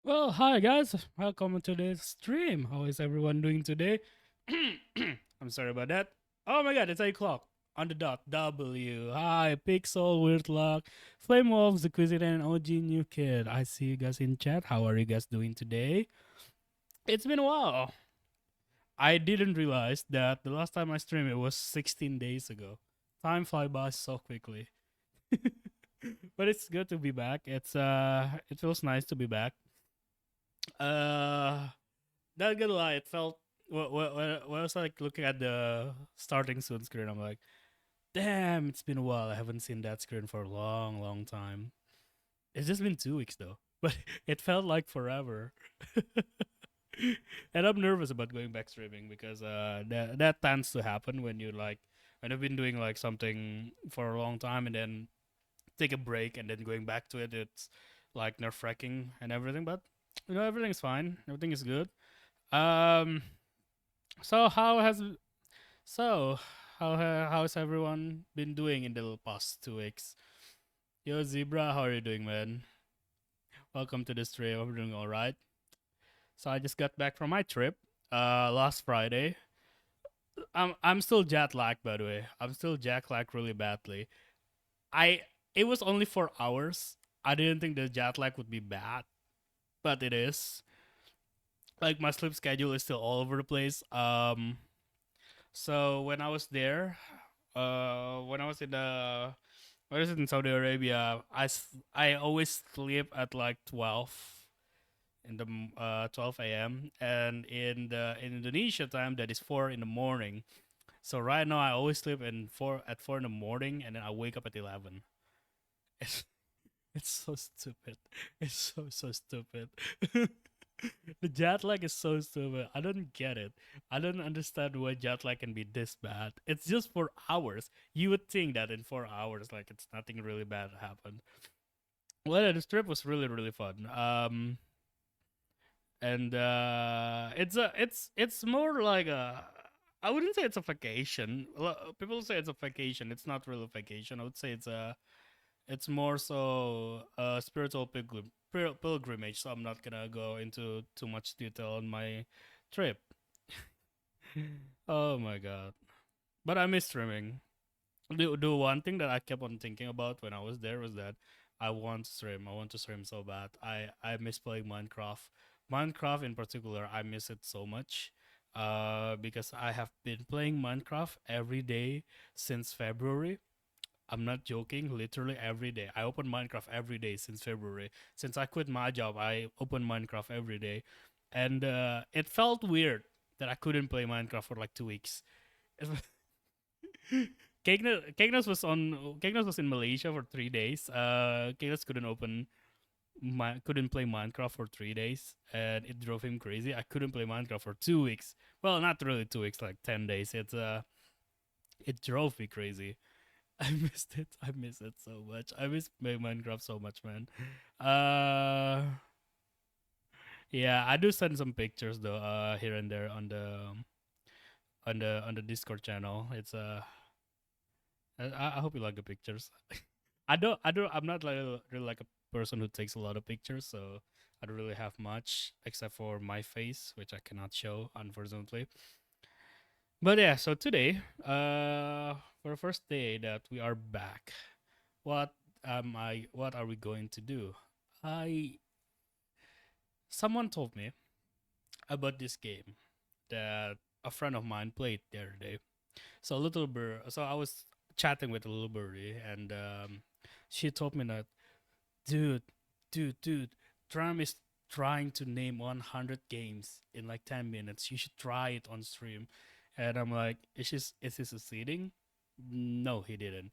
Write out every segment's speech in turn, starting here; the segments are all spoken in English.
Well, hi guys, welcome to this stream. How is everyone doing today? I'm sorry about that. Oh my god, it's 8 o'clock on the dot. W. Hi, Pixel, Weird Luck, Flame Wolves, the Quizit, and OG New Kid. I see you guys in chat. How are you guys doing today? It's been a while. I didn't realize that the last time I streamed it was 16 days ago. Time fly by so quickly. But it's good to be back. It feels nice to be back. Uh Not gonna lie, it felt when I was like looking at the starting soon screen, I'm like, damn, it's been a while. I haven't seen that screen for a long, long time. It's just been 2 weeks though, but it felt like forever. And I'm nervous about going back streaming because that tends to happen when when I've been doing like something for a long time and then take a break and then going back to it. It's like nerve wracking and everything, but everything's fine. Everything is good. Um, So how has so how's everyone been doing in the past 2 weeks? Yo Zebra, how are you doing, man? Welcome to the stream. I'm doing all right. So I just got back from my trip last Friday. I'm still jet lagged, by the way. I'm still jet lagged really badly. I It was only 4 hours. I didn't think the jet lag would be bad, but it is. Like my sleep schedule is still all over the place. So when I was there, when I was in the when I was in Saudi Arabia, I always sleep at like 12 a.m. and in Indonesia time that is 4 in the morning. So right now I always sleep at 4 in the morning and then I wake up at 11. It's it's so stupid. It's so stupid. The jet lag is so stupid. I don't get it. I don't understand why jet lag can be this bad. It's just 4 hours. You would think that in 4 hours, like it's nothing really bad happened. Well, the trip was really fun. And it's more like a. I wouldn't say it's a vacation. People say it's a vacation. It's not really a vacation. I would say it's more so a spiritual pilgrimage. So I'm not gonna go into too much detail on my trip. Oh my god! But I miss streaming. The one thing that I kept on thinking about when I was there was that I want to stream. I want to stream so bad. I miss playing Minecraft. Minecraft in particular, I miss it so much. Because I have been playing Minecraft every day since February. I'm not joking. Literally every day. I open Minecraft every day since February. Since I quit my job, I open Minecraft every day, and it felt weird that I couldn't play Minecraft for like 2 weeks. Kegnos was in Malaysia for 3 days. Kegnos couldn't play Minecraft for 3 days, and it drove him crazy. I couldn't play Minecraft for 2 weeks. Well, not really 2 weeks, like 10 days. It drove me crazy. I missed it. I miss it so much. I miss playing Minecraft so much, man. Uh, yeah, I do send some pictures though, here and there on the Discord channel. I hope you like the pictures. I'm not like really like a person who takes a lot of pictures, so I don't really have much except for my face, which I cannot show, unfortunately. But yeah, so today, for the first day that we are back, what what are we going to do? I Someone told me about this game that a friend of mine played the other day. So I was chatting with a little birdie, and she told me that, dude, dude, Drum is trying to name 100 games in like 10 minutes. You should try it on stream. And I'm like, is he succeeding? No, he didn't.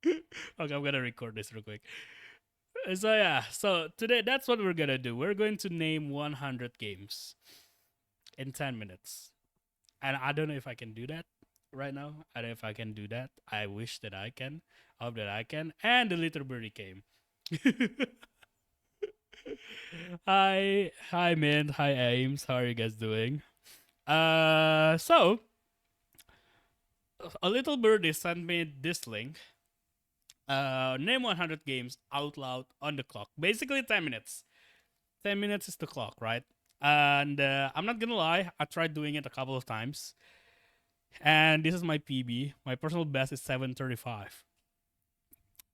Okay, I'm gonna record this real quick. So yeah, so today that's what we're gonna do. We're going to name 100 games in 10 minutes, and I don't know if I can do that right now. I don't know if I can do that. I wish that I can. I hope that I can. And the little birdie came. Hi, man. Hi, Ames. How are you guys doing? So a little birdie sent me this link. Name 100 games out loud on the clock. Basically 10 minutes. 10 minutes is the clock, right? And I'm not gonna lie, I tried doing it a couple of times, and this is my PB. My personal best is 7:35.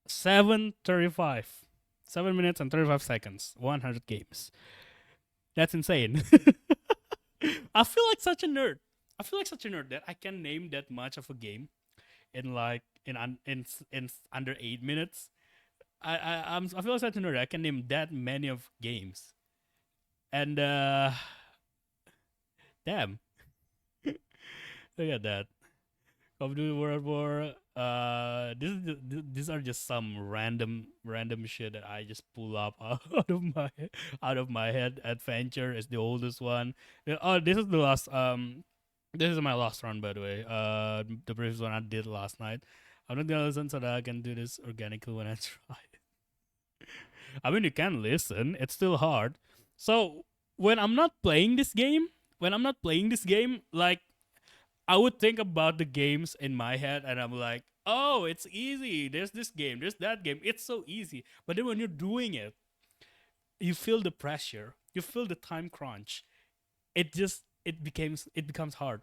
7:35. 7 minutes and 35 seconds. 100 games. That's insane. I feel like such a nerd. I feel like such a nerd that I can name that much of a game in like in under 8 minutes. I feel like such a nerd. I can name that many of games. And damn, look at that. Call of Duty World War. These are just some random shit that I just pull up out of my head. Adventure is the oldest one. Oh, this is the last. This is my last run, by the way. The previous one I did last night. I'm not gonna listen so that I can do this organically when I try. I mean, you can listen. It's still hard. So when I'm not playing this game, like I would think about the games in my head, and I'm like, oh, it's easy. There's this game. There's that game. It's so easy. But then when you're doing it, you feel the pressure. You feel the time crunch. It becomes hard.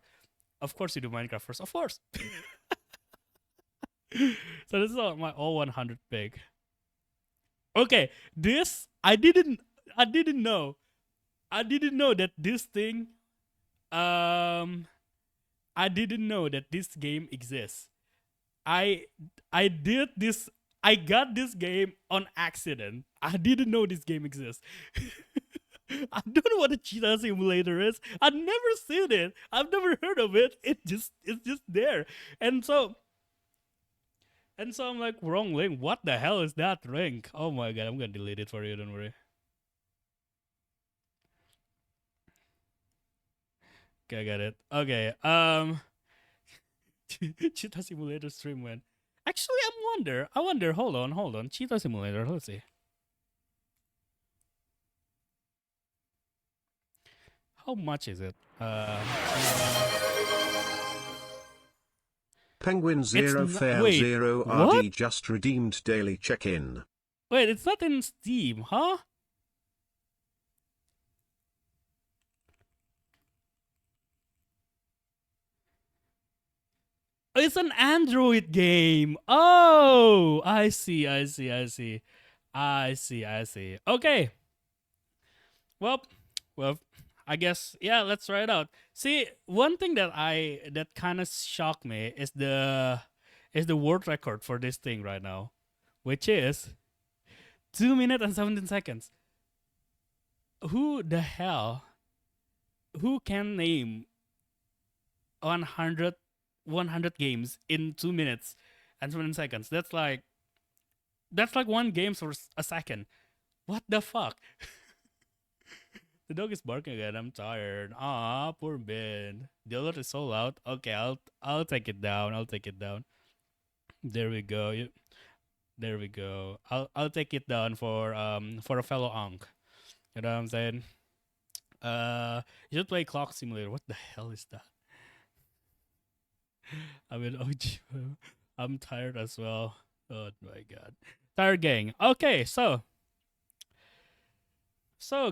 Of course, you do Minecraft first. Of course. So this is my all 100 pick. Okay, this I didn't know. I didn't know that this thing um I didn't know that this game exists. I I did this I got this game on accident. I didn't know this game exists. I don't know what a cheetah simulator is. I've never seen it. I've never heard of it. It's just there. And so I'm like, wrong link. What the hell is that link? Oh my god, I'm gonna delete it for you, don't worry. Okay, I got it. Okay. Cheetah Simulator stream went. Actually, I wonder. Hold on. Cheetah Simulator. Let's see. How much is it? Penguin Zero Fair wait, Zero what? RD just redeemed daily check-in. Wait, it's not in Steam, huh? It's an Android game. Oh, I see. Okay. Well, I guess yeah. Let's try it out. See, one thing that kind of shocked me is the world record for this thing right now, which is 2 minutes and 17 seconds. Who the hell? Who can name 100 games in 2 minutes and 17 seconds? That's like one game for a second. What the fuck? The dog is barking again. I'm tired. Ah, poor Ben. The alert is so loud. Okay, I'll take it down. There we go. There we go. I'll take it down for a fellow Ankh. You know what I'm saying? You should play Clock Simulator. What the hell is that? I mean, oh, I'm tired as well. Oh my god, tired gang. Okay, so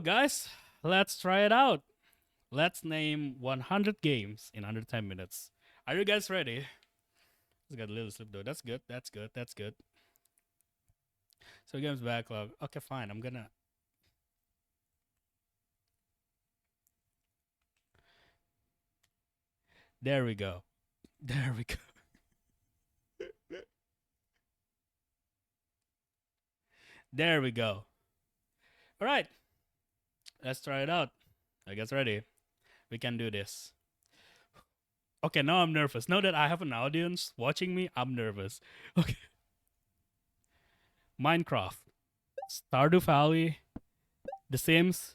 guys, let's try it out. Let's name 100 games in under 10 minutes. Are you guys ready? Let's get a little slip though. That's good. So games backlog. Okay, fine. I'm gonna. There we go. There we go. All right. Let's try it out. I guess ready. We can do this. Okay, now I'm nervous. Now that I have an audience watching me, I'm nervous. Okay. Minecraft, Stardew Valley, The Sims,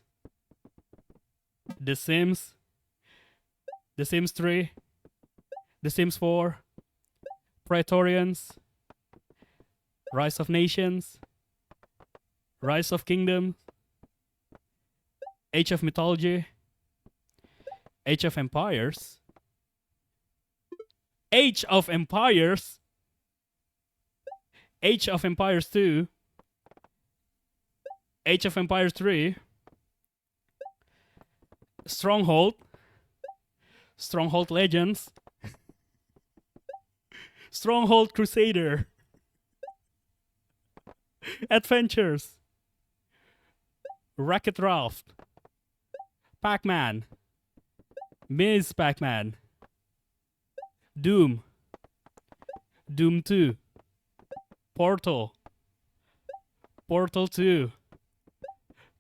The Sims 3, The Sims 4, Praetorians, Rise of Nations, Rise of Kingdoms, Age of Mythology, Age of Empires, Age of Empires, Age of Empires 2, Age of Empires 3, Stronghold. Stronghold Legends. Stronghold Crusader. Adventures. Wreck-It Ralph. Pac-Man. Ms. Pac-Man. Doom. Doom 2. Portal. Portal 2.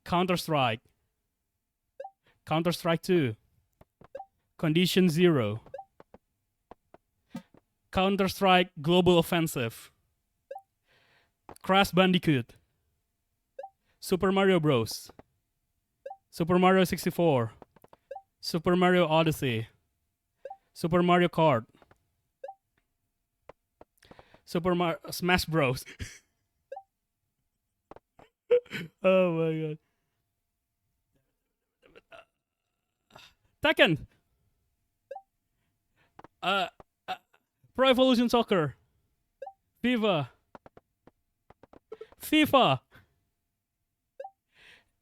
Counter-Strike. Counter-Strike 2. Condition Zero. Counter-Strike Global Offensive. Crash Bandicoot. Super Mario Bros. Super Mario 64. Super Mario Odyssey. Super Mario Kart. Super Mario Smash Bros. Oh my god. Tekken. Pro Evolution Soccer. FIFA.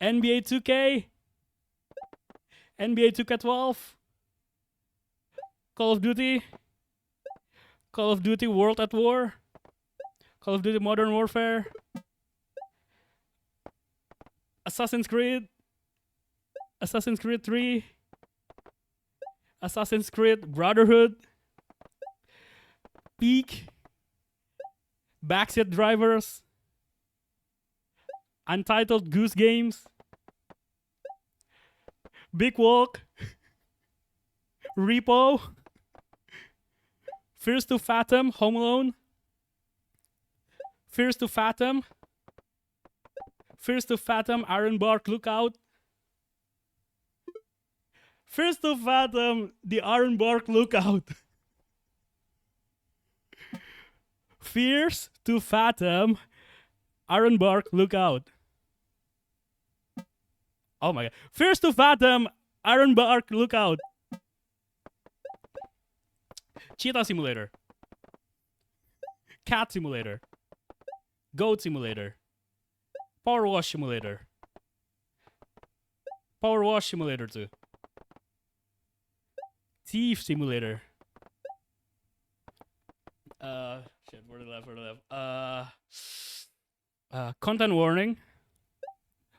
NBA 2K. NBA 2K12. Call of Duty. Call of Duty World at War. Call of Duty Modern Warfare. Assassin's Creed. Assassin's Creed 3. Assassin's Creed Brotherhood. Peak. Backseat Drivers. Untitled Goose Games. Big Walk. Repo. Fears to Fathom. Home Alone. Fears to Fathom. Fears to Fathom. Iron Bark Lookout. Fears to Fathom. The Iron Bark Lookout. Fears to Fathom. Iron Bark Lookout. Oh my god. Fears to Fathom. Iron Bark Lookout. Cheetah Simulator. Cat Simulator. Goat Simulator. Power Wash Simulator. Power Wash Simulator 2. Thief Simulator. Shit, where the left? Content warning.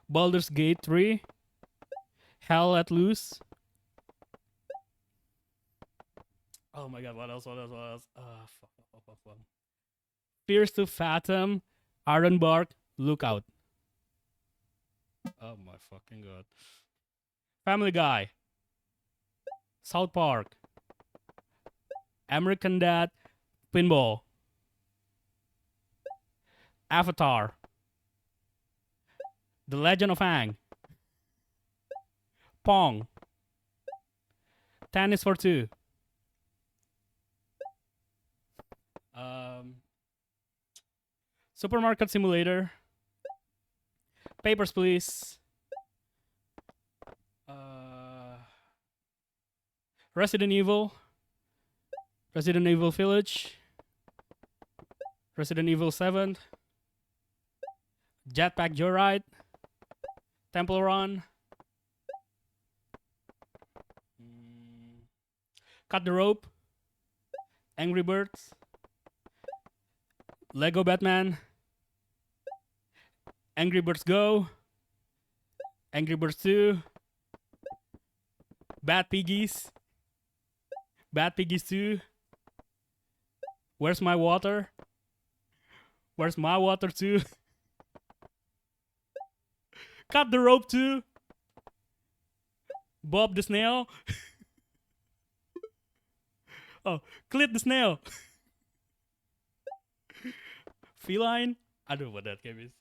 Baldur's Gate 3. Hell at Loose. Oh my god, what else? Fuck. Fears to Fathom. Iron Bark Lookout. Oh my fucking god. Family Guy. South Park. American Dad. Pinball. Avatar. The Legend of Aang. Pong. Tennis for Two. Supermarket Simulator. Papers, Please. Resident Evil. Resident Evil Village. Resident Evil 7. Jetpack Joyride. Temple Run. Cut the Rope. Angry Birds. Lego Batman. Angry Birds Go. Angry Birds 2. Bad Piggies. Bad Piggies 2. Where's My Water? Where's My Water 2? Cut the Rope 2. Bob the Snail. Oh, Clit the Snail. Feline? I don't know what that game is.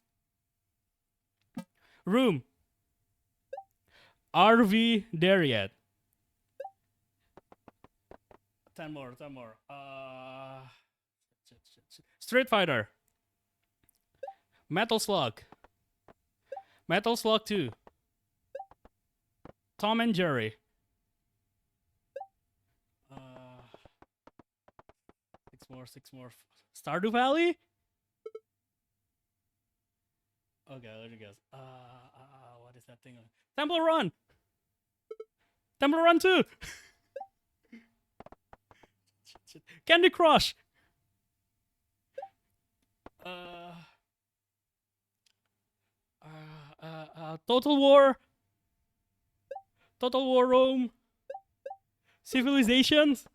Room. RV Dariat. 10 more. Street Fighter. Metal Slug. Metal Slug 2. Tom and Jerry. Six more. Stardew Valley? Okay, let me guess. What is that thing? Temple Run! Temple Run 2. Candy Crush. Uh, Total War. Total War Rome. Civilizations.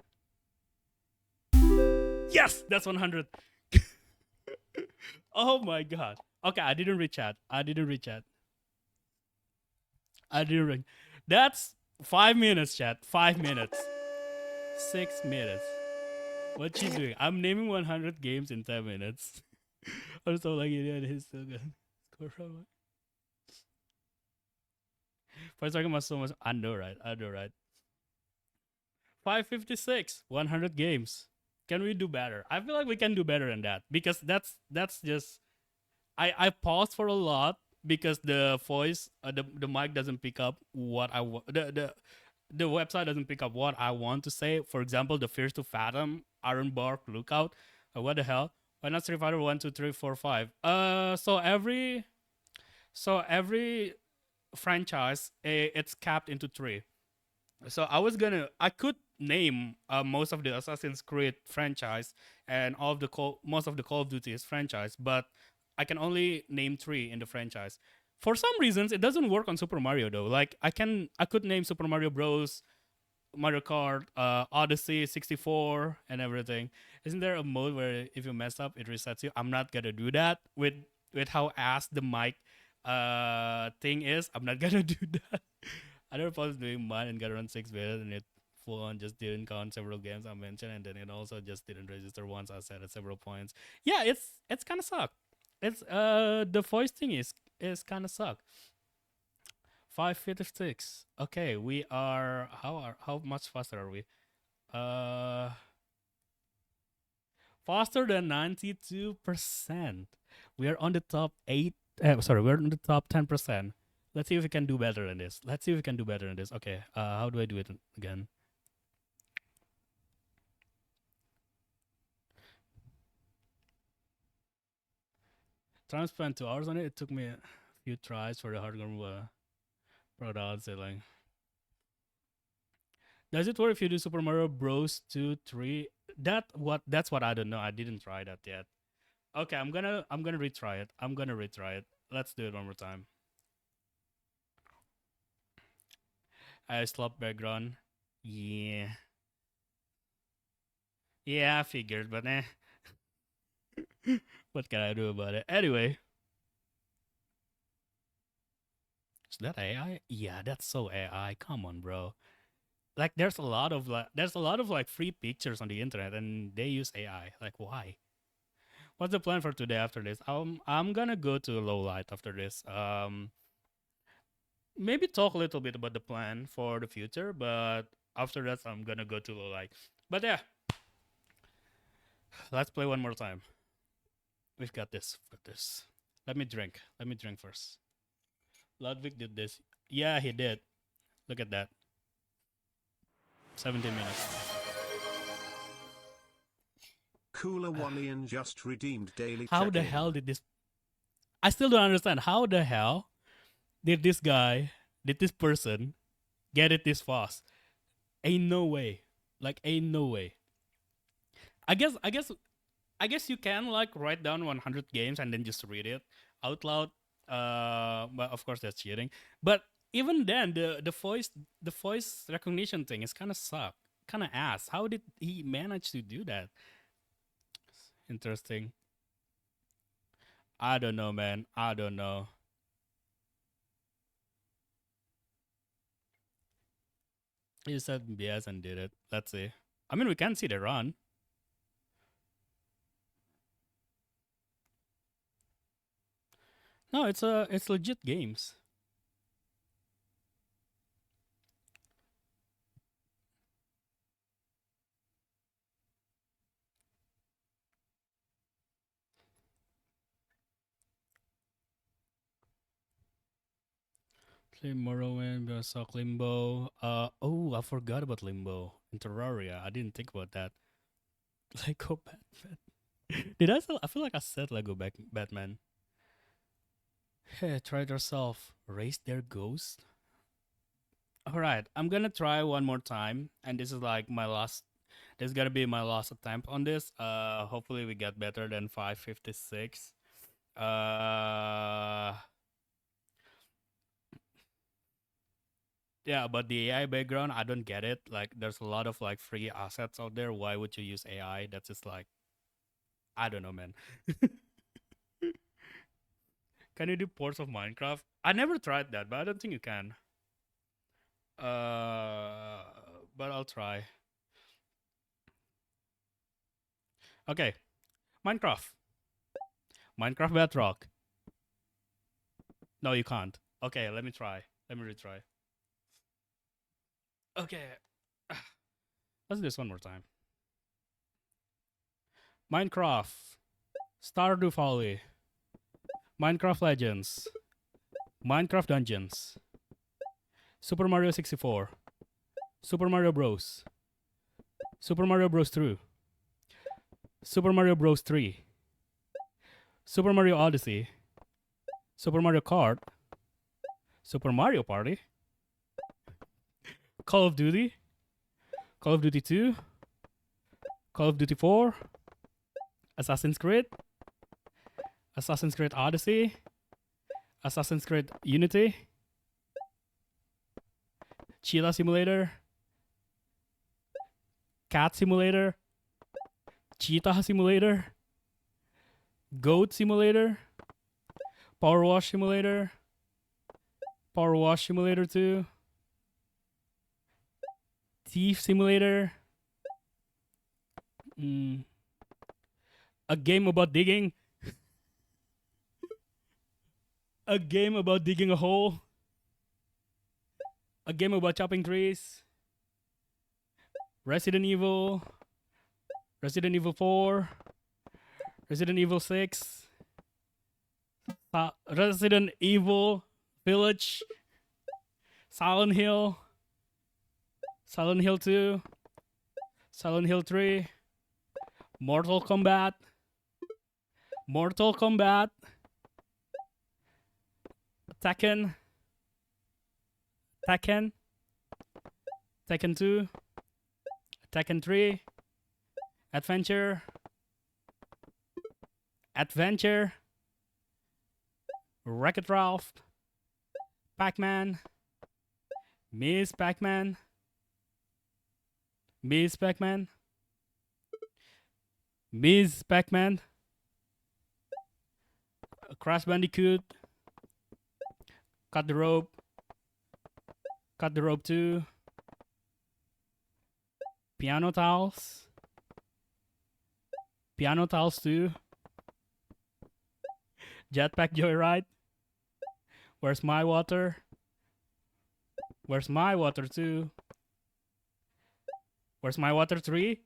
Yes, that's 100. Oh my god. Okay, I didn't reach chat. I didn't reach chat. I didn't reach. That's 5 minutes, chat. 5 minutes. 6 minutes. What you doing? I'm naming 100 games in 10 minutes. I'm so like idiot. He's still good. For talking about so much, I know, right? I know, right? 556, 100 games. Can we do better? I feel like we can do better than that because that's just I paused for a lot because the voice the mic doesn't pick up what I want the website doesn't pick up what I want to say. For example, the Fears to Fathom, Iron Bark, Lookout. What the hell? Why not Street Fighter 1, 2, 3, 4, 5? So every franchise it's capped into three. So I could name most of the Assassin's Creed franchise and all of the most of the Call of Duty's franchise, but I can only name three in the franchise. For some reasons, it doesn't work on Super Mario though. Like I could name Super Mario Bros, Mario Kart, Odyssey 64, and everything. Isn't there a mode where if you mess up, it resets you? I'm not gonna do that with how ass the mic thing is. I'm not gonna do that. I never paused doing mine and got around 6 minutes, and it full on just didn't count several games I mentioned, and then it also just didn't register once I said at several points. Yeah, it's kind of suck. It's the voice thing is kind of suck. 556. Okay, we are how much faster are we? Uh, Faster than 92%. We are on the top 8. Sorry, we're on the top 10%. Let's see if we can do better than this. Let's see if we can do better than this. Okay, how do I do it again? Trying to spend 2 hours on it. It took me a few tries for the hardcore product selling. Does it work if you do Super Mario Bros. 2, 3? That's what I don't know. I didn't try that yet. Okay, I'm gonna retry it. I'm gonna retry it. Let's do it one more time. I slop background. Yeah. Yeah, I figured, but what can I do about it? Anyway. Is that AI? Yeah, that's so AI. Come on, bro. Like there's a lot of like free pictures on the internet and they use AI. Like why? What's the plan for today after this? I'm gonna go to low light after this. Maybe talk a little bit about the plan for the future, but after that I'm gonna go to low light. But yeah, let's play one more time. We've got this. We've got this. Let me drink. Let me drink first. Ludwig did this. Yeah, he did. Look at that. 17 minutes. Cooler Wallian just redeemed daily How check-in. the hell did this? I still don't understand. How the hell did this person get it this fast? Ain't no way. Like ain't no way. I guess I guess I guess you can like write down 100 games and then just read it out loud. But of course that's cheating. But even then, the voice recognition thing is kind of suck, kind of ass. How did he manage to do that? Interesting. I don't know, man. I don't know. He said BS and did it. Let's see. I mean, we can see the run. No, it's legit games. Play Morrowind, Bioshock, Limbo. Oh, I forgot about Limbo in Terraria. I didn't think about that. Lego Batman. Did I? I feel like I said Lego Batman. Hey, try it yourself. Raise their ghost. All right, I'm gonna try one more time, and this is like my last. This is gonna be my last attempt on this. Hopefully we get better than 556. Uh, yeah, but the AI background, I don't get it. Like, there's a lot of like free assets out there. Why would you use AI? That's just like, I don't know, man. Can you do ports of Minecraft? I never tried that, but I don't think you can. Uh, but I'll try. Okay, Minecraft. Minecraft Bedrock. No, you can't. Okay, let me try. Let me retry. Okay, let's do this one more time. Minecraft. Stardew Valley. Minecraft Legends. Minecraft Dungeons. Super Mario 64. Super Mario Bros. Super Mario Bros. 2. Super Mario Bros. 3. Super Mario Odyssey. Super Mario Kart. Super Mario Party. Call of Duty. Call of Duty 2. Call of Duty 4. Assassin's Creed. Assassin's Creed Odyssey. Assassin's Creed Unity. Cheetah Simulator. Cat Simulator. Cheetah Simulator. Goat Simulator. Power Wash Simulator. Power Wash Simulator 2. Thief Simulator. A game about digging. A game about digging a hole. A game about chopping trees. Resident Evil. Resident Evil 4. Resident Evil 6. Resident Evil Village. Silent Hill. Silent Hill 2. Silent Hill 3. Mortal Kombat. Mortal Kombat. Tekken. Tekken. Tekken 2. Tekken 3. Adventure. Adventure. Wreck-It Ralph. Pac-Man. Miss Pac-Man. Miss Pac-Man. Miss Pac-Man. Crash Bandicoot. Cut the Rope. Cut the Rope 2. Piano Tiles. Piano Tiles 2. Jetpack Joyride. Where's My Water? Where's My Water 2? Where's My Water 3?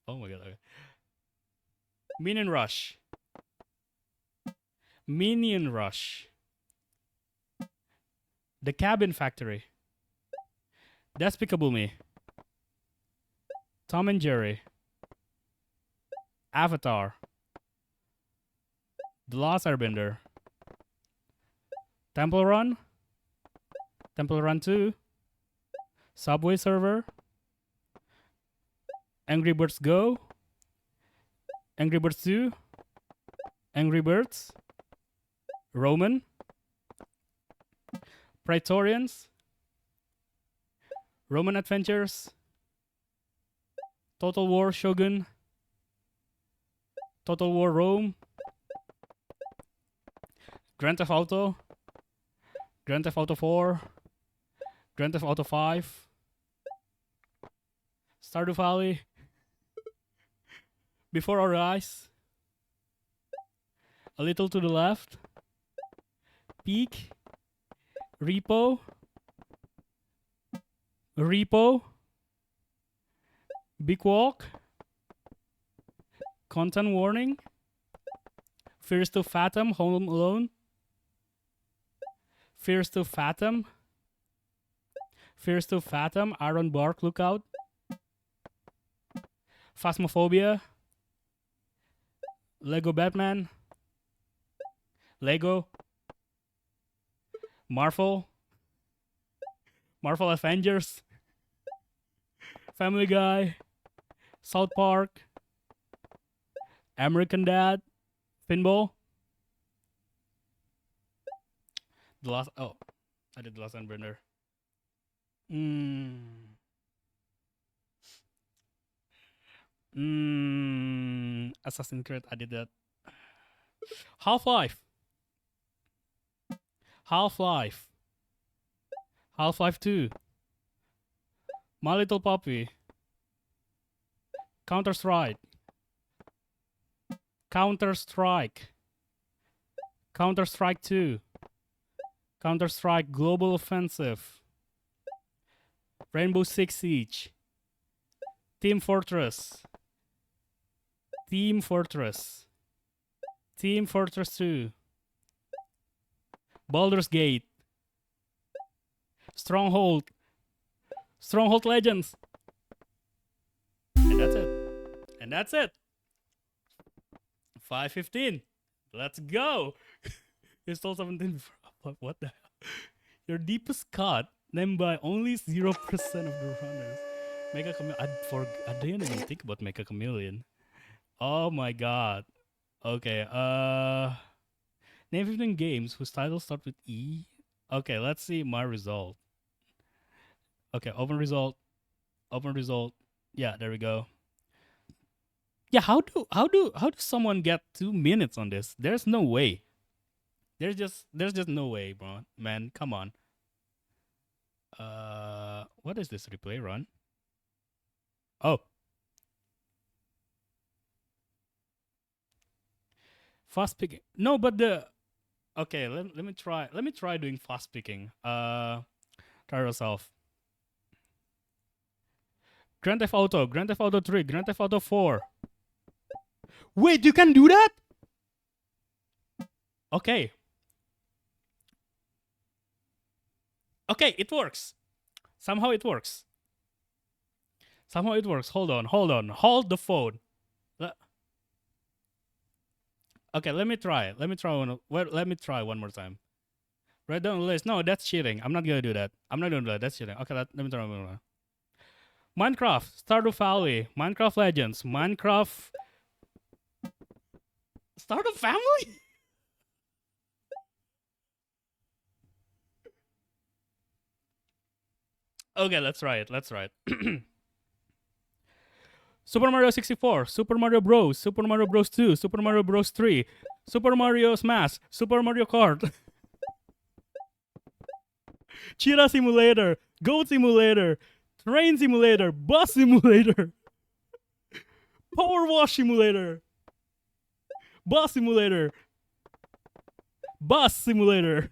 Oh my god. Okay. Minion Rush. Minion Rush. The Cabin Factory. Despicable Me. Tom and Jerry. Avatar. The Last Airbender. Temple Run. Temple Run 2. Subway Server. Angry Birds Go. Angry Birds 2. Angry Birds. Roman. Praetorians. Roman Adventures. Total War Shogun. Total War Rome. Grand Theft Auto. Grand Theft Auto 4. Grand Theft Auto 5. Stardew Valley. Before Our Eyes. A Little to the Left. Peak. Repo. Repo. Big Walk. Content Warning. Fears to Fathom. Home Alone. Fears to Fathom. Fears to Fathom. Aaron Bark Lookout. Phasmophobia. Lego Batman. Lego. Marvel. Marvel Avengers, Family Guy, South Park, American Dad, Pinball. The last. Oh, I did the last Endbender. Assassin's Creed. I did that. Half-Life. Half-Life. Half-Life 2. My Little Puppy. Counter-Strike. Counter-Strike. Counter-Strike 2. Counter-Strike Global Offensive. Rainbow Six Siege. Team Fortress. Team Fortress. Team Fortress 2. Baldur's Gate. Stronghold. Stronghold Legends. And that's it. And that's it. 5:15. Let's go. You stole 17 before. What the hell? Your deepest cut, named by only 0% of the runners. Make a chameleon. I didn't even think about Make a Chameleon. Oh my god. Okay, name 15 games whose titles start with E. Okay, let's see my result. Okay, open result. Open result. Yeah, there we go. Yeah, how do someone get 2 minutes on this? There's no way. There's just no way, bro. Man, come on. What is this replay run? Oh. Fast picking. No, but okay, let me try. Let me try doing fast picking. Try yourself. Grand Theft Auto, Grand Theft Auto 3, Grand Theft Auto 4. Wait, you can do that? Okay. Okay, it works. Somehow it works. Somehow it works. Hold on. Hold the phone. Okay, let me try. Let me try one more time. Write down the list. No, that's cheating. I'm not gonna do that. That's cheating. Okay, let me try one more. Minecraft, Stardew Valley, Minecraft Legends, Minecraft. Stardew Family? Okay, let's try it. Super Mario 64, Super Mario Bros, Super Mario Bros 2, Super Mario Bros 3, Super Mario Smash, Super Mario Kart, Cheetah Simulator, Goat Simulator, Train Simulator, Bus Simulator, Power Wash Simulator, Bus Simulator, Bus Simulator,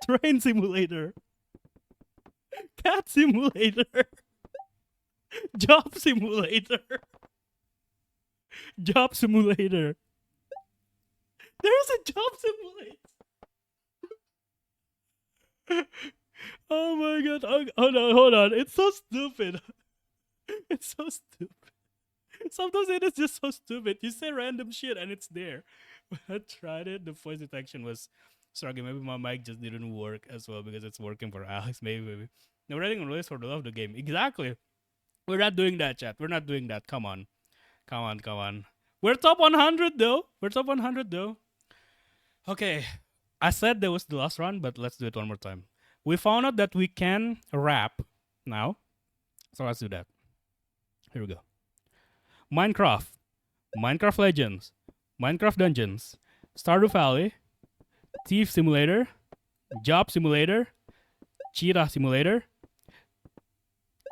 Train Simulator, Cat Simulator, Job Simulator. Job Simulator. There's a Job Simulator. Oh my god. Hold on. It's so stupid. It's so stupid. Sometimes it is just so stupid. You say random shit and it's there. When I tried it, the voice detection was struggling. Maybe my mic just didn't work as well because it's working for Alex. Maybe. No, writing on release for the love of the game. Exactly. We're not doing that, chat. We're not doing that. Come on. We're top 100 though. Okay. I said that was the last run, but let's do it one more time. We found out that we can rap now. So let's do that. Here we go. Minecraft. Minecraft Legends. Minecraft Dungeons. Stardew Valley. Thief Simulator. Job Simulator. Cheetah Simulator.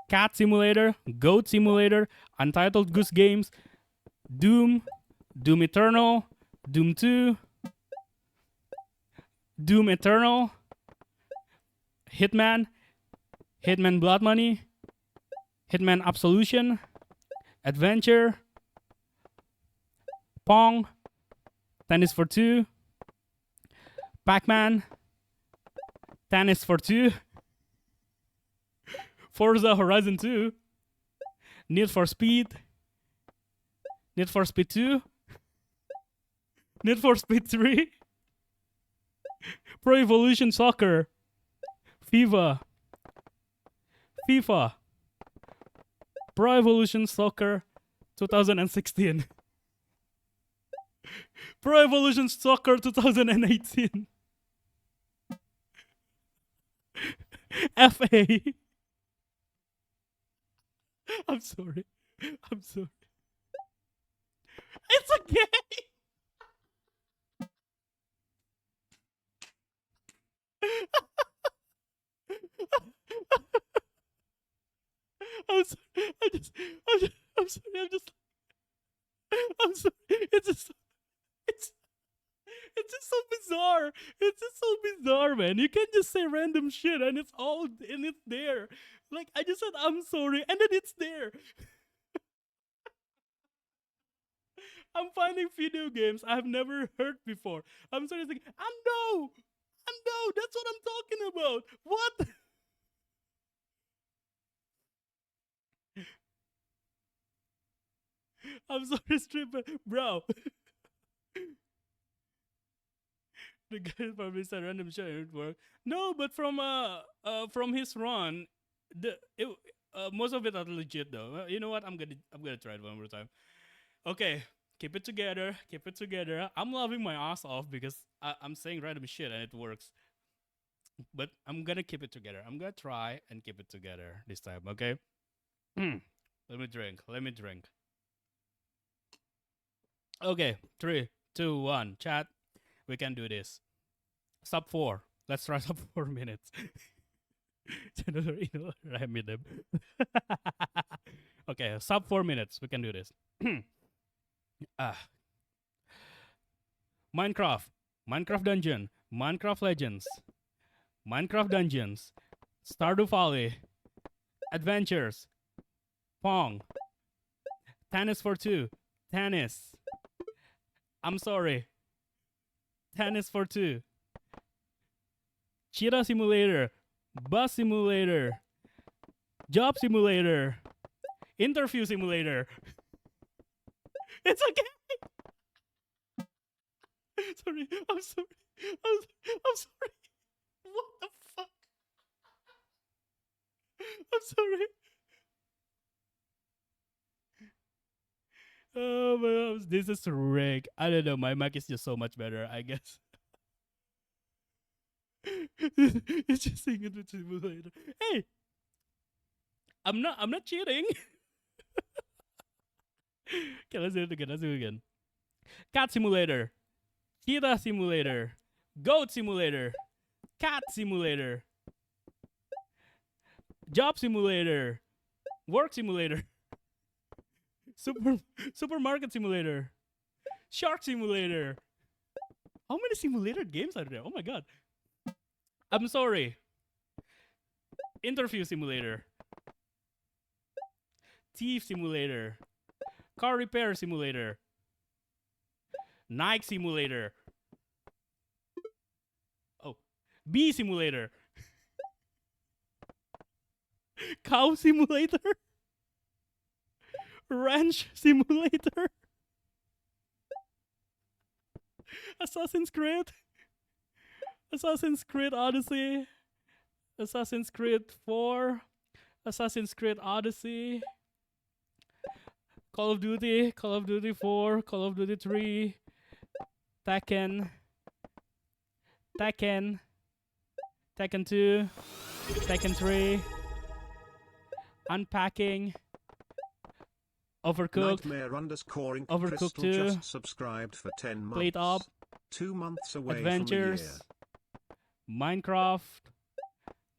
Cat Simulator, Goat Simulator, Untitled Goose Games, Doom, Doom Eternal, Doom 2, Doom Eternal, Hitman, Hitman Blood Money, Hitman Absolution, Adventure, Pong, Tennis for Two, Pac-Man, Tennis for Two, Forza Horizon 2, Need for Speed, Need for Speed 2, Need for Speed 3, Pro Evolution Soccer, FIFA, FIFA, Pro Evolution Soccer 2016, Pro Evolution Soccer 2018, FA. I'm sorry. I'm sorry. It's a game. I'm sorry. I'm sorry. I'm sorry. It's, it's just so bizarre. It's just so bizarre, man. You can't just say random shit and it's there. Like I just said, I'm sorry, and then it's there. I'm finding video games I've never heard before. I'm sorry, it's like, I know, that's what I'm talking about. What? I'm sorry, stripper, bro. The guy probably said random shit and it worked. No, but from his run, most of it are legit though. You know what? I'm gonna try it one more time. Okay, keep it together. Keep it together. I'm laughing my ass off because I'm saying random shit and it works. But I'm gonna keep it together. I'm gonna try and keep it together this time. Okay. Let me drink. Let me drink. Okay, 3, 2, 1. Chat. We can do this. Sub 4. Let's try sub 4 minutes. Okay, sub 4 minutes. We can do this. Minecraft. Minecraft Dungeon. Minecraft Legends. Minecraft Dungeons. Stardew Valley. Adventures. Pong. Tennis for 2. Tennis. I'm sorry. Tennis for 2. Cheetah Simulator. Bus Simulator. Job Simulator. Interview Simulator. It's okay. Sorry. I'm sorry. I'm sorry. What the fuck? I'm sorry. Oh my God, this is rigged. I don't know. My mic is just so much better, I guess. It's just saying it with simulator. Hey, I'm not cheating. Okay, let's do it again. Let's do it again. Cat Simulator. Cheetah Simulator. Goat Simulator. Cat Simulator. Job Simulator. Work Simulator. Supermarket Simulator. Shark Simulator. How many simulator games are there? Oh my god. I'm sorry. Interview Simulator. Thief Simulator. Car Repair Simulator. Nike Simulator. Oh. Bee Simulator. Cow Simulator. Ranch Simulator. Assassin's Creed. Assassin's Creed Odyssey. Assassin's Creed 4. Assassin's Creed Odyssey. Call of Duty. Call of Duty 4. Call of Duty 3. Tekken. Tekken. Tekken 2. Tekken 3. Unpacking. Overcooked. Overcooked 2. Just subscribed for 10 months. Plate Up. 2 months away Adventures. from a year. Minecraft.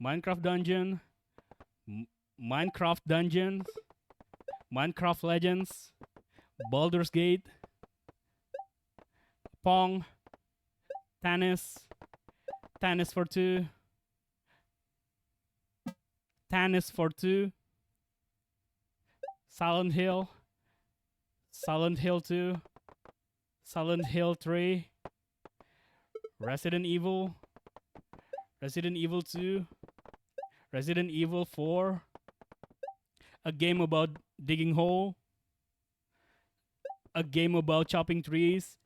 Minecraft Dungeon. Minecraft Dungeons. Minecraft Legends. Baldur's Gate. Pong. Tennis. Tennis for 2. Tennis for 2. Silent Hill. Silent Hill 2. Silent Hill 3. Resident Evil. Resident Evil 2. Resident Evil 4. A game about digging hole. A game about chopping trees.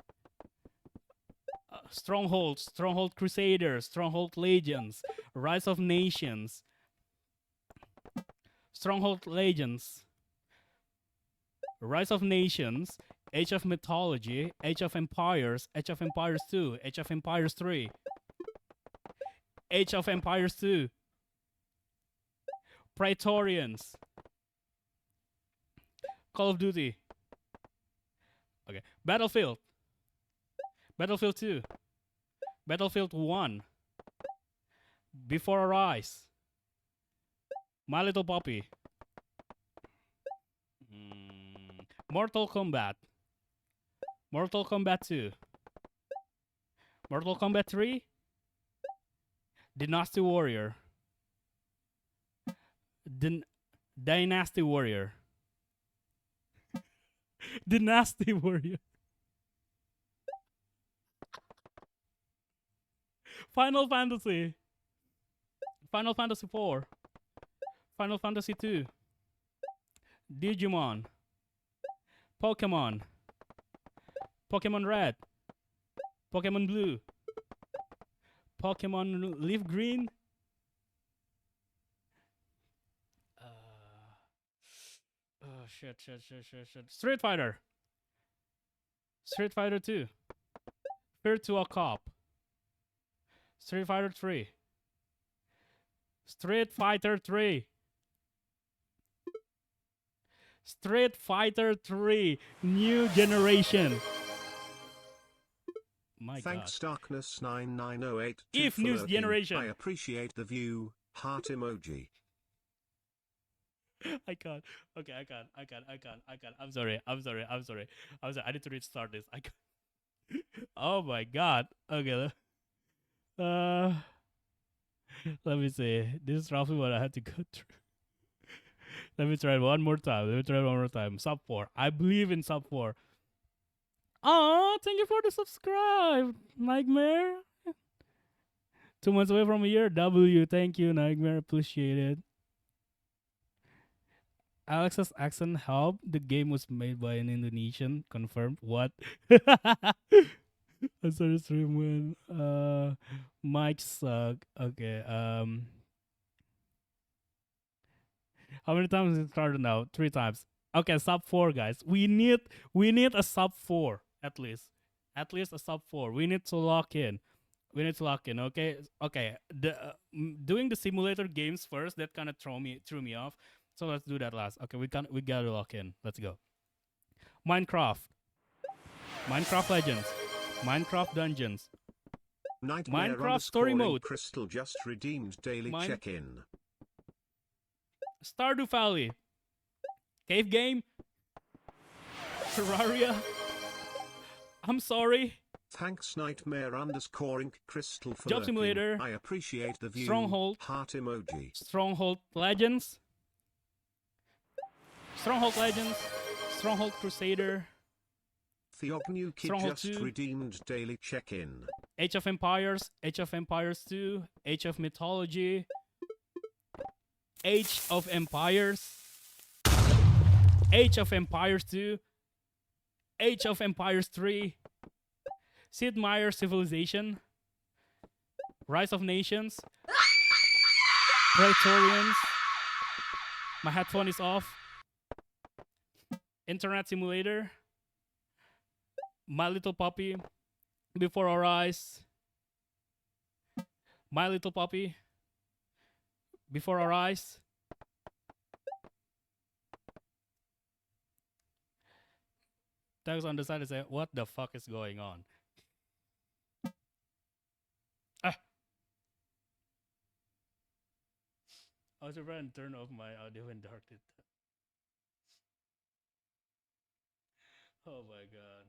Stronghold. Stronghold Crusaders. Stronghold Legends. Rise of Nations. Stronghold Legends, Rise of Nations, Age of Mythology, Age of Empires, Age of Empires 2, Age of Empires 3, Age of Empires 2, Praetorians, Call of Duty. Okay, Battlefield, Battlefield 2, Battlefield 1, Before Our Eyes, My Little Puppy, Mortal Kombat, Mortal Kombat 2, Mortal Kombat 3, Dynasty Warrior, Dynasty Warrior, Dynasty Warrior, Final Fantasy, Final Fantasy 4, Final Fantasy 2, Digimon, Pokemon, Pokemon Red, Pokemon Blue, Pokemon Leaf Green. Oh shit. Street Fighter, Street Fighter 2, Virtua Cop, Street Fighter 3, Street Fighter 3, Street Fighter 3, New Generation. My Thanks God. Darkness9908. If for New lurking. Generation. I appreciate the view. Heart emoji. I can't. Okay, I can't. I'm sorry. I need to restart this. I can't. Oh my God. Okay. Uh, let me see. This is roughly what I had to go through. Let me try it one more time. Sub 4. I believe in sub 4. Oh, thank you for the subscribe, Nightmare. 2 months away from a year. W. Thank you, Nightmare. Appreciate it. Alex's accent helped. The game was made by an Indonesian. Confirmed. What? I started stream when mic suck. Okay. How many times it started now? 3 times. Okay, sub 4, guys. We need a sub 4 at least. At least a sub 4. We need to lock in. Okay. Okay. Doing the simulator games first, that kind of threw me off. So let's do that last. Okay, we gotta lock in. Let's go. Minecraft Legends, Minecraft Dungeons, Nightmare Minecraft Story Mode, Crystal just redeemed daily check-in. Stardew Valley, Cave Game, Terraria. I'm sorry. Thanks Nightmare Crystal for Job lurking. Simulator. I appreciate the view. Stronghold. Heart emoji. Stronghold Legends, Stronghold Crusader, Theognuki Stronghold just 2. redeemed daily check-in. Age of Empires 2, Age of Mythology, Age of Empires 2, Age of Empires 3, Sid Meier's Civilization, Rise of Nations, Praetorians. My headphone is off. Internet Simulator, My Little Puppy, Before Our Eyes, My Little Puppy, Before Our Eyes. Text on the side and say, what the fuck is going on? I was trying to turn off my audio and dark it. Oh my God.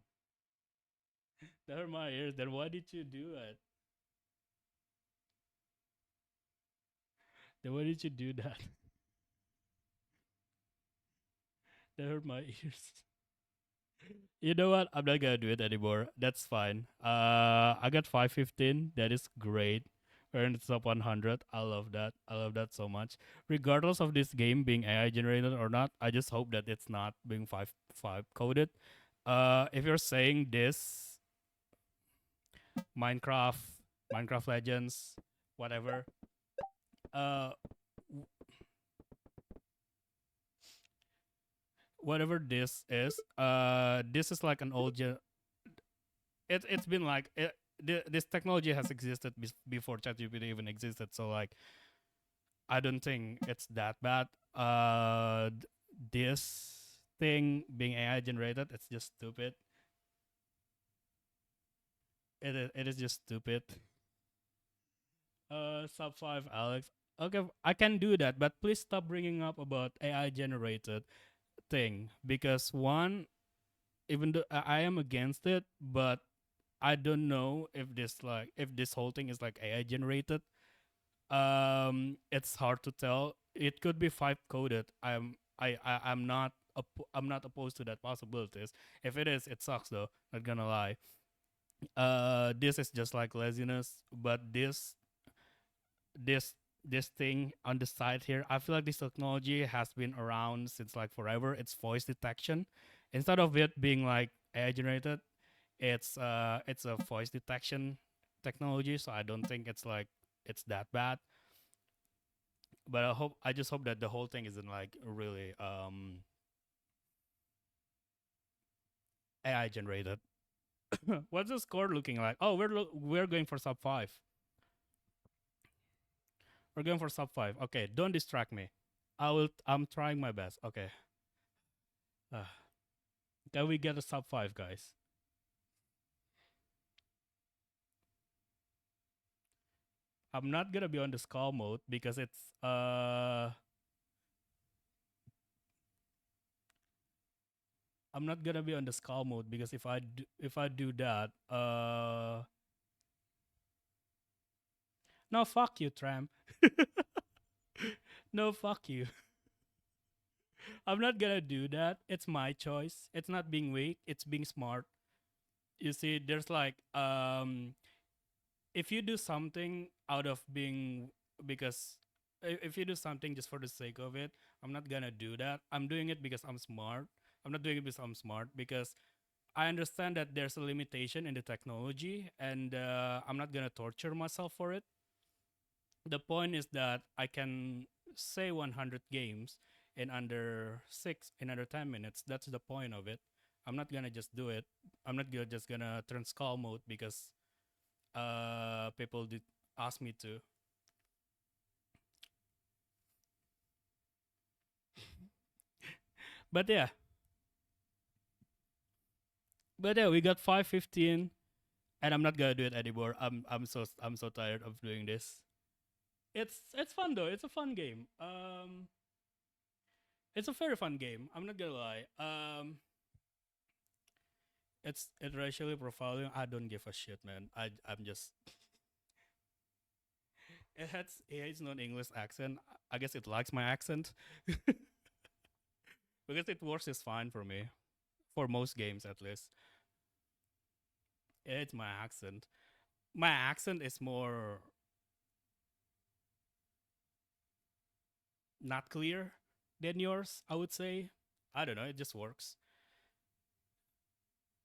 That hurt my ears. Then why did you do it? Then why did you do that? That hurt my ears. You know what? I'm not gonna do it anymore. That's fine. I got 515. That is great. We're in the top 100. I love that. I love that so much. Regardless of this game being AI generated or not, I just hope that it's not being 5 coded. If you're saying this, Minecraft Legends, whatever. whatever this is like an old it's been like this technology has existed before ChatGPT even existed. So like I don't think it's that bad. This thing being AI generated, it's just stupid. It is just stupid. Sub 5 Alex. Okay, I can do that, but please stop bringing up about AI generated thing, because one, even though I am against it, but I don't know if this whole thing is like AI generated. It's hard to tell. It could be five coded. I'm not opposed to that possibilities. If it is, it sucks though. Not gonna lie. This is just like laziness, but this this thing on the side here, I feel like this technology has been around since like forever. It's voice detection. Instead of it being like AI generated, it's a voice detection technology. So I don't think it's that bad. But I just hope that the whole thing isn't like really AI generated. What's the score looking like? Oh, we're going for sub 5. We're going for sub 5. Okay, don't distract me. I'm trying my best. Okay. Uh, can we get a sub 5, guys? I'm not going to be on the skull mode because I'm not going to be on the skull mode because if I do that, no, fuck you, tramp. No, fuck you. I'm not gonna do that. It's my choice. It's not being weak. It's being smart. You see, there's like if you do something out of being because if you do something just for the sake of it, I'm not gonna do that. I'm doing it because I'm smart. I'm not doing it because I'm smart because I understand that there's a limitation in the technology, and I'm not gonna torture myself for it. The point is that I can say 100 games in under 10 minutes. That's the point of it. I'm not gonna just do it. I'm not just gonna turn skull mode because people did ask me to. But yeah, we got 5:15, and I'm not gonna do it anymore. I'm so tired of doing this. It's fun though. It's a fun game. It's a very fun game. I'm not gonna lie. It's racially profiling. I don't give a shit, man. I'm just it has non-English accent. I guess it likes my accent because it works is fine for me for most games at least. It's my accent. My accent is more not clear than yours. I would say. I don't know. It just works.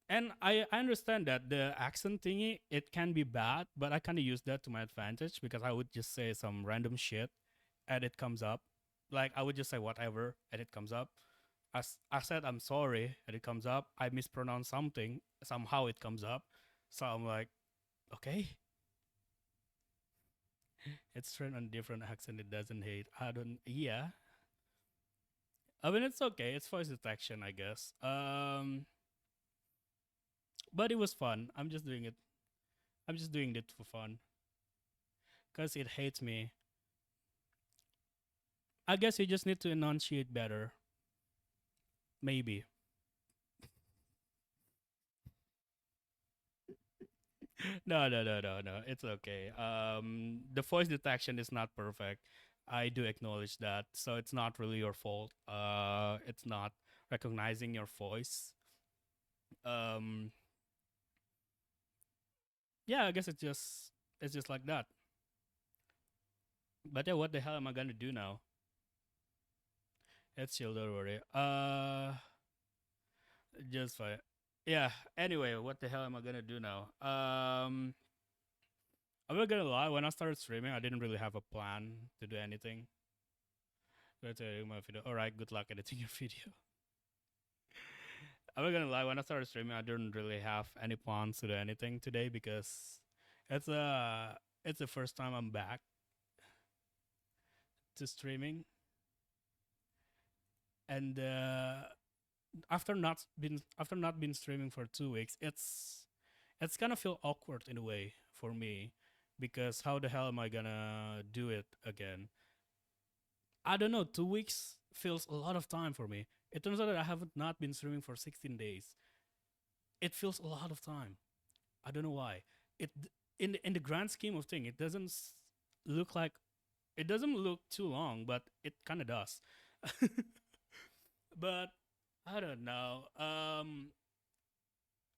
And I understand that the accent thingy it can be bad, but I kind of use that to my advantage because I would just say some random shit and it comes up. Like I would just say whatever and it comes up. I said I'm sorry and it comes up. I mispronounce something, somehow it comes up. So I'm like, okay, it's turned on different accent. It doesn't hate. I don't. Yeah, I mean it's okay. It's voice detection, I guess. But it was fun. I'm just doing it. I'm just doing it for fun because it hates me. I guess you just need to enunciate better. Maybe. No. It's okay. The voice detection is not perfect. I do acknowledge that. So it's not really your fault. It's not recognizing your voice. Um, yeah, I guess it's just like that. But yeah, what the hell am I gonna do now? It's chill, don't worry. Just fine. Yeah. Anyway, what the hell am I gonna do now? I'm not gonna lie. When I started streaming, I didn't really have a plan to do anything. Let's edit my video. All right. Good luck editing your video. I'm not gonna lie. When I started streaming, I didn't really have any plans to do anything today because it's it's the first time I'm back to streaming, and after not been streaming for 2 weeks, it's gonna feel awkward in a way for me because how the hell am I gonna do it again? I don't know. 2 weeks feels a lot of time for me. It turns out that I haven't not been streaming for 16 days. It feels a lot of time. I don't know why. It in the grand scheme of thing, it doesn't look like it doesn't look too long, but it kind of does. But I don't know.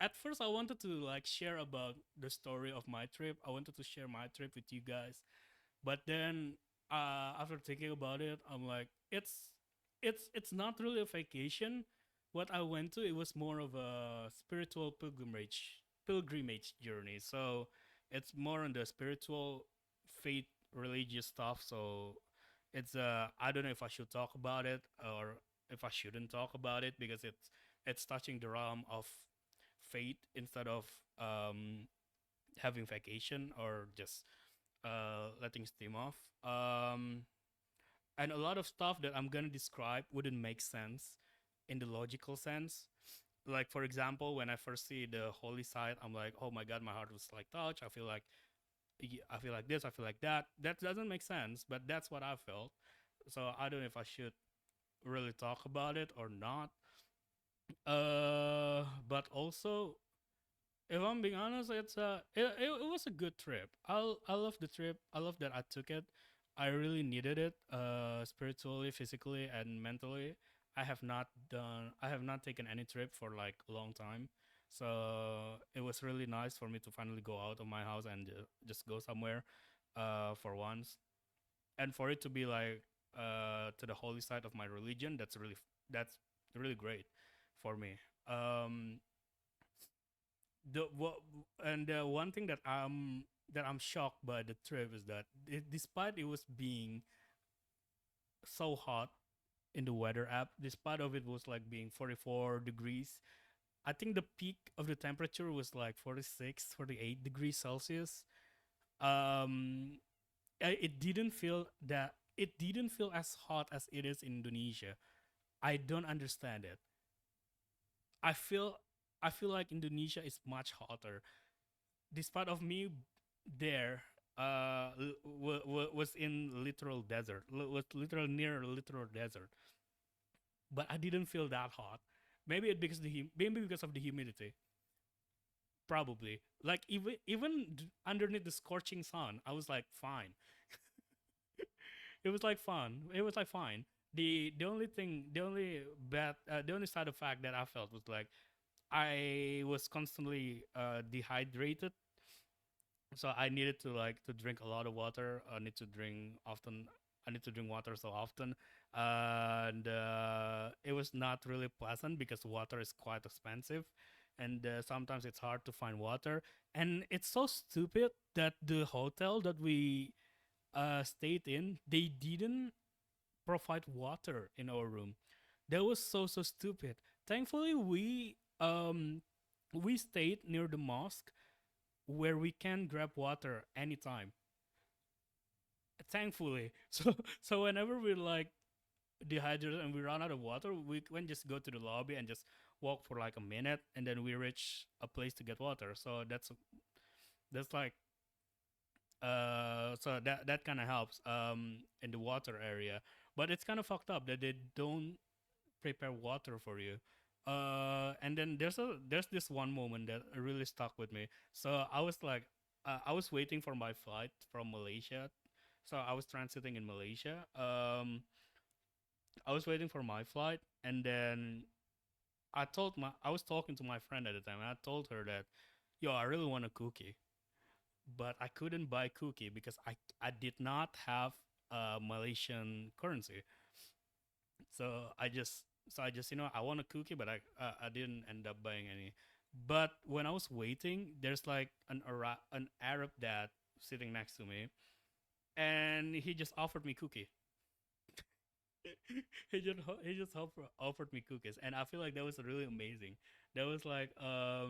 At first I wanted to like share about the story of my trip. I wanted to share my trip with you guys, but then after thinking about it, I'm like, it's not really a vacation. What I went to, it was more of a spiritual pilgrimage journey. So it's more on the spiritual faith religious stuff. So it's I don't know if I should talk about it or if I shouldn't talk about it because it's touching the realm of faith instead of having vacation or just letting steam off. And a lot of stuff that I'm gonna describe wouldn't make sense in the logical sense. Like for example, when I first see the holy site, I'm like, oh my god, my heart was like touched. I feel like this, I feel like that. That doesn't make sense, but that's what I felt. So I don't know if I should really talk about it or not. But also, if I'm being honest, it was a good trip. I love the trip. I love that I took it. I really needed it, spiritually, physically, and mentally. I have not taken any trip for like a long time, so it was really nice for me to finally go out of my house and just go somewhere, for once, and for it to be like to the holy side of my religion. That's really great for me. Um, the what and one thing that I'm shocked by the trip is that despite it was being so hot in the weather app, despite of it was like being 44 degrees, I think the peak of the temperature was like 46, 48 degrees Celsius. um it didn't feel as hot as it is in Indonesia. I don't understand it. i feel I feel like Indonesia is much hotter despite of me there was in literal desert, was literal near literal desert, but I didn't feel that hot. Maybe it because maybe because of the humidity, probably. Like even underneath the scorching sun, I was like fine. It was like fun. It was like fine. The only thing, the only side effect that I felt was like I was constantly dehydrated, so I needed to like to drink a lot of water. I need to drink often. I need to drink water so often, and it was not really pleasant because water is quite expensive, and sometimes it's hard to find water. And it's so stupid that the hotel that we stayed in, they didn't provide water in our room. That was so stupid. Thankfully, we stayed near the mosque where we can grab water anytime. Thankfully, so whenever we're like dehydrated and we run out of water, we can just go to the lobby and just walk for like a minute, and then we reach a place to get water. So that's like so that kind of helps in the water area, but it's kind of fucked up that they don't prepare water for you. And then there's this one moment that really stuck with me. So I was like, I was waiting for my flight from Malaysia. So I was transiting in Malaysia. I was waiting for my flight, and then I was talking to my friend at the time, and I told her that, yo, I really want a cookie, but I couldn't buy cookie because I did not have Malaysian currency. I just I want a cookie, but I didn't end up buying any. But when I was waiting, there's like an Arab dad sitting next to me, and he just offered me cookie. he just offered me cookies, and I feel like that was really amazing. That was like I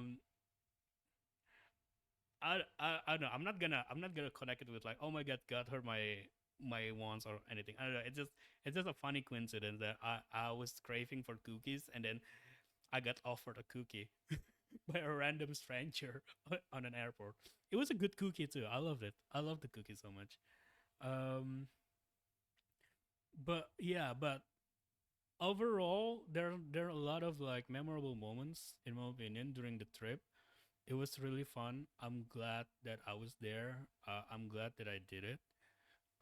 don't know. I'm not gonna connect it with like, oh my god, God heard my wants or anything. I don't know. It's just a funny coincidence that I was craving for cookies, and then I got offered a cookie by a random stranger on an airport. It was a good cookie too. I loved it. I love the cookie so much. Um, but yeah, but overall, there are a lot of like memorable moments in my opinion during the trip. It was really fun. I'm glad that I was there. I'm glad that I did it.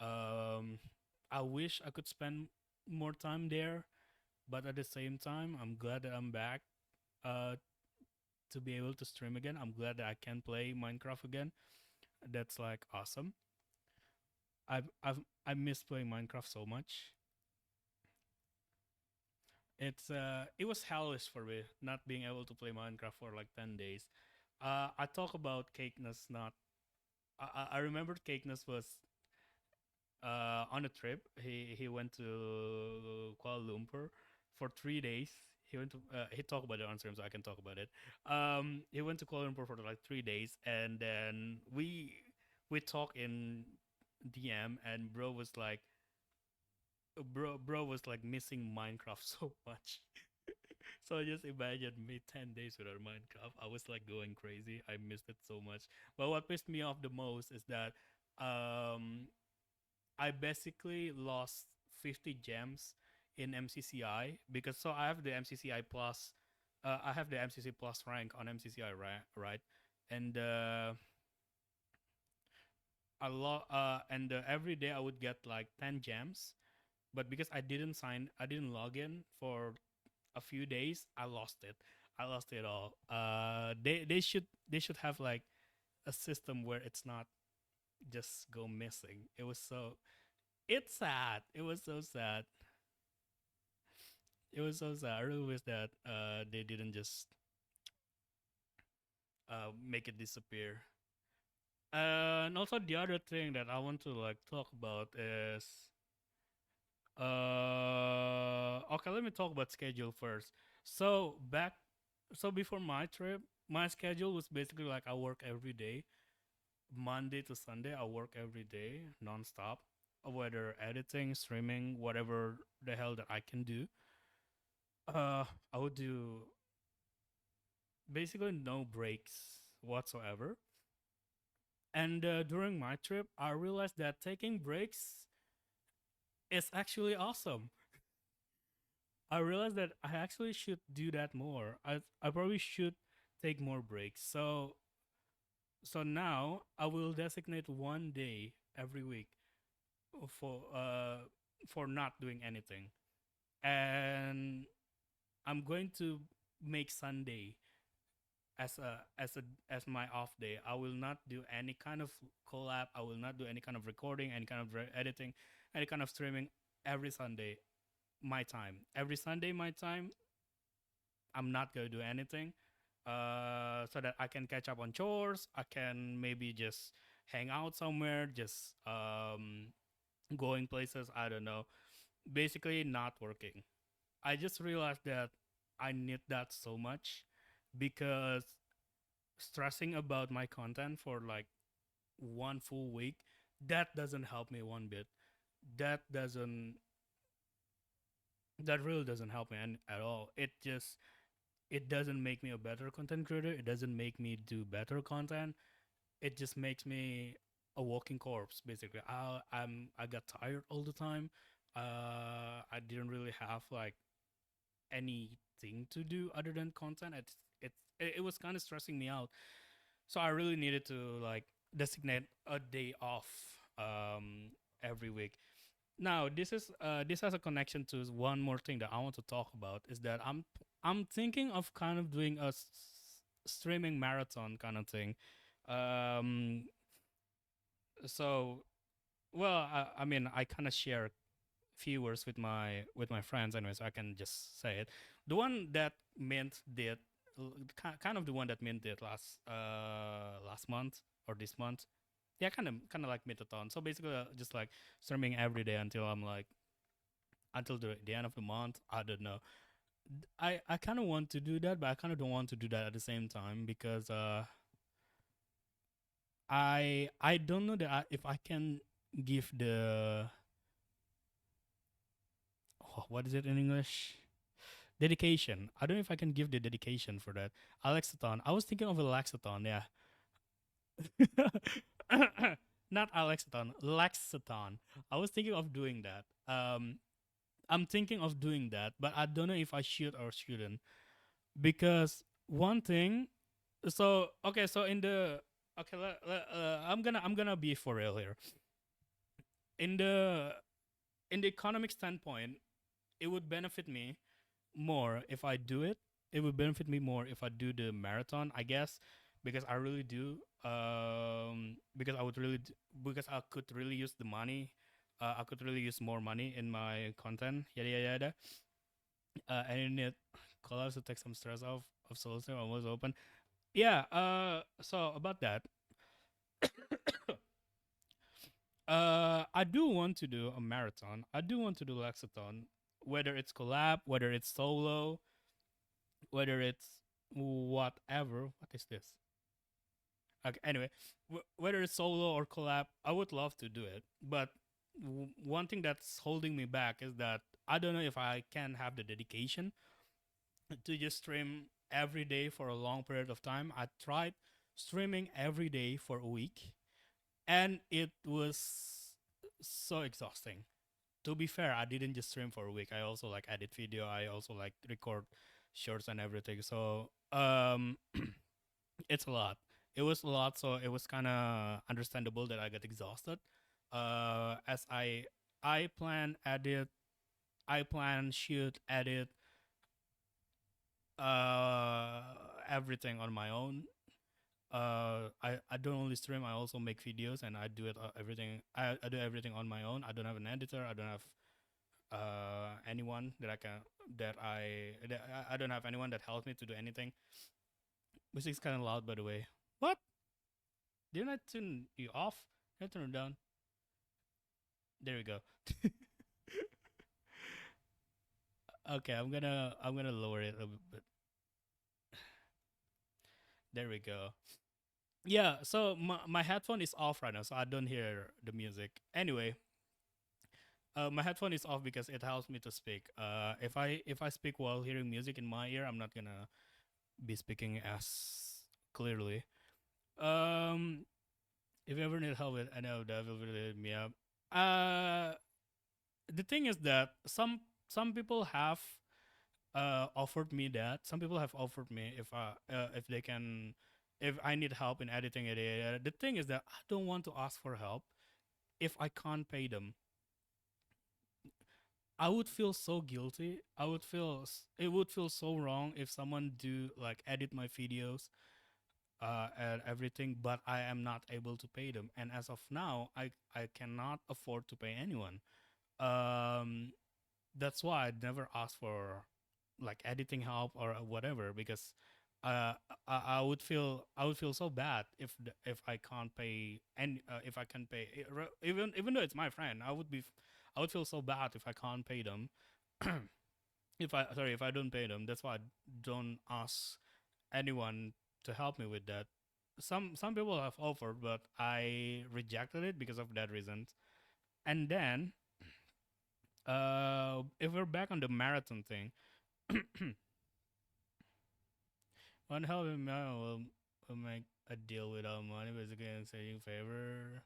Um, I wish I could spend more time there, but at the same time, I'm glad that I'm back. Uh, to be able to stream again. I'm glad that I can play Minecraft again. That's like awesome. I miss playing Minecraft so much. It was hellish for me not being able to play Minecraft for like 10 days. I talk about Cakeness not. I remembered Cakeness was on a trip. He went to Kuala Lumpur for 3 days. He talked about it on stream, so I can talk about it. He went to Kuala Lumpur for like 3 days, and then we talked in DM, and bro was like missing Minecraft so much. So just imagine me 10 days without Minecraft. I was like going crazy. I missed it so much. But what pissed me off the most is that um I basically lost 50 gems in MCCI because so I have the MCCI plus, I have the MCC plus rank on MCCI, right? And every day I would get like 10 gems, but because I didn't log in for a few days, I lost it. I lost it all. They should have like a system where it's not just go missing. It's sad. It was so sad. It was so sad. I really wish that they didn't just make it disappear. And also the other thing that I want to like talk about is okay, let me talk about schedule first. So before my trip, my schedule was basically like I work every day. Monday to Sunday, I work every day nonstop. Whether editing, streaming, whatever the hell that I can do. I would do basically no breaks whatsoever. And during my trip, I realized that taking breaks is actually awesome. I realized that I actually should do that more. I probably should take more breaks. So now I will designate one day every week for uh for not doing anything. And I'm going to make Sunday as my off day. I will not do any kind of collab. I will not do any kind of recording, any kind of editing, any kind of streaming. Every Sunday, my time. Every Sunday, my time. I'm not gonna do anything, so that I can catch up on chores. I can maybe just hang out somewhere, just going places. I don't know. Basically, not working. I just realized that I need that so much because stressing about my content for like one full week, that doesn't help me one bit. That doesn't that really doesn't help me at all. It doesn't make me a better content creator. It doesn't make me do better content. It just makes me a walking corpse basically. I got tired all the time. I didn't really have like anything to do other than content. It was kind of stressing me out. So I really needed to like designate a day off every week. Now this has a connection to one more thing that I want to talk about is that I'm thinking of kind of doing a streaming marathon kind of thing. Um, so well, I mean I kind of share viewers with my friends anyway, so I can just say it. The one that Mint did, kind of the one that Mint did last month or this month. Yeah, kind of like Mintathon. So basically, just like streaming every day until I'm like until the end of the month. I don't know. I kind of want to do that, but I kind of don't want to do that at the same time because I don't know that if I can give the what is it in English, dedication. I don't know if I can give the dedication for that. Alexathon. I was thinking of a Laxathon. Yeah. Not Alexathon, Laxathon. I was thinking of doing that. I'm thinking of doing that, but I don't know if I should or shouldn't because one thing. So okay, so in the okay, I'm gonna be for real here. In the economic standpoint, it would benefit me more if I do it. It would benefit me more if I do the marathon, I guess, because I really do. Because I would really, because I could really use the money. I could really use more money in my content. Yada yada yada. And it collapse to take some stress off of Solitaire almost open. Yeah. So about that, I do want to do a marathon. I do want to do Lexathon, whether it's collab, whether it's solo, whether it's whatever. What is this? Okay, anyway, whether it's solo or collab, I would love to do it. But one thing that's holding me back is that I don't know if I can have the dedication to just stream every day for a long period of time. I tried streaming every day for a week, and it was so exhausting. To be fair, I didn't just stream for a week. I also like edit video. I also like record shorts and everything. So it's a lot. It was a lot, so it was kind of understandable that I got exhausted. As I plan edit, I plan shoot edit, everything on my own. I don't only stream. I also make videos, and I do it everything. I do everything on my own. I don't have an editor. I don't have anyone that I can I don't have anyone that helps me to do anything. Music's kind of loud, by the way. What? Didn't I turn you off? Did I turn it down? There we go. Okay, I'm gonna lower it a bit. There we go. Yeah, so my headphone is off right now, so I don't hear the music. Anyway, my headphone is off because it helps me to speak. If I speak while hearing music in my ear, I'm not gonna be speaking as clearly. Um, if you ever need help with any of that, feel free to hit me up. Uh, the thing is that some people have offered me that. Some people have offered me if they can, if I need help in editing it. The thing is that I don't want to ask for help if I can't pay them. I would feel so guilty. It would feel so wrong if someone do like edit my videos and everything, but I am not able to pay them. And as of now, I cannot afford to pay anyone. Um, that's why I never ask for like editing help or whatever because uh, I would feel so bad if I can't pay and if I can pay even though it's my friend I would feel so bad if I can't pay them. If I don't pay them. That's why I don't ask anyone to help me with that. Some people have offered, but I rejected it because of that reason. And then, if we're back on the marathon thing, one hell of a man will make a deal without money, basically, and saying favor.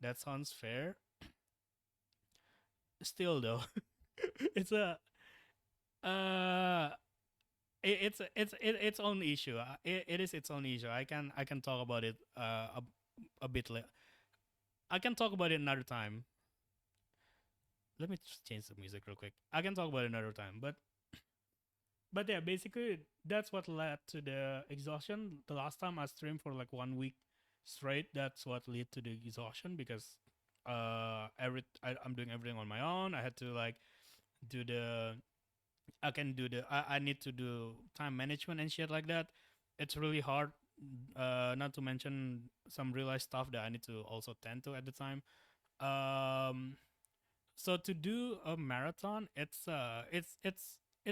That sounds fair. Still, though, it's a uh, it's its own issue. It is its own issue. I can talk about it a bit later. I can talk about it another time. Let me just change the music real quick. I can talk about it another time, but yeah, basically that's what led to the exhaustion. The last time I streamed for like 1 week straight, that's what led to the exhaustion because I'm doing everything on my own. I had to like do the I need to do time management and shit like that. It's really hard. Not to mention some real life stuff that I need to also tend to at the time. Um, So to do a marathon, it's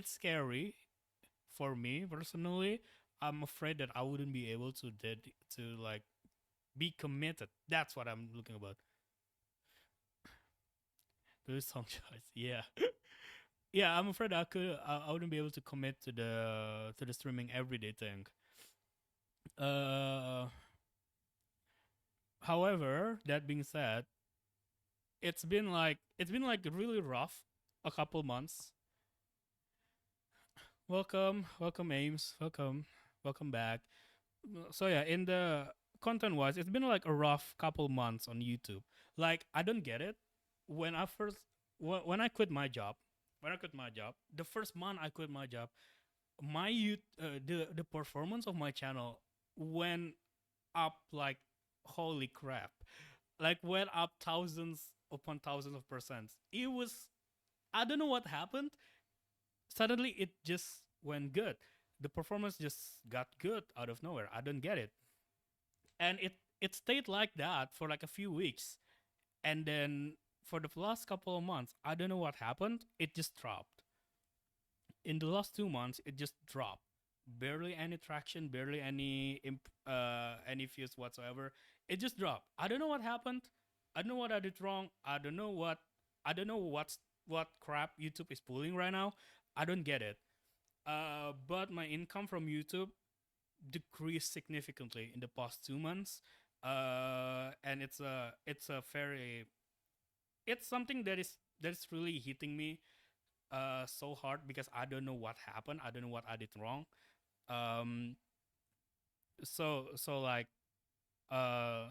scary for me personally. I'm afraid that I wouldn't be able to like be committed. That's what I'm looking about. Do song choice, yeah. Yeah, I'm afraid I wouldn't be able to commit to the streaming everyday thing. Uh, However, that being said, it's been like really rough a couple months. Welcome, Ames. Welcome back. So yeah, in the content wise, it's been like a rough couple months on YouTube. Like I don't get it. When I first when I quit my job, the first month I quit my job, my the performance of my channel went up like holy crap, like went up thousands upon thousands of percents. It was, I don't know what happened. Suddenly it just went good. The performance just got good out of nowhere. I don't get it. And it stayed like that for like a few weeks. And then for the last couple of months, I don't know what happened. It just dropped. In the last 2 months, it just dropped. Barely any traction, barely any views whatsoever. It just dropped. I don't know what happened. I don't know what I did wrong. I don't know what crap YouTube is pulling right now. I don't get it. But my income from YouTube decreased significantly in the past 2 months. And it's a very, it's something that is really hitting me so hard because I don't know what happened. I don't know what I did wrong. Um, so like uh,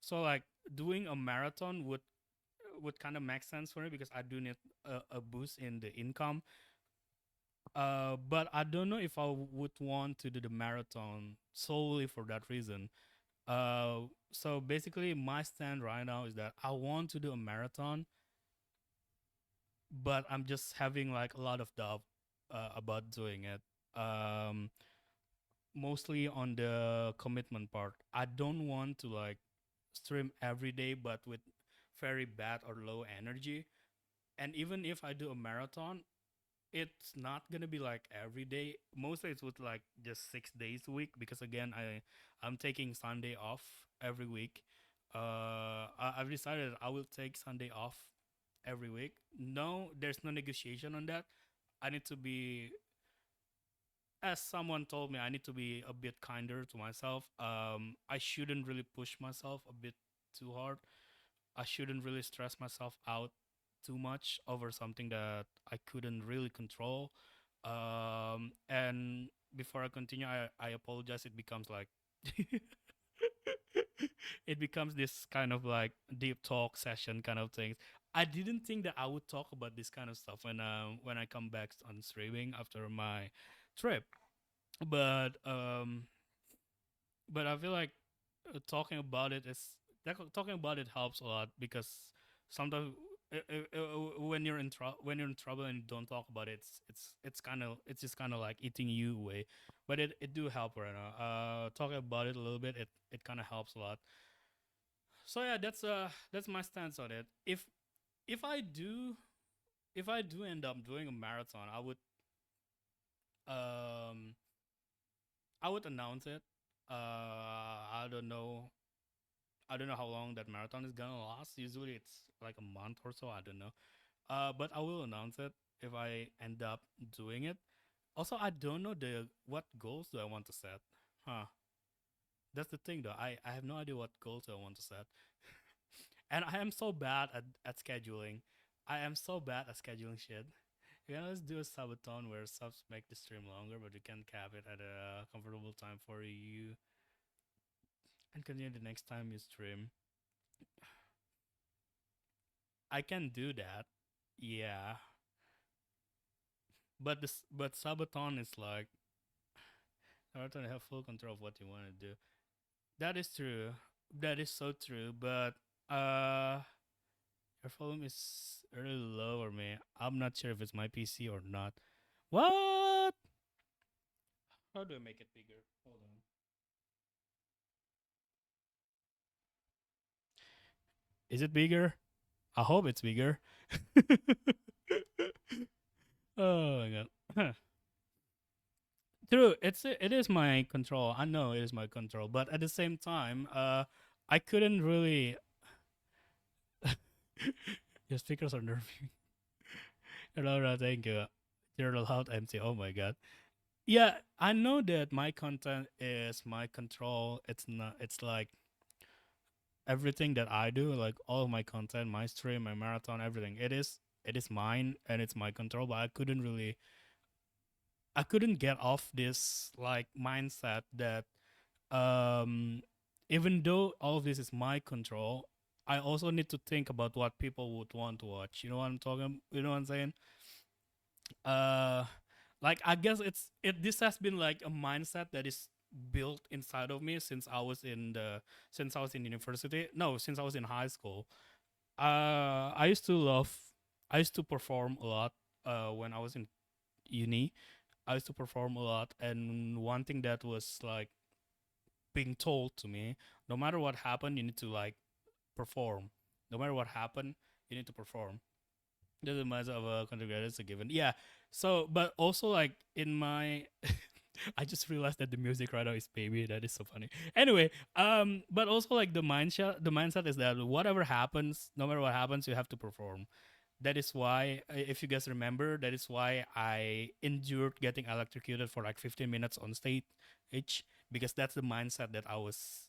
so like doing a marathon would kind of make sense for me because I do need a boost in the income. But I don't know if I would want to do the marathon solely for that reason. So basically, my stand right now is that I want to do a marathon, but I'm just having like a lot of doubt about doing it. Um, Mostly on the commitment part. I don't want to like stream every day, but with very bad or low energy. And even if I do a marathon, it's not gonna be like every day. Mostly it's with like just 6 days a week because again I'm taking Sunday off every week. I've decided I will take Sunday off every week. No, there's no negotiation on that. I need to be, as someone told me, I need to be a bit kinder to myself. I shouldn't really push myself a bit too hard. I shouldn't really stress myself out too much over something that I couldn't really control. And before I continue, I apologize. It becomes like it becomes this kind of like deep talk session kind of things. I didn't think that I would talk about this kind of stuff when I come back on streaming after my trip, but I feel like talking about it is talking about it helps a lot because sometimes when you're when you're in trouble and you don't talk about it, it's kind of it's just kind of like eating you away. But it do help right now. Talking about it a little bit, it kind of helps a lot. So yeah, that's my stance on it. If I do if I do end up doing a marathon, um I would announce it. I don't know. I don't know how long that marathon is gonna last. Usually it's like a month or so. I don't know. But I will announce it if I end up doing it. Also, I don't know the what goals do I want to set. Huh. That's the thing though. I have no idea what goals I want to set. And I am so bad at scheduling. I am so bad at scheduling shit. You know, let's do a subathon where subs make the stream longer, but you can cap it at a comfortable time for you and continue the next time you stream. I can do that. Yeah. But subathon is like Naruto have full control of what you want to do. That is true. That is so true. But uh, your volume is really low, or me. I'm not sure if it's my PC or not. What? How do I make it bigger? Hold on. Is it bigger? I hope it's bigger. Oh my god. True, it is my control. I know it is my control, but at the same time, I couldn't really. Your speakers are nervy. Hello, thank you. You're loud, empty. Oh my god. Yeah, I know that my content is my control. It's not. It's like everything that I do, like all of my content, my stream, my marathon, everything. It is mine and it's my control. But I couldn't get off this like mindset that um even though all of this is my control, I also need to think about what people would want to watch. You know what I'm talking? You know what I'm saying? Uh, like I guess this has been like a mindset that is built inside of me since I was in university. No, since I was in high school. I used to love. I used to perform a lot. When I was in uni, I used to perform a lot, and one thing that was like being told to me, no matter what happened, you need to like perform. No matter what happened, you need to perform. Doesn't matter of a content creator, it's a given. Yeah. So, but also like in my, I just realized that the music right now is baby. That is so funny. Anyway, but also like the mindset is that whatever happens, no matter what happens, you have to perform. That is why, if you guys remember, that is why I endured getting electrocuted for like 15 minutes on stage, because that's the mindset that I was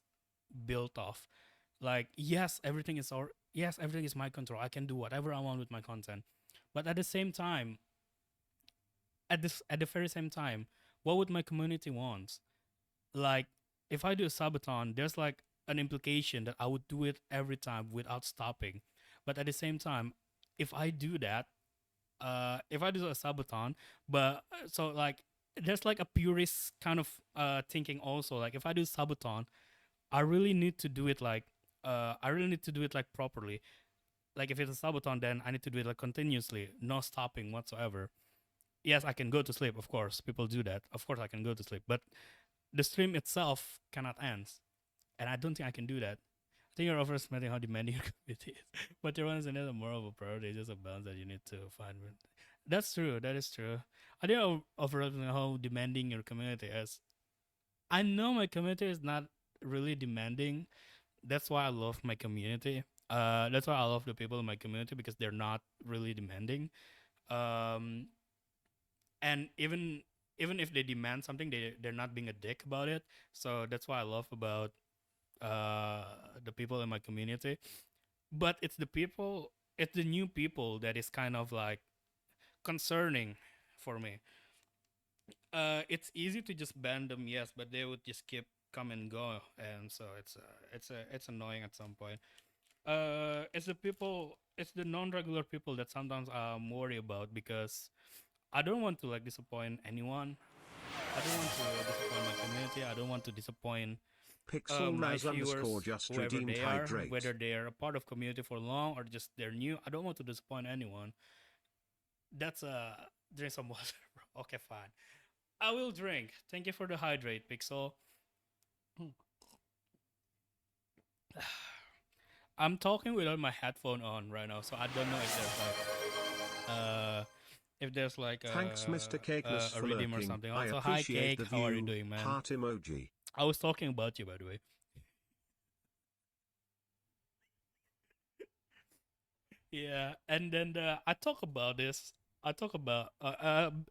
built off. Like, yes, everything is my control. I can do whatever I want with my content, but at the same time, at the very same time, what would my community want? Like, if I do a subathon, there's like an implication that I would do it every time without stopping. But at the same time, if I do that, if I do a subathon, but so like there's like a purist kind of thinking also. Like if I do subathon, I really need to do it like I really need to do it like properly. Like if it's a subathon, then I need to do it like continuously, no stopping whatsoever. Yes, I can go to sleep. Of course, people do that. Of course, I can go to sleep, but the stream itself cannot end, and I don't think I can do that. I think you're overestimating how demanding your community is, but your one is another more of a priority. It's just a balance that you need to find. That's true. That is true. I think you're overestimating how demanding your community is. I know my community is not really demanding. That's why I love my community. That's why I love the people in my community because they're not really demanding. Um, and even if they demand something, they're not being a dick about it. So that's why I love about uh the people in my community. But it's the new people that is kind of like concerning for me. It's easy to just ban them, yes, but they would just keep come and go, and so it's annoying at some point. It's the non-regular people that sometimes I'm worried about because I don't want to like disappoint anyone. I don't want to disappoint my community. I don't want to disappoint Pixel my Raz underscore viewers, just whoever redeemed they are, hydrate. whether they're a part of community for long or just they're new. I don't want to disappoint anyone. That's drink some water, bro. Okay, fine. I will drink. Thank you for the hydrate, Pixel. I'm talking without my headphone on right now, so I don't know if there's like Thanks Mr. Cakeness a for redeem or lurking. something. I Also, hi appreciate Cake, the how are you view. doing, man? Heart emoji. I was talking about you, by the way. Yeah, and then I talk about this. I talk about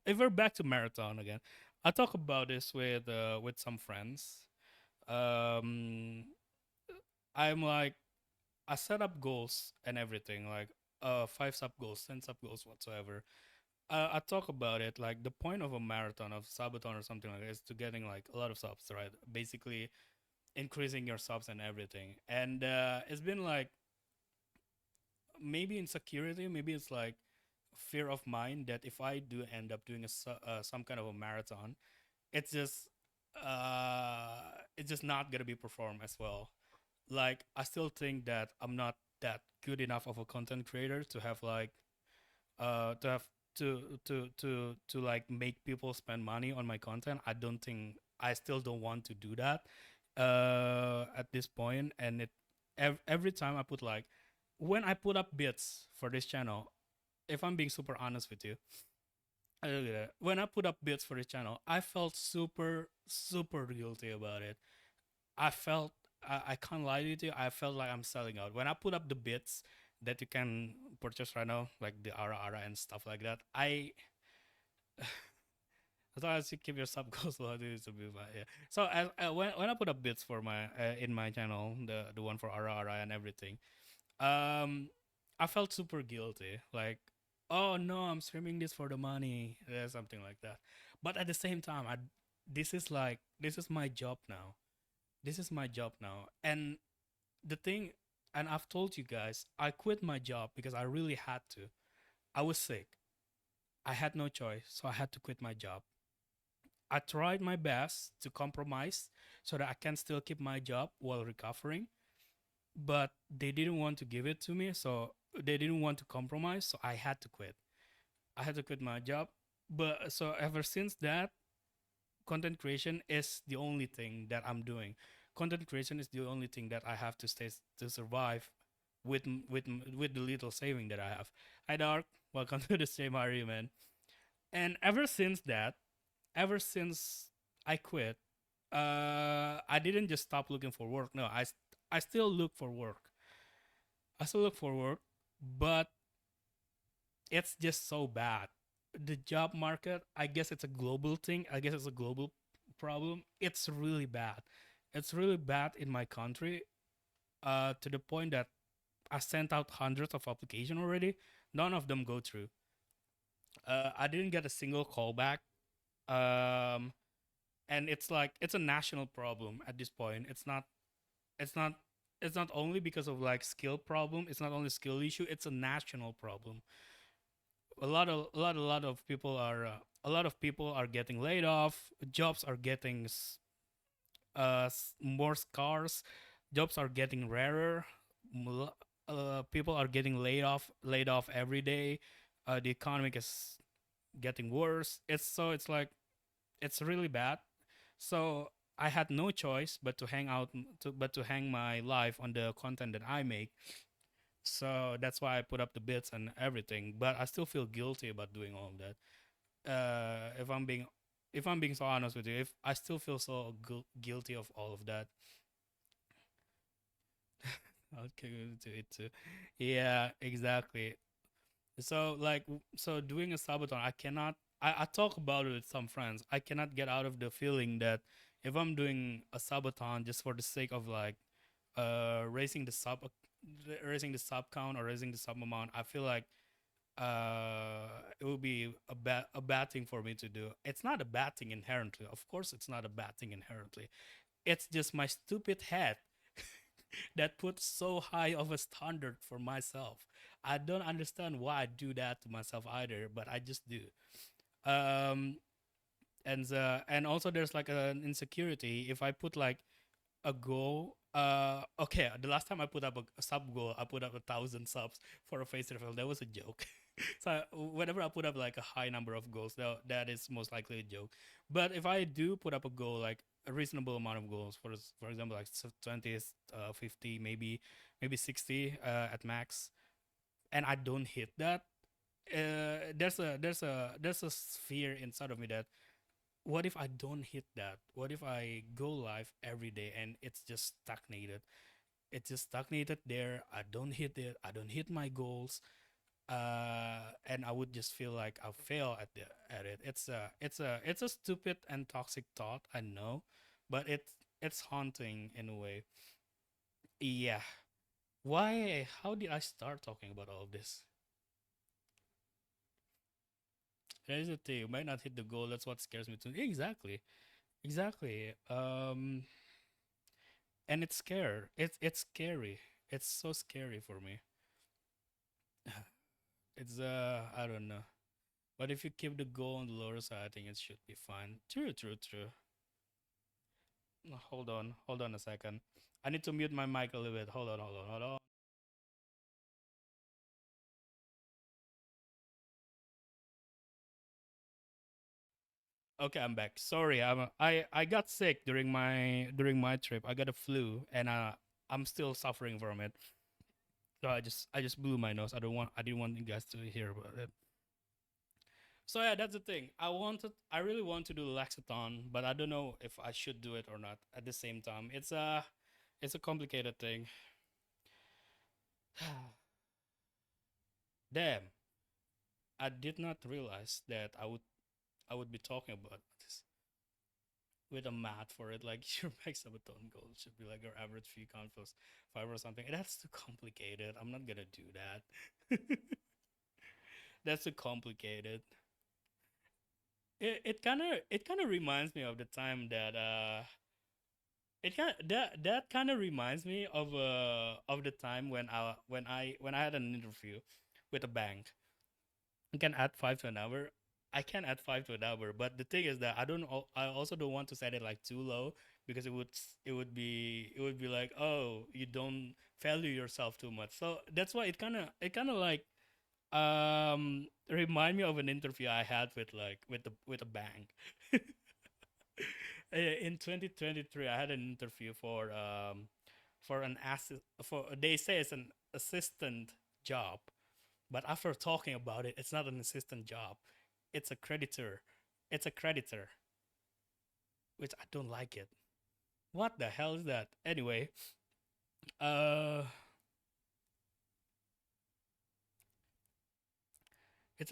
if we're back to marathon again. I talk about this with some friends. Um, I'm like I set up goals and everything, like 5 sub goals, 10 sub goals, whatsoever. I talk about it like the point of a marathon of subathon or something like that is to getting like a lot of subs, right? Basically increasing your subs and everything. And it's been like maybe insecurity, maybe it's like fear of mine that if I do end up doing some kind of a marathon, it's just it's just not gonna be performed as well. Like I still think that I'm not that good enough of a content creator to have like to have to like make people spend money on my content. I don't think I still don't want to do that at this point, and every time I put like when I put up bits for this channel, if I'm being super honest with you, when I put up bits for this channel, I felt super guilty about it. I felt I can't lie to you. I felt like I'm selling out when I put up the bits that you can purchase right now, like the Ara and stuff like that. As long as you keep your sub goals low, it will be fine. Yeah. So when I put up bits for my in my channel, the one for Ara and everything, um, I felt super guilty. Like, oh no, I'm streaming this for the money, something like that. But at the same time, this is my job now. This is my job now, and the thing, and I've told you guys, I quit my job because I really had to. I was sick. I had no choice, so I had to quit my job. I tried my best to compromise so that I can still keep my job while recovering, but they didn't want to give it to me, so they didn't want to compromise, so I had to quit. I had to quit my job. But so ever since that, content creation is the only thing that I'm doing. Content creation is the only thing that I have to stay to survive with with the little saving that I have. Hi Dark, welcome to the stream. How are you, man? And ever since that, ever since I quit, I didn't just stop looking for work. No, I still look for work. I still look for work, but it's just so bad. The job market, I guess it's a global thing. I guess it's a global problem. It's really bad. It's really bad in my country, to the point that I sent out hundreds of applications already. None of them go through. I didn't get a single callback. Um, and it's like it's a national problem at this point. It's not it's not only because of like skill problem. It's not only skill issue. It's a national problem. A lot of people are a lot of people are getting laid off. Jobs are getting more scarce. Jobs are getting rarer. People are getting laid off every day. The economy is getting worse. It's like it's really bad. So I had no choice but to hang my life on the content that I make. So that's why I put up the bits and everything. But I still feel guilty about doing all of that. If I'm being so honest with you, if I still feel so guilty of all of that, I'll get into it too. Yeah, exactly. So like, so doing a sabaton, I cannot. I talk about it with some friends. I cannot get out of the feeling that if I'm doing a sabaton just for the sake of like, raising raising the sub count or raising the sub amount, I feel like it would be a bad thing for me to do. It's not a bad thing inherently. Of course, it's not a bad thing inherently. It's just my stupid head that puts so high of a standard for myself. I don't understand why I do that to myself either, but I just do. Um, and also there's like an insecurity if I put like a goal. Okay, the last time I put up a sub goal, I put up 1,000 subs for a face reveal. That was a joke. So whenever I put up like a high number of goals, that is most likely a joke. But if I do put up a goal, like a reasonable amount of goals, for example, like 20, 50, maybe 60 at max, and I don't hit that, there's a sphere inside of me that what if I don't hit that? What if I go live every day and it's just stagnated? It's just stagnated there. I don't hit it. I don't hit my goals. And I would just feel like I fail at it. It's a stupid and toxic thought. I know, but it's haunting in a way. Yeah. Why? How did I start talking about all of this? There's the thing. You might not hit the goal. That's what scares me too. Exactly. Exactly. And it's scary. It's scary. It's so scary for me. It's I don't know. But if you keep the goal on the lower side, I think it should be fine. True, true, true. Hold on a second. I need to mute my mic a little bit. Hold on. Okay, I'm back. Sorry, I got sick during my trip. I got a flu, and I'm still suffering from it. So I just blew my nose. I didn't want you guys to hear about it. So yeah, that's the thing. I really want to do Lexathon, but I don't know if I should do it or not at the same time. It's a complicated thing. Damn, I did not realize that I would be talking about this with a math for it. Like your max sabaton goal should be like your average fee count plus 5 or something. That's too complicated. I'm not gonna do that. That's too complicated. It kind of reminds me of the time that it kind that kind of reminds me of the time when I had an interview with a bank. You can add 5 to an hour. I can add 5 to an hour, but the thing is that I also don't want to set it like too low because it would be like, oh, you don't value yourself too much. So that's why it kind of like remind me of an interview I had with a bank. In 2023 I had an interview for an asset for they say it's an assistant job, but after talking about it, it's not an assistant job. It's a creditor. It's a creditor, which I don't like it. What the hell is that? Anyway, uh it's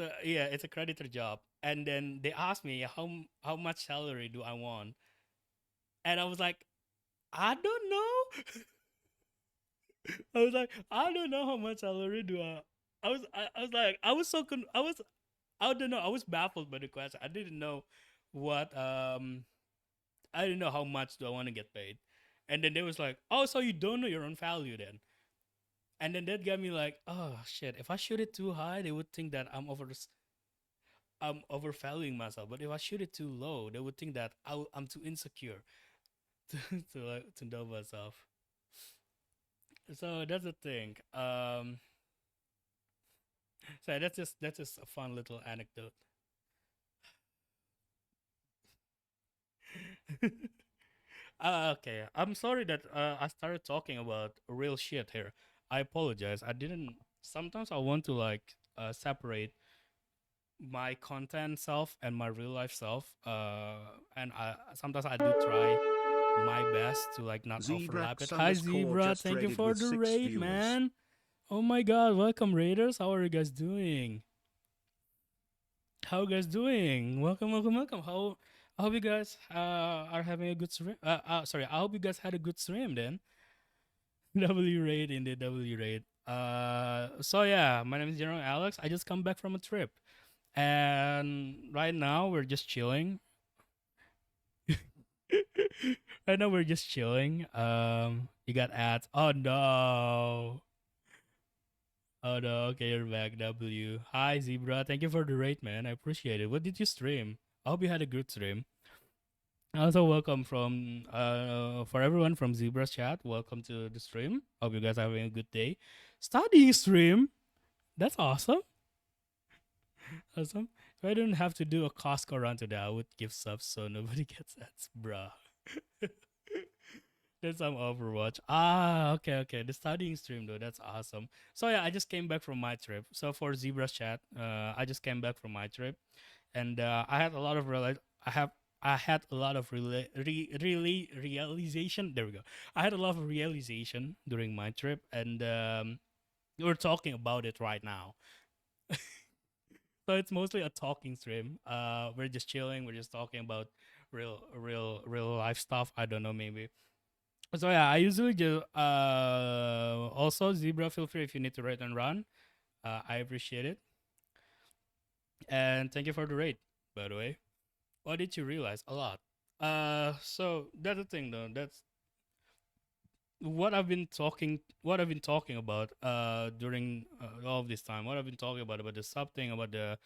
a creditor job. And then they asked me how much salary do I want? And I was like, I don't know. I was like, I don't know how much salary do I was like, I don't know. I was baffled by the question. I didn't know what I didn't know how much do I want to get paid. And then they was like, oh, so you don't know your own value then? And then that got me like, oh shit. If I shoot it too high, they would think that I'm overvaluing myself. But if I shoot it too low, they would think that I'm too insecure to know myself. So that's the thing. So that's just a fun little anecdote. Okay, I'm sorry that I started talking about real shit here. I apologize. I didn't. Sometimes I want to like separate my content self and my real life self. And sometimes I do try my best to like not overlap it. Zebrax Hi underscore Zebra, just thank you raided for with the 6 raid, viewers. man. Oh my god, welcome raiders. How are you guys doing? How you guys doing? Welcome, welcome, welcome. I hope you guys are having a good stream. Sorry, I hope you guys had a good stream then. W raid in the W raid. So yeah, my name is General Alex. I just come back from a trip, and right now we're just chilling. Right now we're just chilling. You got ads. Oh no. Oh no. Okay, you're back. W. Hi Zebra. Thank you for the rate, man. I appreciate it. What did you stream? I hope you had a good stream. Also, welcome from for everyone from Zebra's chat. Welcome to the stream. Hope you guys are having a good day. Studying stream. That's awesome. Awesome. If I didn't have to do a Costco run today, I would give subs so nobody gets ads, bruh. That's some Overwatch. Ah, okay, okay. The studying stream though, that's awesome. So yeah, I just came back from my trip. So for Zebra's chat, I just came back from my trip, and I had a lot of I had a lot of really realization. There we go. I had a lot of realization during my trip, and we're talking about it right now. So it's mostly a talking stream. We're just chilling. We're just talking about real life stuff. I don't know, maybe. So yeah, I usually just also Zebra. Feel free if you need to rate and run. I appreciate it, and thank you for the rate. By the way, what did you realize? A lot. So that's the thing, though. That's what I've been talking. What I've been talking about. During all of this time, what I've been talking about the sub thing, about the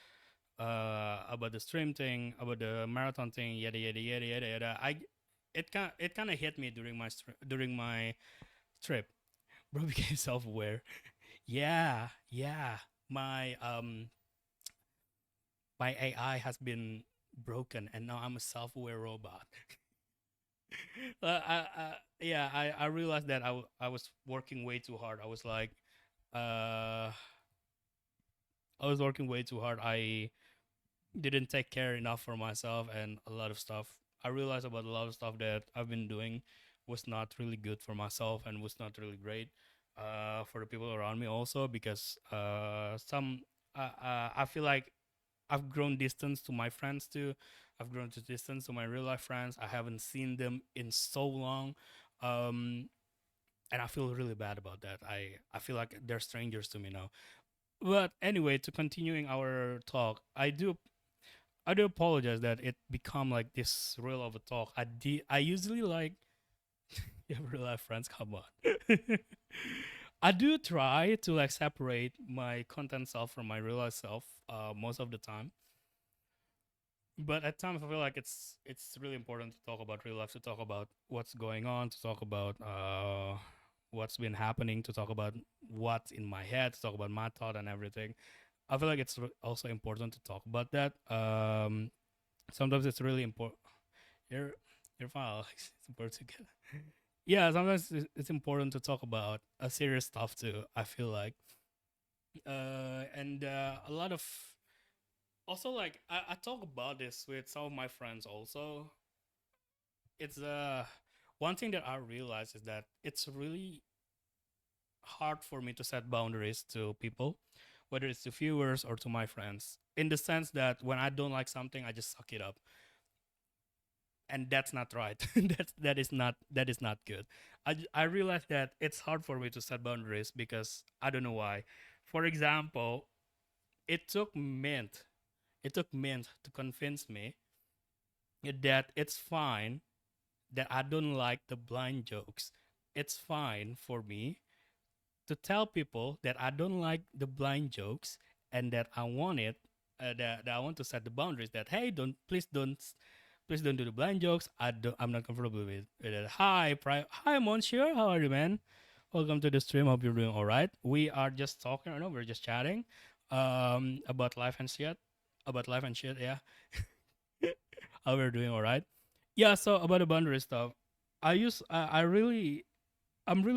stream thing, about the marathon thing, yada yada yada yada yada. It kind of hit me during my trip. Bro became self aware. Yeah, yeah. My my AI has been broken, and now I'm a self aware robot. Yeah, I realized that I was working way too hard. I was like uh, I was working way too hard. I didn't take care enough for myself and a lot of stuff. I realized about a lot of stuff that I've been doing was not really good for myself and was not really great for the people around me also because I feel like I've grown distance to my friends too. I've grown to distance to my real life friends. I haven't seen them in so long. Um, and I feel really bad about that. I feel like they're strangers to me now. But anyway, to continuing our talk, I do apologize that it become like this real of a talk. I usually like you have real life friends. Come on. I do try to like separate my content self from my real life self most of the time. But at times I feel like it's really important to talk about real life, to talk about what's going on, to talk about what's been happening, to talk about what's in my head, to talk about my thought and everything. I feel like it's also important to talk about that. Sometimes it's really important. Your your file. It's important to get. Yeah, sometimes it's important to talk about a serious stuff too. I feel like, and a lot of also like I talk about this with some of my friends also. It's one thing that I realize is that it's really hard for me to set boundaries to people, whether it's to viewers or to my friends. In the sense that when I don't like something, I just suck it up, and that's not right. That is not good. I realize that it's hard for me to set boundaries because I don't know why. For example, it took Mint it took Mint to convince me that it's fine that I don't like the blind jokes. It's fine for me to tell people that I don't like the blind jokes and that I want it, that I want to set the boundaries. That hey, please don't do the blind jokes. I'm not comfortable with it. Hi, Monsieur. How are you, man? Welcome to the stream. Hope you're doing all right. We are just talking. I know we're just chatting, about life and shit. About life and shit. Yeah. How we're doing all right. Yeah. So about the boundary stuff, I'm really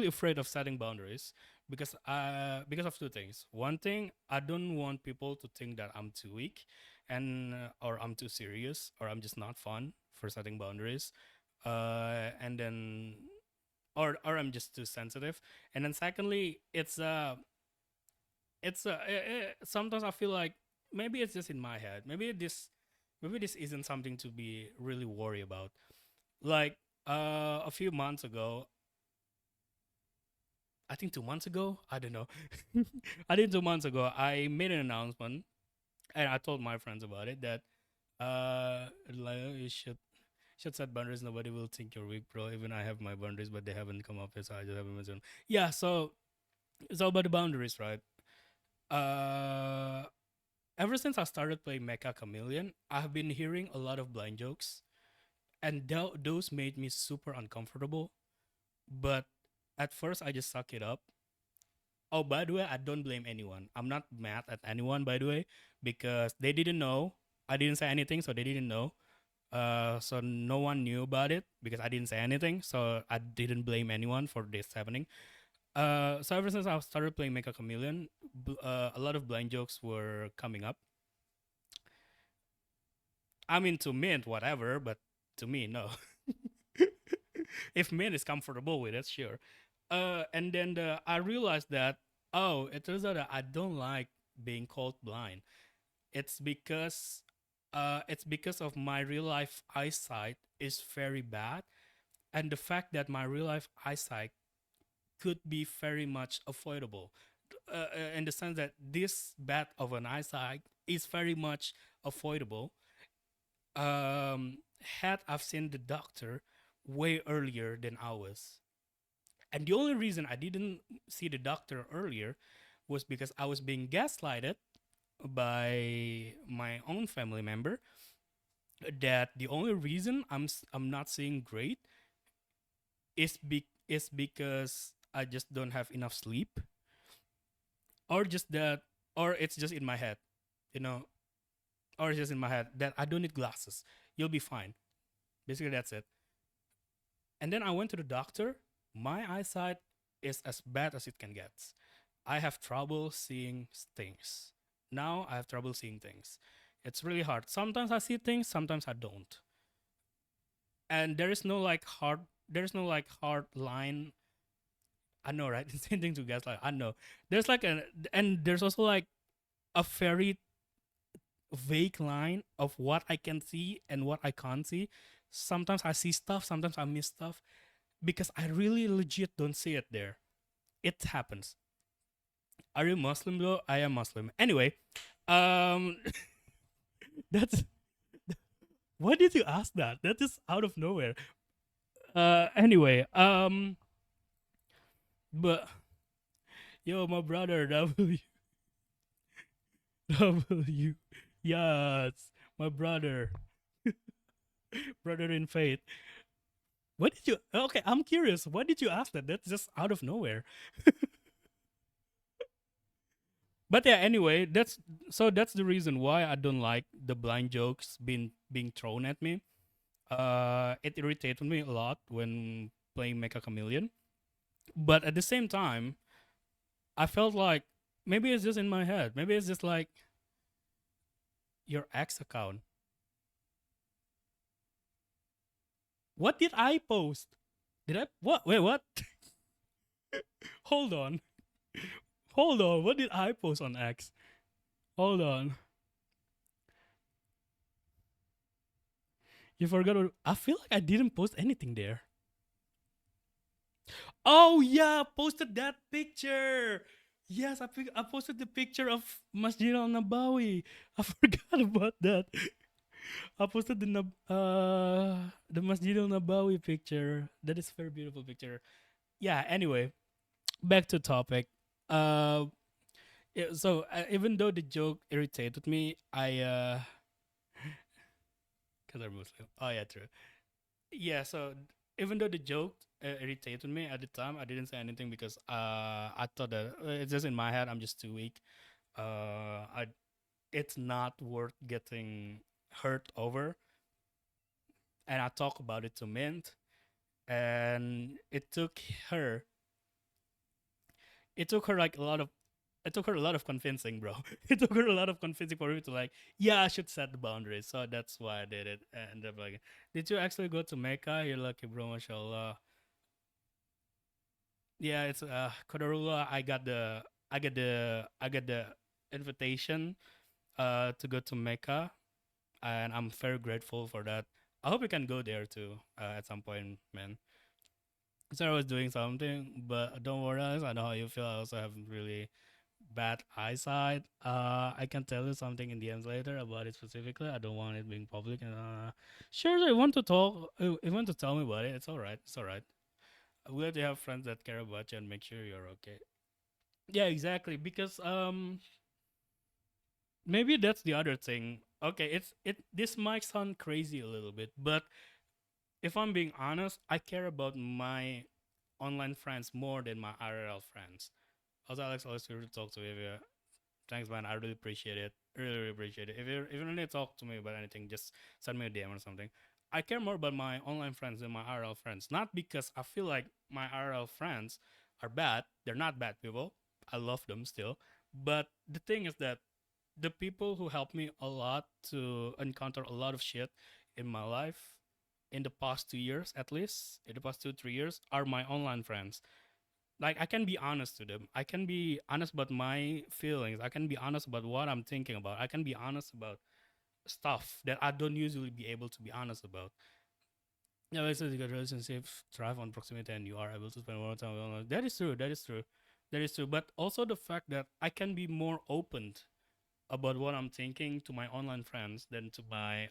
afraid of setting boundaries because of two things. One thing, I don't want people to think that I'm too weak, and or I'm too serious, or I'm just not fun for setting boundaries, and then or I'm just too sensitive. And then secondly, sometimes I feel like maybe it's just in my head. Maybe this isn't something to be really worried about. Like a few months ago, I think 2 months ago. I don't know. I think 2 months ago, I made an announcement and I told my friends about it that like, you should set boundaries. Nobody will think you're weak, bro. Even I have my boundaries, but they haven't come up yet, so I just haven't mentioned. Yeah, so it's all about the boundaries, right? Uh, ever since I started playing Mecha Chameleon, I've been hearing a lot of blind jokes, and those made me super uncomfortable. But at first, I just suck it up. Oh, by the way, I don't blame anyone. I'm not mad at anyone, by the way, because they didn't know. I didn't say anything, so they didn't know. So no one knew about it because I didn't say anything. So I didn't blame anyone for this happening. So ever since I started playing Mecha Chameleon, a lot of blind jokes were coming up. I mean, to Mint, whatever, but to me, no. If Mint is comfortable with it, sure. And then I realized that, oh, it turns out that I don't like being called blind. It's because it's because of my real life eyesight is very bad, and the fact that my real life eyesight could be very much avoidable, in the sense that this bad of an eyesight is very much avoidable. Had I've seen the doctor way earlier than I was. And the only reason I didn't see the doctor earlier was because I was being gaslighted by my own family member that the only reason I'm not seeing great is because I just don't have enough sleep, or just that, or it's just in my head, you know, or it's just in my head that I don't need glasses. You'll be fine. Basically, that's it. And then I went to the doctor. My eyesight is as bad as it can get. I have trouble seeing things. Now I have trouble seeing things. It's really hard. Sometimes I see things, sometimes I don't. And there is no like hard hard line. I know, right? Same thing to guys, like I know. There's like a and there's also like a very vague line of what I can see and what I can't see. Sometimes I see stuff, sometimes I miss stuff because I really legit don't see it there. It happens. Are you Muslim though? I am Muslim. Anyway, um, that's why did you ask that? That is out of nowhere. Anyway, but yo, my brother W W, yes, my brother, brother in faith. What did you? Okay, I'm curious. Why did you ask that? That's just out of nowhere. But yeah, anyway, that's the reason why I don't like the blind jokes being thrown at me. It irritated me a lot when playing Mecha Chameleon. But at the same time, I felt like maybe it's just in my head. Maybe it's just like your ex account. What did I post? Did I what? Wait, what? Hold on. Hold on. What did I post on X? Hold on. You forgot. I feel like I didn't post anything there. Oh yeah, I posted that picture. Yes, I posted the picture of Masjid Al Nabawi. I forgot about that. I posted the Masjid Al Nabawi picture. That is a very beautiful picture. Yeah. Anyway, back to topic. Uh, even though the joke irritated me, because I'm Muslim. Oh yeah, true. Yeah, so even though the joke irritated me at the time, I didn't say anything because I thought that it's just in my head. I'm just too weak. I It's not worth getting hurt over. And I talked about it to Mint, and her. It took her like a lot of. It took her a lot of convincing, bro. It took her a lot of convincing for me to like, yeah, I should set the boundaries. So that's why I did it. And they're like, did you actually go to Mecca? You're lucky, bro. Mashallah. Yeah, it's Qadarullah. I got the invitation to go to Mecca, and I'm very grateful for that. I hope we can go there too at some point, man. So I was doing something, but don't worry, I know how you feel. I also have really bad eyesight. I can tell you something in DMs later about it specifically. I don't want it being public. Sure, if you want to talk, if you want to tell me about it, it's all right. It's all right. I'm glad you have friends that care about you and make sure you're okay. Yeah, exactly. Because maybe that's the other thing. Okay, this might sound crazy a little bit, but if I'm being honest, I care about my online friends more than my IRL friends. Also, Alex, always feel to talk to you. Thanks, man. I really appreciate it. Really appreciate it. If you need to talk to me about anything, just send me a DM or something. I care more about my online friends than my IRL friends. Not because I feel like my IRL friends are bad. They're not bad people. I love them still. But the thing is that the people who helped me a lot to encounter a lot of shit in my life in the past 2 years, at least in the past 2 3 years, are my online friends. Like I can be honest to them. I can be honest about my feelings. I can be honest about what I'm thinking about. I can be honest about stuff that I don't usually be able to be honest about. Yeah, it's a good relationship thrive on proximity, and you are able to spend more time with. That is true. That is true. That is true. But also the fact that I can be more open about what I'm thinking to my online friends than to my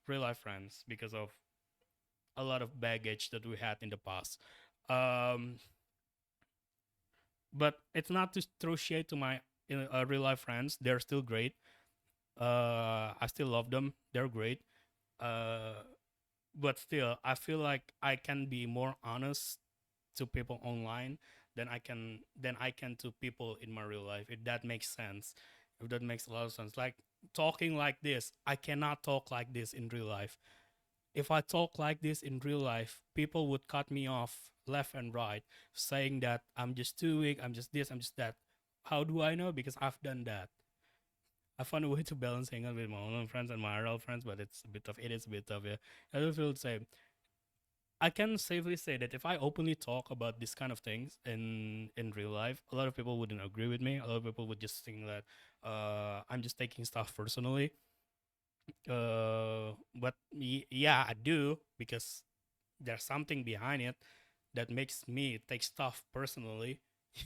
real life friends because of a lot of baggage that we had in the past. Um, but it's not to throw shade to my real life friends. They're still great. I still love them. They're great. Uh, but still, I feel like I can be more honest to people online than I can to people in my real life. If that makes sense. If that makes a lot of sense. Like talking like this, I cannot talk like this in real life. If I talk like this in real life, people would cut me off left and right, saying that I'm just too weak, I'm just this, I'm just that. How do I know? Because I've done that. I found a way to balance hanging out with my online friends and my IRL friends, but it's a bit of it is a bit of yeah. I just feel say I can safely say that if I openly talk about this kind of things in real life, a lot of people wouldn't agree with me. A lot of people would just think that I'm just taking stuff personally. But yeah, I do because there's something behind it that makes me take stuff personally.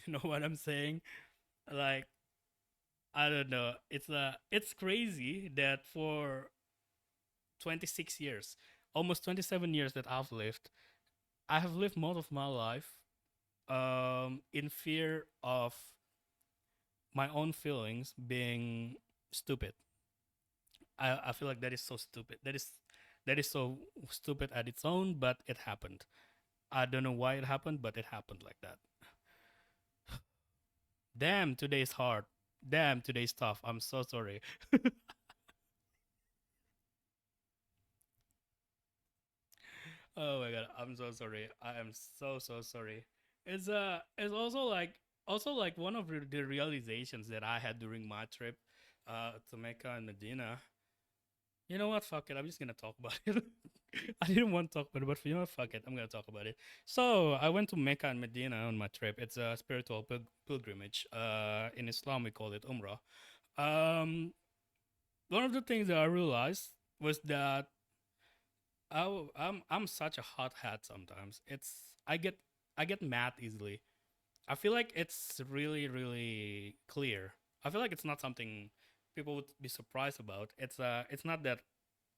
You know what I'm saying? Like I don't know. It's crazy that for 26 years, almost 27 years that I've lived, I have lived most of my life in fear of my own feelings being stupid. I feel like that is so stupid. That is so stupid at its own, but it happened. I don't know why it happened, but it happened like that. Damn, today's hard. Damn, today's tough. I'm so sorry. Oh my god, I'm so sorry. I am so sorry. It's also like one of the realizations that I had during my trip to Mecca and Medina. You know what? Fuck it. I'm just gonna talk about it. I didn't want to talk about it, but you know what? Fuck it. I'm gonna talk about it. So I went to Mecca and Medina on my trip. It's a spiritual pilgrimage. In Islam we call it Umrah. Um, One of the things that I realized was that I'm such a hot hat sometimes. I get mad easily. I feel like it's really clear. I feel like it's not something people would be surprised about. It's not that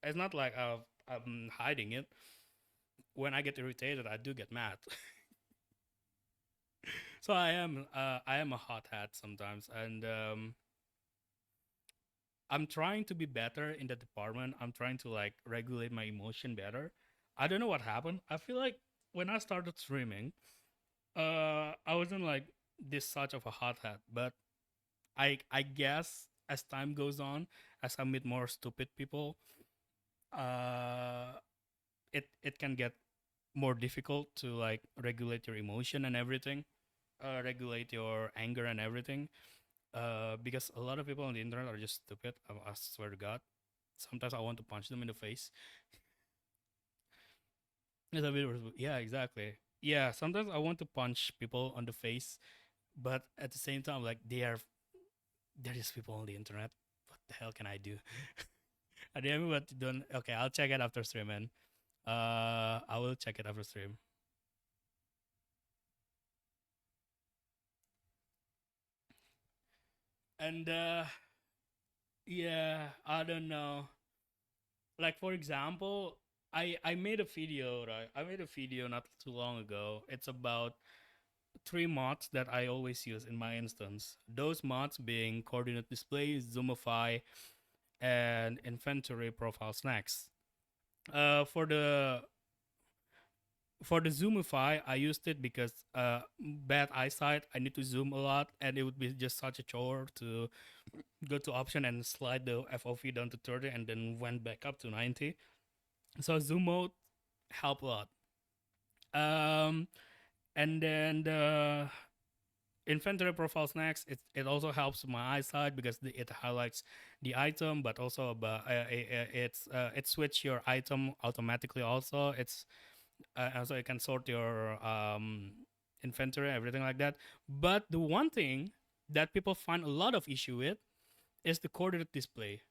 it's not like I'm hiding it. When I get irritated, I do get mad. So I am a hot hat sometimes, and I'm trying to be better in the department. I'm trying to like regulate my emotion better. I don't know what happened. I feel like when I started streaming, I wasn't like this such of a hot hat, but I guess as time goes on, as I meet more stupid people, uh, it can get more difficult to like regulate your emotion and everything, regulate your anger and everything. Because a lot of people on the internet are just stupid. I swear to God. Sometimes I want to punch them in the face. It's a bit, yeah, exactly. Yeah, sometimes I want to punch people on the face, but at the same time, like they're just people on the internet. What the hell can I do? I don't know what to do. Okay, I'll check it after stream, man. I will check it after stream. And yeah, I don't know. Like for example, I made a video, right? I made a video not too long ago. It's about three mods that I always use in my instance. Those mods being coordinate display, zoomify, and inventory profile snacks. Uh, for the for the zoomify, I used it because bad eyesight. I need to zoom a lot, and it would be just such a chore to go to option and slide the FOV down to 30, and then went back up to 90. So zoom mode help a lot. Um, and then the inventory profile snacks, it also helps my eyesight because it highlights the item, but also about it switch your item automatically. Also, it's also you can sort your inventory, everything like that. But the one thing that people find a lot of issue with is the coordinate display.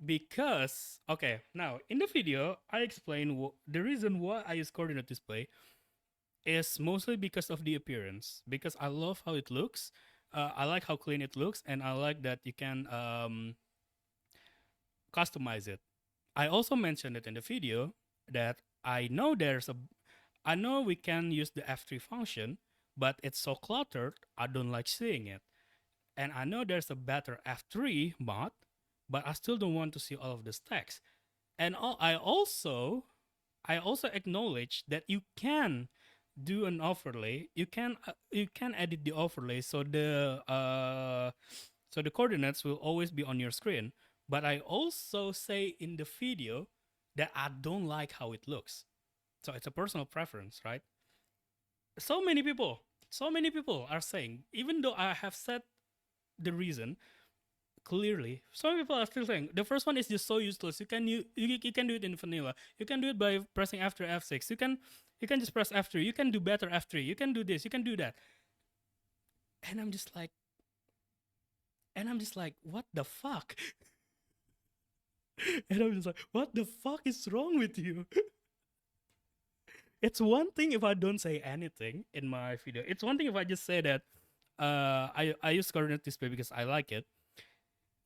Because okay, now in the video I explain the reason why I use coordinate display is mostly because of the appearance. Because I love how it looks. I like how clean it looks, and I like that you can customize it. I also mentioned it in the video that I know we can use the F3 function, but it's so cluttered. I don't like seeing it, and I know there's a better F3 mod, but I still don't want to see all of the stacks. And I also acknowledge that you can do an overlay. You can edit the overlay so the coordinates will always be on your screen. But I also say in the video that I don't like how it looks. So it's a personal preference, right? So many people. So many people are saying, even though I have said the reason clearly, some people are still saying the first one is just so useless. You can do it in vanilla. You can do it by pressing after F6. You can just press F3. You can do better F3. You can do this. You can do that. And I'm just like, what the fuck? And I'm just like, what the fuck is wrong with you? It's one thing if I don't say anything in my video. It's one thing if I just say that I use coordinate display because I like it.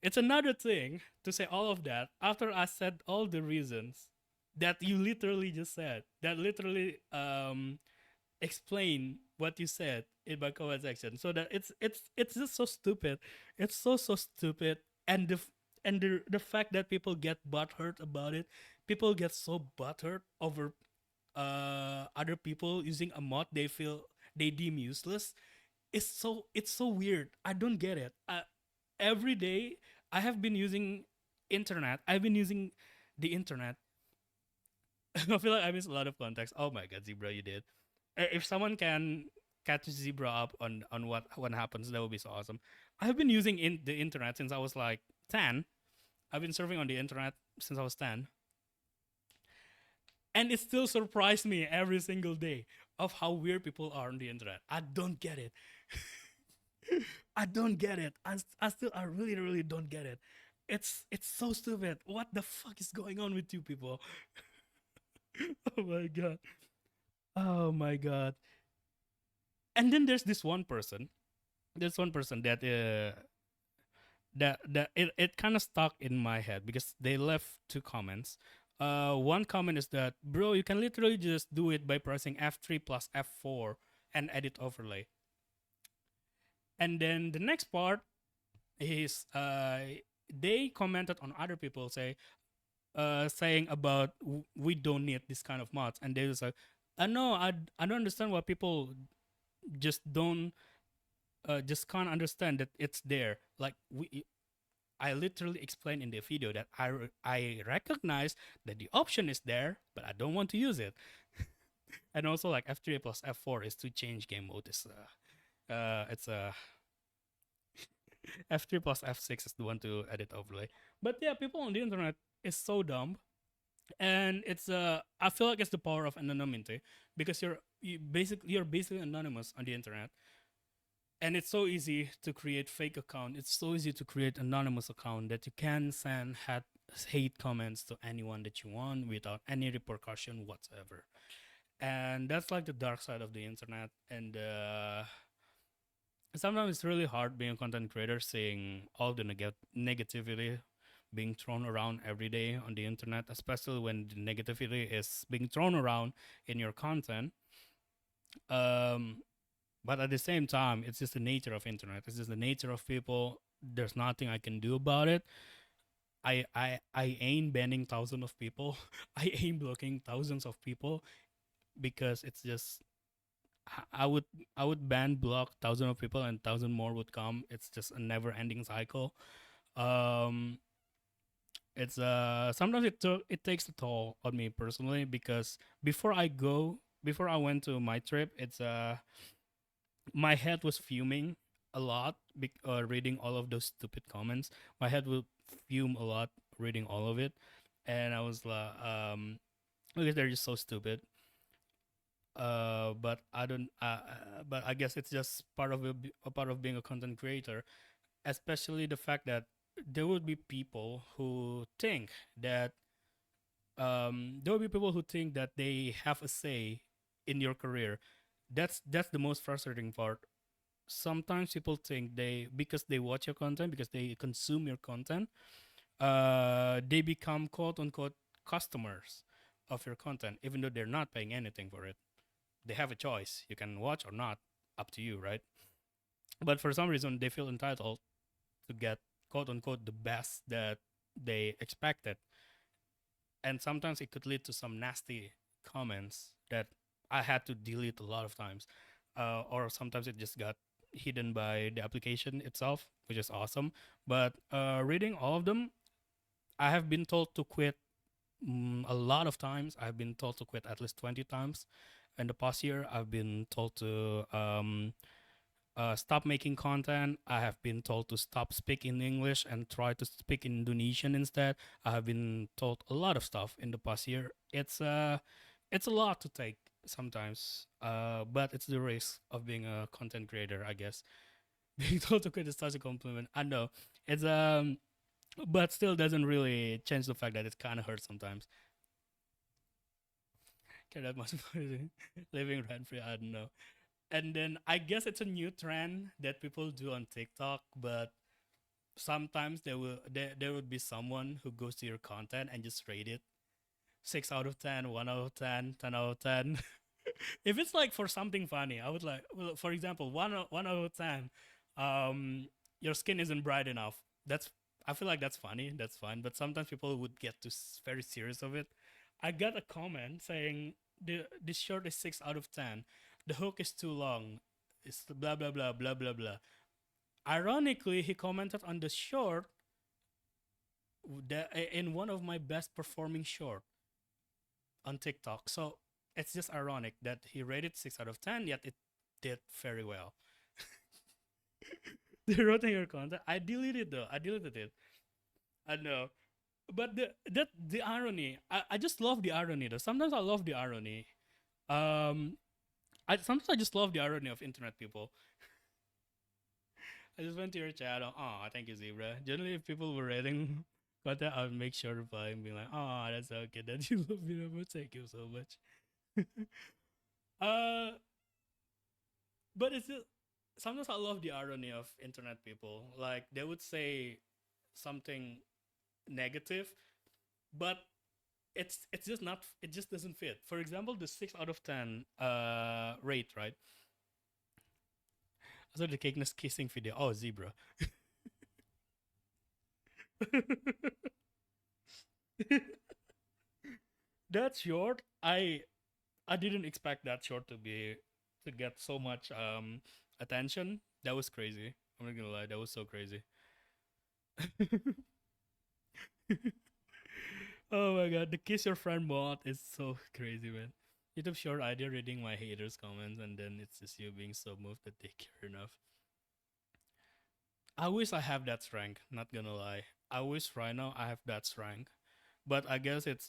It's another thing to say all of that after I said all the reasons that you literally just said. That literally explain what you said in my comment section. So that it's just so stupid. It's so stupid. And the fact that people get butthurt about it, people get so butthurt over other people using a mod they deem useless. It's so weird. I don't get it. Every day I have been using internet. I've been using the internet. I feel like I missed a lot of context. Oh my god, Zebra, you did. If someone can catch Zebra up on what happens, that would be so awesome. I've been using the internet since I was like 10. I've been surfing on the internet since I was 10. And it still surprised me every single day of how weird people are on the internet. I don't get it. I don't get it. I really, really don't get it. It's so stupid. What the fuck is going on with you people? Oh my god. Oh my god. And then there's this one person. There's one person that it kind of stuck in my head because they left two comments. One comment is that, bro, you can literally just do it by pressing F3 plus F4 and edit overlay. And then the next part is they commented on other people saying about we don't need this kind of mods, and they was like, no, I don't understand why people just don't just can't understand that it's there. Like I literally explained in the video that I recognize that the option is there, but I don't want to use it. And also like F3 plus F4 is to change game mode. It's F3 plus F6 is the one to edit overlay. But yeah, people on the internet is so dumb, and it's I feel like it's the power of anonymity because you're basically anonymous on the internet, and it's so easy to create fake account. It's so easy to create anonymous account that you can send hate comments to anyone that you want without any repercussion whatsoever. And that's like the dark side of the internet. And sometimes it's really hard being a content creator, seeing all the negativity being thrown around every day on the internet, especially when the negativity is being thrown around in your content. Um, but at the same time, it's just the nature of internet. It's just the nature of people. There's nothing I can do about it. I ain't banning thousands of people. I ain't blocking thousands of people because it's just I would ban block thousands of people and thousand more would come. It's just a never ending cycle. Um, it's sometimes it takes a toll on me personally because before I went to my trip, it's my head was fuming a lot reading all of those stupid comments. My head would fume a lot reading all of it, and I was like, because they're just so stupid. But I don't. But I guess it's just a part of being a content creator, especially the fact that there would be people who think that there will be people who think that they have a say in your career. That's the most frustrating part. Sometimes people think because they watch your content, because they consume your content, they become quote unquote customers of your content, even though they're not paying anything for it. They have a choice. You can watch or not, up to you, right? But for some reason, they feel entitled to get quote unquote the best that they expected. And sometimes it could lead to some nasty comments that I had to delete a lot of times. Or sometimes it just got hidden by the application itself, which is awesome. But reading all of them, I have been told to quit a lot of times. I've been told to quit at least 20 times. In the past year, I've been told to stop making content. I have been told to stop speaking English and try to speak Indonesian instead. I have been told a lot of stuff in the past year. It's a lot to take sometimes, but it's the risk of being a content creator, I guess. Being told to quit is such a compliment. I know it's but still doesn't really change the fact that it kind of hurts sometimes. Care that much about living rent free. I don't know. And then I guess it's a new trend that people do on TikTok, but sometimes there would be someone who goes to your content and just rate it 6 out of 10, 1 out of 10, 10 out of 10. If it's like for something funny, I would like, well, for example, one out of 10. Your skin isn't bright enough. That's I feel like that's funny. That's fine. But sometimes people would get too very serious of it. I got a comment saying this shirt is 6 out of 10. The hook is too long. It's blah blah blah blah blah blah. Ironically, he commented on the short in one of my best performing short on TikTok. So it's just ironic that he rated 6 out of 10, yet it did very well. They wrote in your content. I deleted though. I deleted it. I know. But the irony, I just love the irony though. Sometimes I love the irony. Um sometimes I just love the irony of internet people. I just went to your chat. Oh, thank you, Zebra. Generally, if people were rating content, I would make sure to reply and be like, oh, that's so good that you love me. But thank you so much. uh, but it's just, sometimes I love the irony of internet people. Like they would say something negative, but it's just not. It just doesn't fit. For example, the 6 out of 10 rate, right? So the cakeness kissing video. Oh, Zebra. That short, I didn't expect that short to get so much attention. That was crazy. I'm not gonna lie, that was so crazy. Oh my god, the kiss your friend bot is so crazy, man. YouTube short idea reading my haters' comments and then it's just you being so moved that they care enough. I wish I have that strength, not gonna lie. I wish right now I have that strength. But I guess it's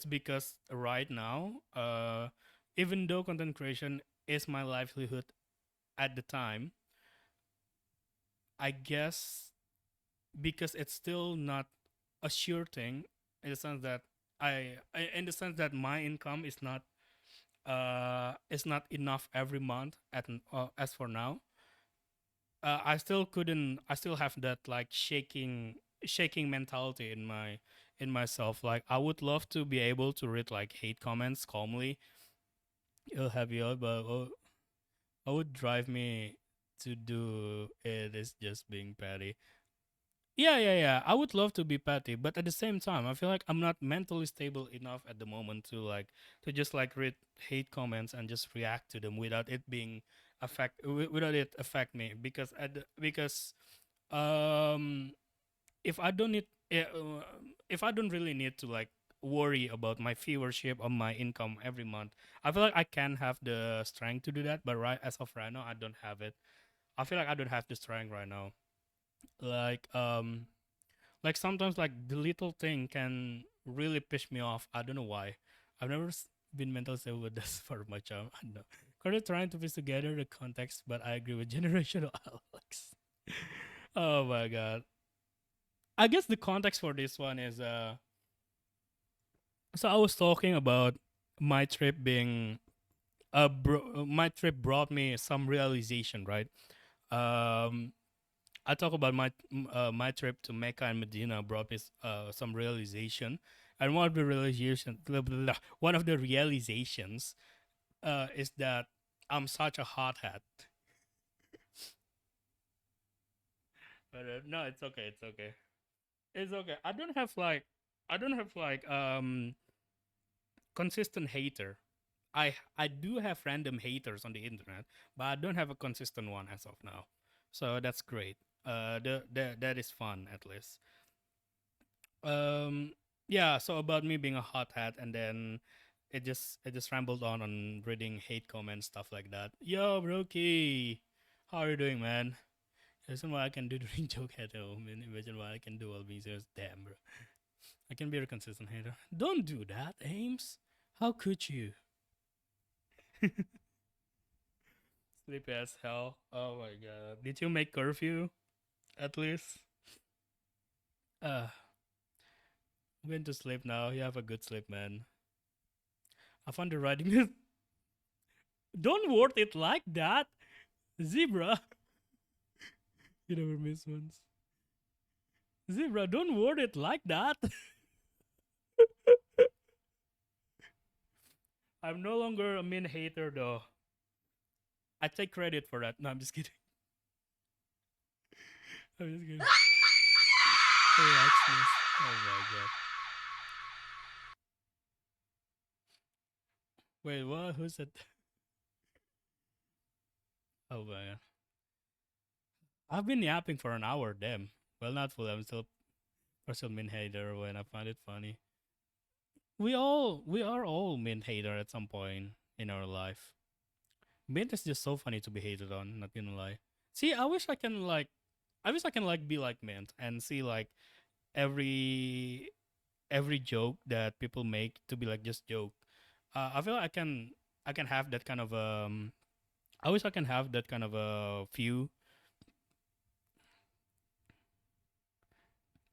because right now, even though content creation is my livelihood at the time, I guess because it's still not a sure thing in the sense that in the sense that my income is not enough every month as for now. I still couldn't. I still have that like shaking mentality in myself. Like I would love to be able to read like hate comments calmly. It'll have you out, but what would drive me to do it is just being petty. Yeah, yeah, yeah. I would love to be petty, but at the same time, I feel like I'm not mentally stable enough at the moment to just like read hate comments and just react to them without it being without it affect me because um if I don't need if I don't really need to like worry about my viewership or my income every month, I feel like I can have the strength to do that. But right as of right now, I don't have it. I feel like I don't have the strength right now. Like like sometimes like the little thing can really piss me off. I don't know why. I've never been mental stable with this part of my job. I don't know. Kind of trying to piece together the context, but I agree with generational Alex. Oh my god. I guess the context for this one is so I was talking about my trip being my trip brought me some realization, right? Um I talk about my trip to Mecca and Medina brought me some realization, and one of the realizations is that I'm such a hothead. But no, it's okay. It's okay. It's okay. I don't have like consistent hater. I do have random haters on the internet, but I don't have a consistent one as of now. So that's great. That is fun at least. Um, Yeah, so about me being a hot hat, and then it just rambled on reading hate comments, stuff like that. Yo, Brokey, how are you doing, man? Listen, what I can do during joke at home, and imagine what I can do while being serious. Damn, bro, I can be a consistent hater. Don't do that, Ames. How could you? Sleepy as hell. Oh my god. Did you make curfew at least? I'm going to sleep now. You have a good sleep, man. I found the writing. Don't word it like that, zebra. You never miss once. Zebra, don't word it like that. I'm no longer a mean hater though. I take credit for that. No, I'm just kidding. I'm just kidding. Relaxness. Oh my god. Wait, what? Who said? Oh my god. I've been yapping for an hour. Damn. Well, not full. I'm still partial mean hater when I find it funny. We are all mean hater at some point in our life. Mint is just so funny to be hated on. Not gonna lie. See, I wish I can be like Mint and see like every every joke that people make to be like just joke. I feel like I can have that kind of I wish I can have that kind of a few.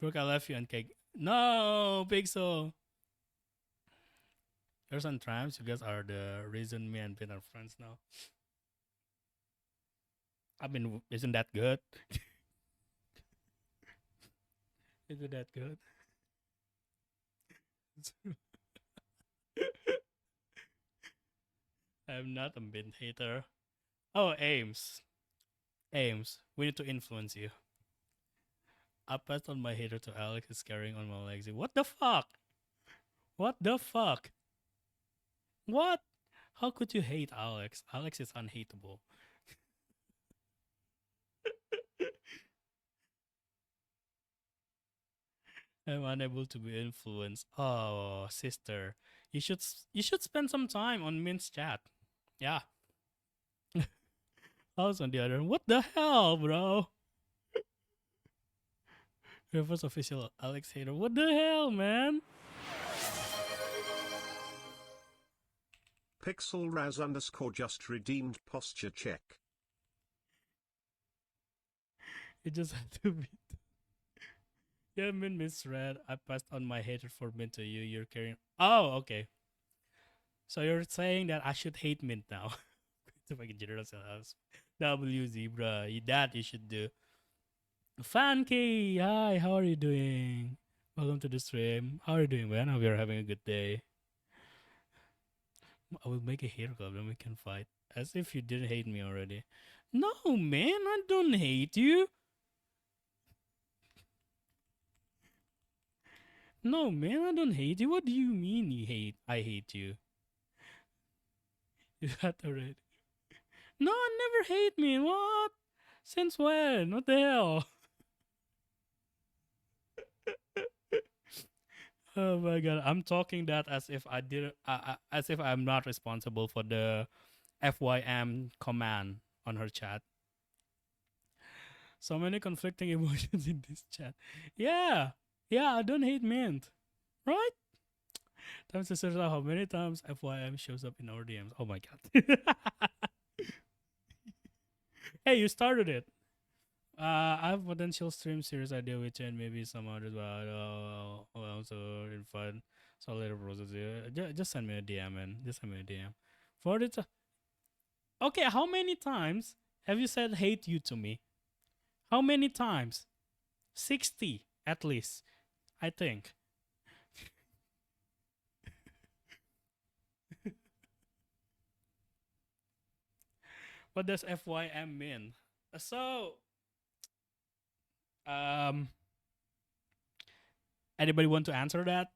Brooke, I left you and cake. No, Pixel. There's some times you guys are the reason me and Ben are friends now. I mean, isn't that good? Isn't that good? I'm not a bin hater. Oh, Ames. Ames, we need to influence you. I passed on my hater to Alex is carrying on my legs. What the fuck? What the fuck? What? How could you hate Alex? Alex is unhateable. I'm unable to be influenced. Oh, sister, you should spend some time on Mint's chat. Yeah. I was on the other. What the hell, bro? Your first official Alex hater. What the hell, man? Pixel Raz underscore just redeemed posture check. It just had to be. Yeah, Mint misread. I passed on my hatred for Mint to you. You're carrying. Oh, okay. So you're saying that I should hate Mint now? To make a general house. W Zebra. That you should do. Fanky, hi. How are you doing? Welcome to the stream. How are you doing, man? Hope you're having a good day. I will make a hero club and we can fight. As if you didn't hate me already. No, man, I don't hate you. No, man, I don't hate you. What do you mean you hate? I hate you. Is that already? No, I never hate me. What? Since when? What the hell? Oh my god, I'm talking that as if I did, as if I'm not responsible for the FYM command on her chat. So many conflicting emotions in this chat. Yeah, yeah, I don't hate Mint, right? Times to search out how many times FYM shows up in our DMs. Oh my god. Hey, you started it. I have potential stream series idea which and maybe some others, but I'll also invite so later process. Just send me a DM, man. Just send me a DM. For the okay, how many times have you said hate you to me? How many times? 60 at least, I think. What does FYM mean? So, um, anybody want to answer that?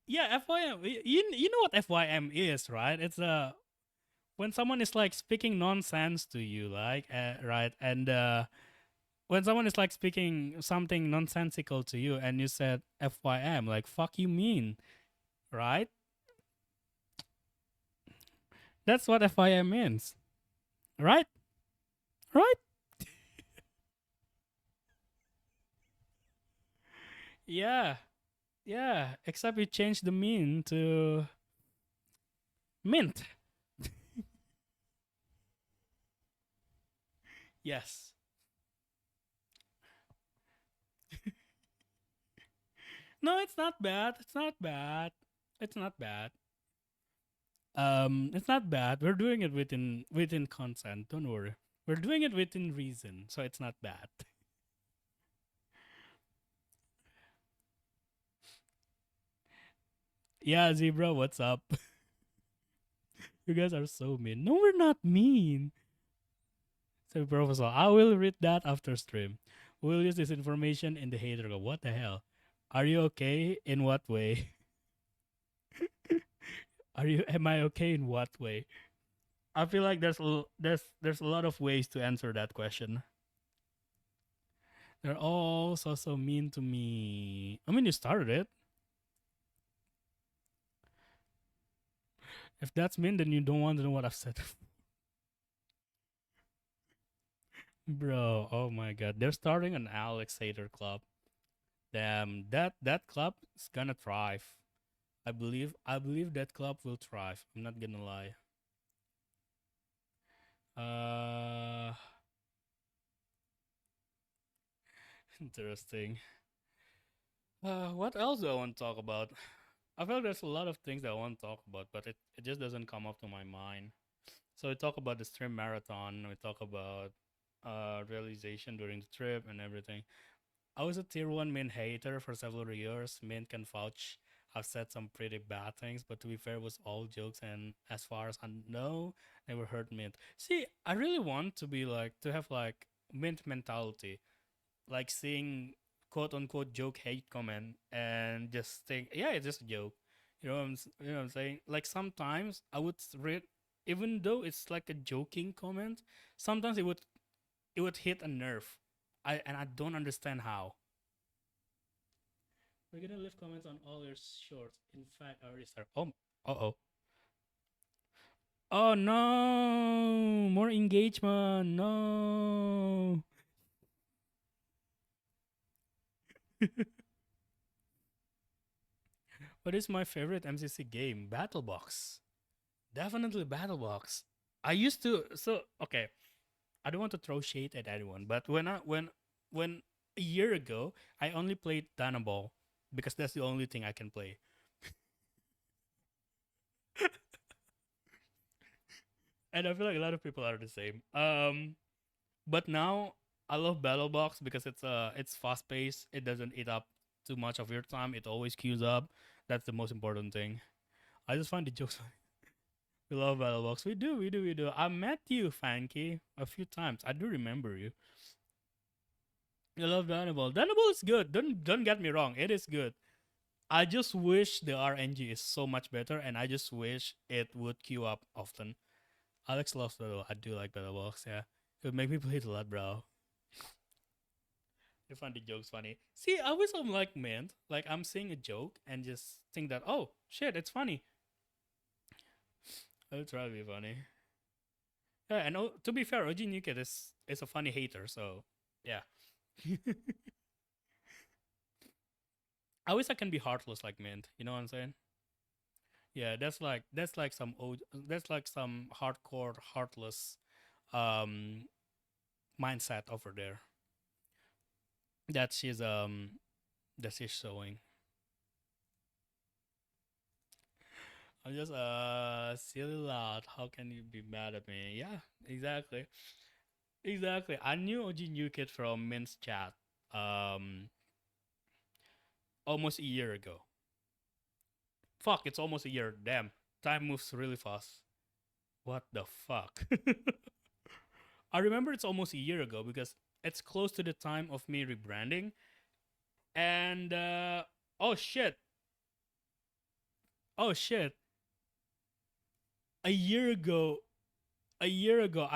Yeah, FYM. You know what FYM is, right? It's a when someone is like speaking nonsense to you, like right, and when someone is like speaking something nonsensical to you, and you said FYM, like fuck you mean, right? That's what FYM means, right? Right? Yeah, yeah. Except you change the mean to mint. Yes. No, it's not bad. It's not bad. It's not bad. It's not bad. We're doing it within consent. Don't worry. We're doing it within reason, so it's not bad. Yeah, Zebra, what's up? You guys are so mean. No, we're not mean. So, Professor, I will read that after stream. We'll use this information in the hater. Go, what the hell? Are you okay? In what way? Are you? Am I okay? In what way? I feel like there's a lot of ways to answer that question. They're all so mean to me. I mean, you started it. If that's mean, then you don't want to know what I've said. Bro, oh my god. They're starting an Alex Hater club. Damn, that club is gonna thrive. I believe that club will thrive. I'm not gonna lie. Uh Interesting. What else do I want to talk about? I feel like there's a lot of things that I want to talk about, but it just doesn't come up to my mind. So we talk about the stream marathon, we talk about realization during the trip and everything. I was a tier one main hater for several years. Main can vouch. I've said some pretty bad things, but to be fair, it was all jokes. And as far as I know, never hurt Mint. See, I really want to be like to have like Mint mentality, like seeing quote unquote joke hate comment and just think, yeah, it's just a joke. You know what I'm saying? Like sometimes I would read, even though it's like a joking comment, sometimes it would hit a nerve. I don't understand how. We're gonna leave comments on all your shorts. In fact, I already started. Oh, oh. Oh no! More engagement. No. What is my favorite MCC game? Battle Box. Definitely Battle Box. I used to. So okay, I don't want to throw shade at anyone, but when a year ago I only played Dynaball because that's the only thing I can play. And I feel like a lot of people are the same. But now I love Battle Box because it's fast paced. It doesn't eat up too much of your time. It always queues up. That's the most important thing. I just find the jokes funny. We love Battle Box. We do. I met you, Fanky, a few times. I do remember you. I love Dynaball. Dynaball is good. Don't get me wrong. It is good. I just wish the RNG is so much better, and I just wish it would queue up often. Alex loves Battle. I do like Battle Box. Yeah, it would make me play it a lot, bro. You find the jokes funny. See, I wish I'm like Mint. Like I'm saying a joke and just think that, oh shit, it's funny. I'll try to be funny. Yeah, and to be fair, OG Newkid is a funny hater, so yeah. I wish I can be heartless like Mint. You know what I'm saying? Yeah, that's like some hardcore heartless um mindset over there that she's showing. I'm just silly lad. How can you be mad at me? Yeah, exactly. Exactly. I knew OG New Kid from Min's chat um almost a year ago. Fuck, it's almost a year. Damn. Time moves really fast. What the fuck? I remember it's almost a year ago because it's close to the time of me rebranding. And oh shit. Oh shit. A year ago. a year ago.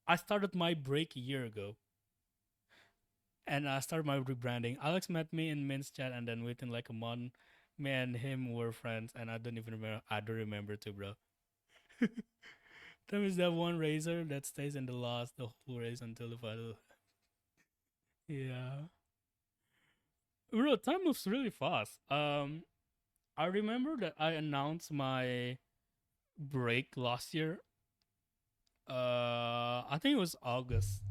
I started my break a year ago, and I started my rebranding. Alex met me in Min's chat, and then within like a month, me and him were friends, and I don't even remember. I don't remember too, bro. Time is that one razor that stays in the last the whole race until the final. Yeah, bro. Time moves really fast. I remember that I announced my break last year. I think it was August.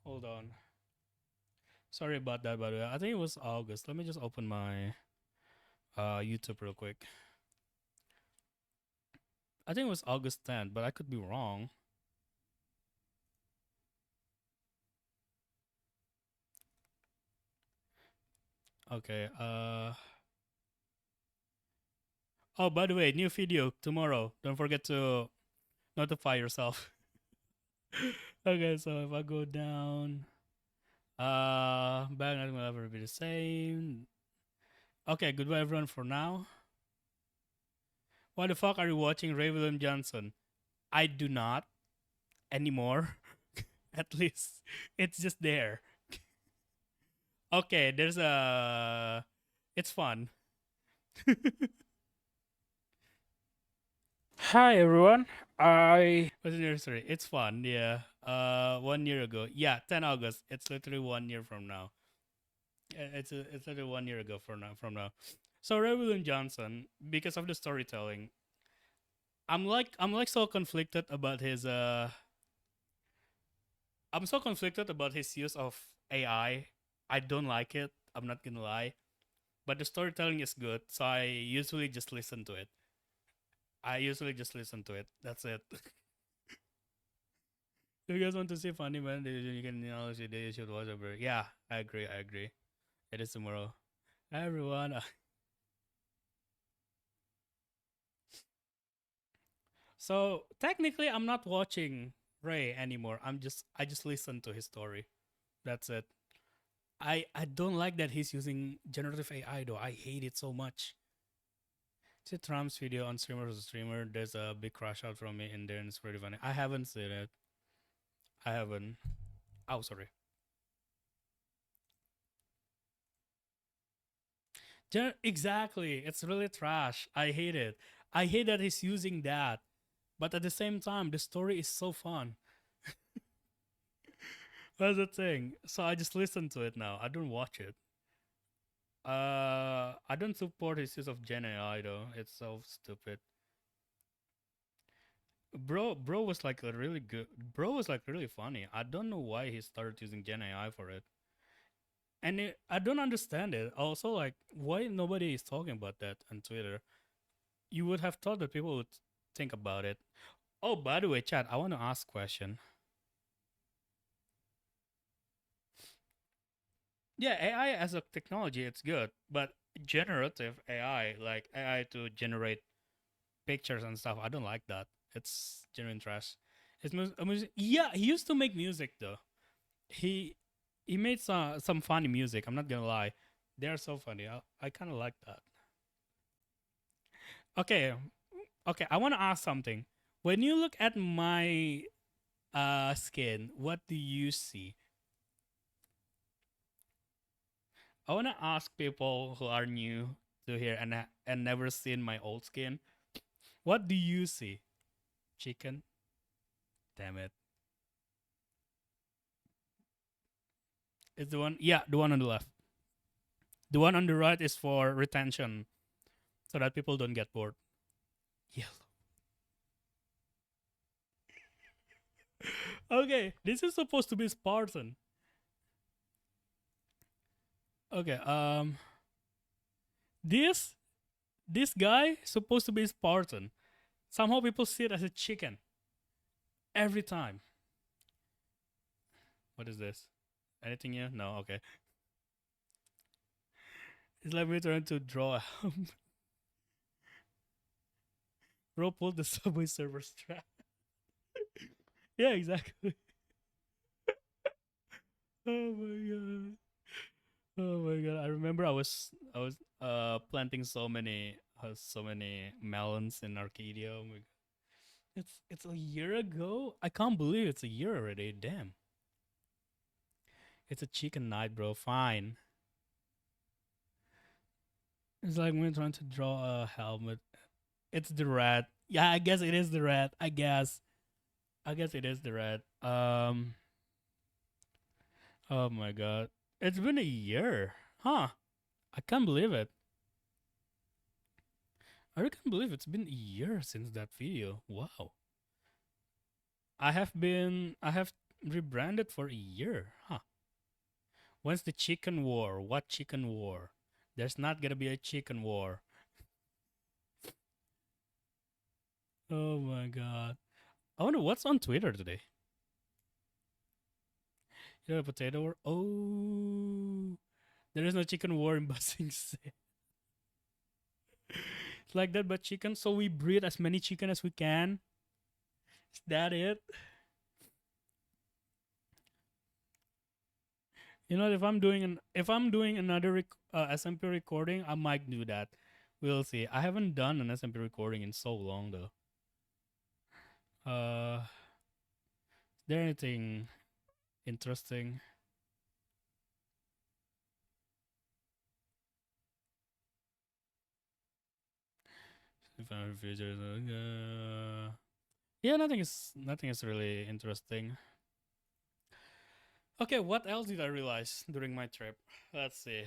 Hold on. Sorry about that, by the way. I think it was August. Let me just open my YouTube real quick. I think it was August 10th, but I could be wrong. Okay. Oh, by the way, new video tomorrow. Don't forget to notify yourself. Okay, so if I go down, back nothing will ever be the same. Okay, goodbye everyone for now. Why the fuck are you watching Ray William Johnson? I do not anymore. At least it's just there. Okay, there's a. It's fun. Hi everyone. What's the anniversary? It's fun. Yeah. 1 year ago. Yeah, 10 August. It's literally 1 year from now. It's literally 1 year ago from now. So Ray William Johnson, because of the storytelling, I'm like so conflicted about his I'm so conflicted about his use of AI. I don't like it. I'm not gonna lie. But the storytelling is good, so I usually just listen to it. That's it. If you guys want to see funny man, you can see you should watch over. Yeah, I agree. It is tomorrow. Hi everyone. So technically, I'm not watching Ray anymore. I just listen to his story. That's it. I don't like that he's using generative AI though. I hate it so much. See Trump's video on streamer versus streamer. There's a big crash out from me in there, and it's pretty funny. I haven't seen it. I haven't. Oh, sorry. Exactly. It's really trash. I hate it. I hate that he's using that. But at the same time, the story is so fun. That's the thing. So I just listen to it now. I don't watch it. I don't support his use of Gen AI though. It's so stupid. Bro was like a really good. Bro was like really funny. I don't know why he started using Gen AI for it, and I don't understand it. Also, like why nobody is talking about that on Twitter. You would have thought that people would think about it. Oh, by the way, chat. I want to ask a question. Yeah, AI as a technology, it's good, but generative AI, like AI to generate pictures and stuff, I don't like that. It's genuine trash. Yeah, he used to make music though. He he made some funny music. I'm not gonna lie, they're so funny. I kind of like that. Okay, okay. I want to ask something. When you look at my skin, what do you see? I want to ask people who are new to here and never seen my old skin. What do you see? Chicken? Damn it. It's the one. Yeah, the one on the left. The one on the right is for retention, so that people don't get bored. Yellow. Okay, this is supposed to be Spartan. Okay, this this guy supposed to be Spartan. Somehow people see it as a chicken every time. What is this? Anything new? No. Okay. It's like me trying to draw. Bro pulled the Subway server strap. Yeah, exactly. Oh my god. Oh my god! I remember I was planting so many melons in Arcadia. Oh my god. It's a year ago. I can't believe it's a year already. Damn. It's a chicken night, bro. Fine. It's like when trying to draw a helmet. It's the rat. Yeah, I guess it is the rat. I guess. I guess it is the rat. Oh my god. It's been a year. Huh. I can't believe it. I really can't believe it's been a year since that video. Wow. I have rebranded for a year. Huh. When's the chicken war? What chicken war? There's not gonna be a chicken war. Oh my god. I wonder what's on Twitter today. You know, a potato war? Oh, there is no chicken war in Basing Se. It's like that, but chicken. So we breed as many chicken as we can. Is that it? You know, if I'm doing another SMP recording, I might do that. We'll see. I haven't done an SMP recording in so long though. Is there anything interesting? If I'm future, yeah, nothing is really interesting. Okay, what else did I realize during my trip? Let's see.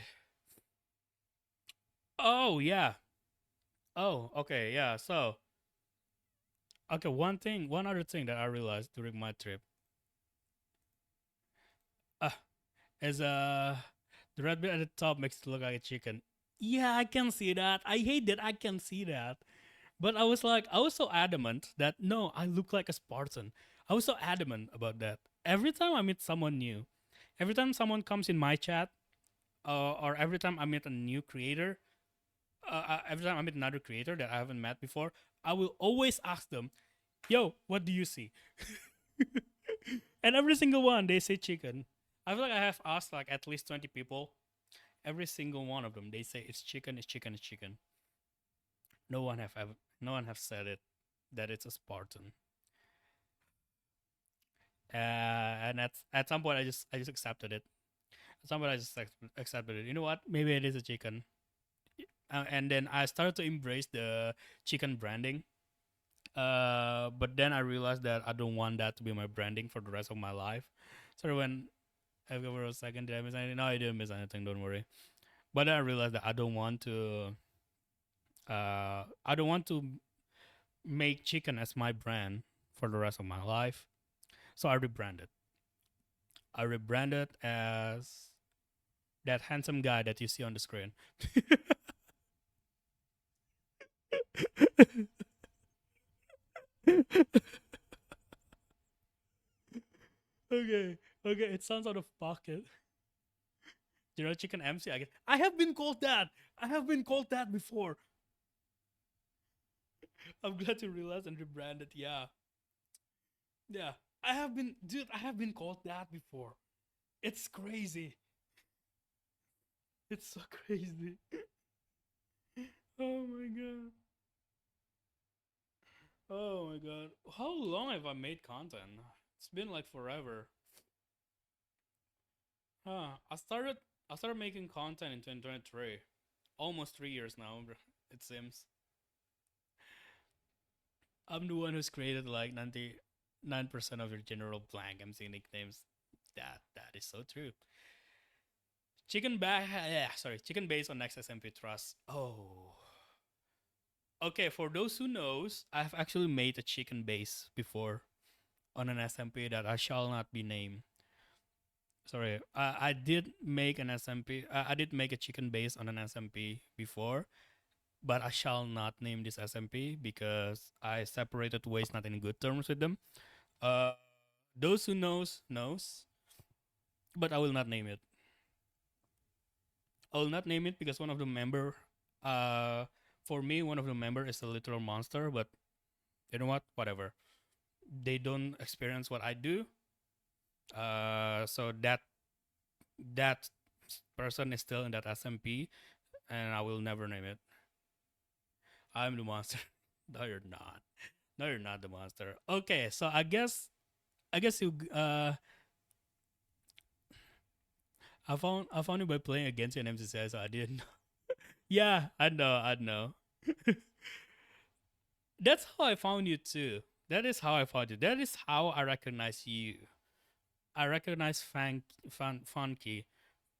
Oh yeah. Oh, okay, yeah. So, okay, one other thing that I realized during my trip, uh, is the red bit at the top makes it look like a chicken. Yeah, I can see that. I hate that I can see that. But I was so adamant that no, I look like a Spartan. I was so adamant about that. Every time I meet someone new, every time someone comes in my chat, or every time I meet a new creator, every time I meet another creator that I haven't met before, I will always ask them, "Yo, what do you see?" And every single one they say chicken. I feel like I have asked like at least 20 people. Every single one of them they say it's chicken, it's chicken, it's chicken. No one have said it that it's a Spartan. And at some point I just accepted it. At some point I just accepted it. You know what? Maybe it is a chicken. And then I started to embrace the chicken branding. But then I realized that I don't want that to be my branding for the rest of my life. So when I go for a second, did I miss anything? No, I didn't miss anything. Don't worry. But then I realized that I don't want to. I don't want to make chicken as my brand for the rest of my life. So I rebranded. I rebranded as that handsome guy that you see on the screen. Okay, okay, it sounds out of pocket. You know, chicken MC. I have been called that. I have been called that before. I'm glad to realize and rebranded. Yeah, yeah. I have been, dude. I have been called that before. It's crazy. It's so crazy. Oh my god. Oh my god. How long have I made content? It's been like forever. Huh. I started making content in 2023. Almost 3 years now, it seems. I'm the one who's created like 99% of your general blank MC nicknames. That is so true. Chicken base on next SMP Trust. Oh. Okay, for those who knows, I've actually made a chicken base before on an SMP that I shall not be named. Sorry, I did make an SMP. I did make a chicken base on an SMP before, but I shall not name this SMP because I separated ways not in good terms with them. Uh, those who knows, but I will not name it. I will not name it because one of the member, uh, for me, one of the member is a literal monster. But you know what? Whatever. They don't experience what I do. So that person is still in that SMP, and I will never name it. I'm the monster. No, you're not. No, you're not the monster. Okay, so I guess you I found you by playing against you in MCCI, so I didn't. Yeah, I know. That's how I found you too. That is how I found you. That is how I recognize you. I recognize Funky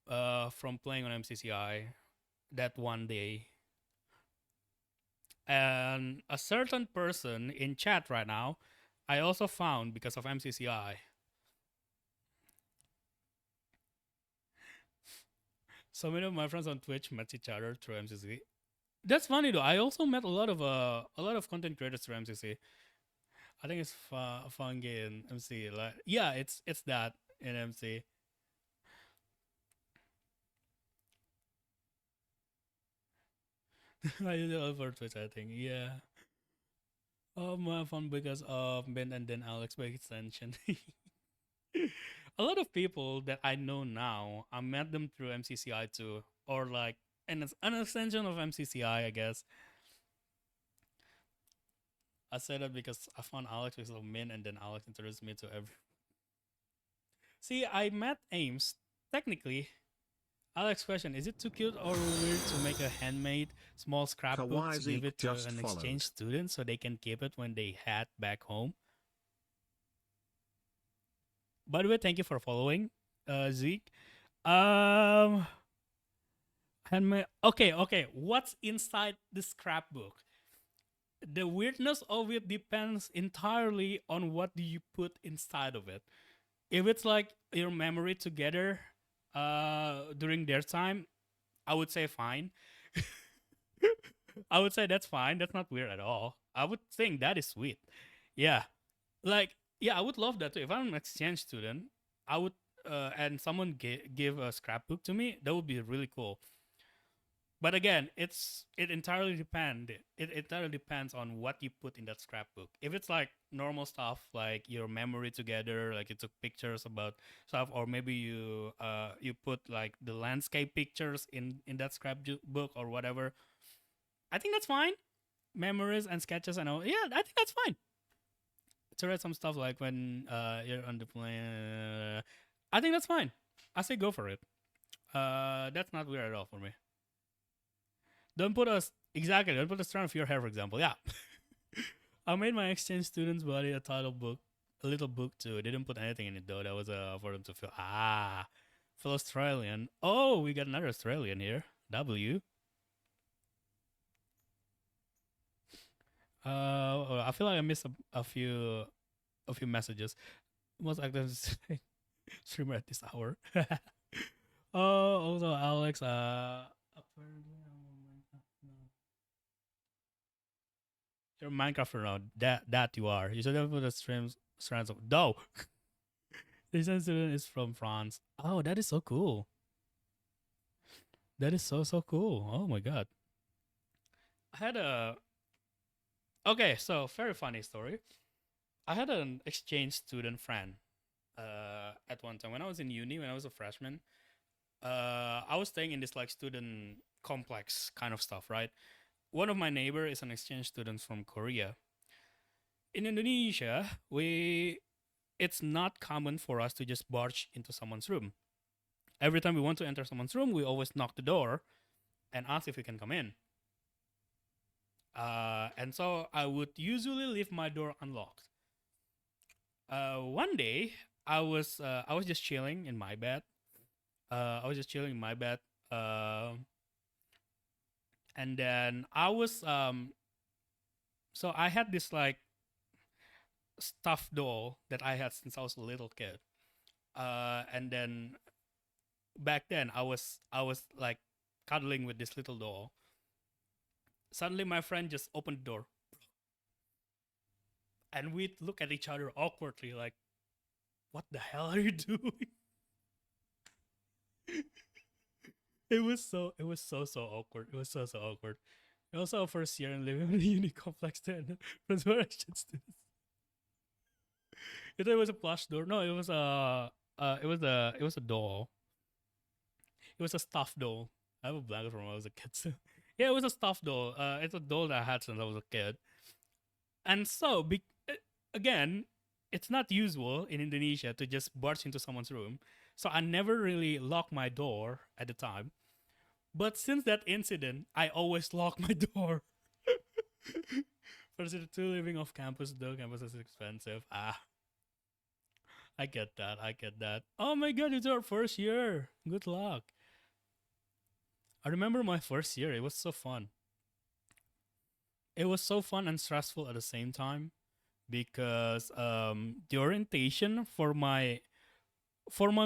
from playing on MCCI that one day. And a certain person in chat right now, I also found because of MCCI. So many of my friends on Twitch met each other through MCC. That's funny though. I also met a lot of content creators through MCC. I think it's Funky and MC. Like, yeah, it's that in MC. I use it all for Twitch. I think. Yeah. My fun because of Ben and then Alex by extension. A lot of people that I know now, I met them through MCCI too, or like an extension of MCCI, I guess. I said that because I found Alex because of Min, and then Alex introduced me to every. See, I met Ames. Technically, Alex question: is it too cute or weird to make a handmade small scrapbook to give Kawaii it to just an exchange followed. student so they can keep it when they head back home? By the way, thank you for following, Zeke. Um, handmade. Okay. What's inside the scrapbook? The weirdness of it depends entirely on what do you put inside of it. If it's like your memory together during their time, I would say fine. I would say that's fine. That's not weird at all. I would think that is sweet. Yeah. Like, yeah, I would love that too. If I'm an exchange student, I would and someone give a scrapbook to me, that would be really cool. But again, it entirely depends on what you put in that scrapbook. If it's like normal stuff, like your memory together, like you took pictures about stuff, or maybe you put like the landscape pictures in that scrapbook or whatever, I think that's fine. Memories and sketches and all, yeah, I think that's fine. To write some stuff like when you're on the plane, I think that's fine. I say go for it. That's not weird at all for me. Don't put us exactly. Don't put a strand of your hair, for example. Yeah, I made my exchange students body a title book, a little book too. They didn't put anything in it though. That was for them to feel. Full Australian. Oh, we got another Australian here. W. I feel like I missed a few messages. Most active streamer at this hour. Oh, also Alex. Apparently you're Minecraft now. That you are. You should have put the strands of. No, this incident is from France. Oh, that is so cool. That is so cool. Oh my god. I had a so very funny story. I had an exchange student friend at one time when I was in uni when I was a freshman. I was staying in this like student complex kind of stuff, right? One of my neighbor is an exchange student from Korea. In Indonesia, we it's not common for us to just barge into someone's room. Every time we want to enter someone's room, we always knock the door and ask if we can come in. And so I would usually leave my door unlocked. One day, I was just chilling in my bed. I was just chilling in my bed. And then so I had this like stuffed doll that I had since I was a little kid. And then back then I was like cuddling with this little doll. Suddenly my friend just opened the door and we look at each other awkwardly like, what the hell are you doing? It was so awkward. It was so awkward. It was our first year in living in a uni complex then. Resurrection students. You thought it was a plush door? No, it was a doll. It was a stuffed doll. I have a blanket from when I was a kid. So. Yeah, it was a stuffed doll. It's a doll that I had since I was a kid. And so, again, it's not usual in Indonesia to just burst into someone's room. So I never really locked my door at the time. But since that incident, I always lock my door. For the two living off campus, though, campus is expensive. I get that. I get that. Oh my god, it's our first year. Good luck. I remember my first year. It was so fun. It was so fun and stressful at the same time because the orientation for my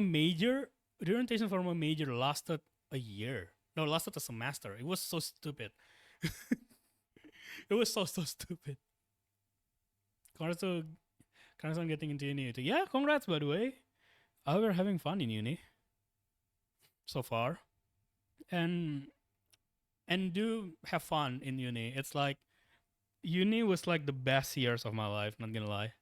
major the orientation for my major lasted a year. No, lasted a semester. It was so stupid. It was so stupid. Congrats on getting into uni. Yeah, congrats by the way. We're having fun in uni so far, and do have fun in uni. It's like uni was like the best years of my life. Not gonna lie.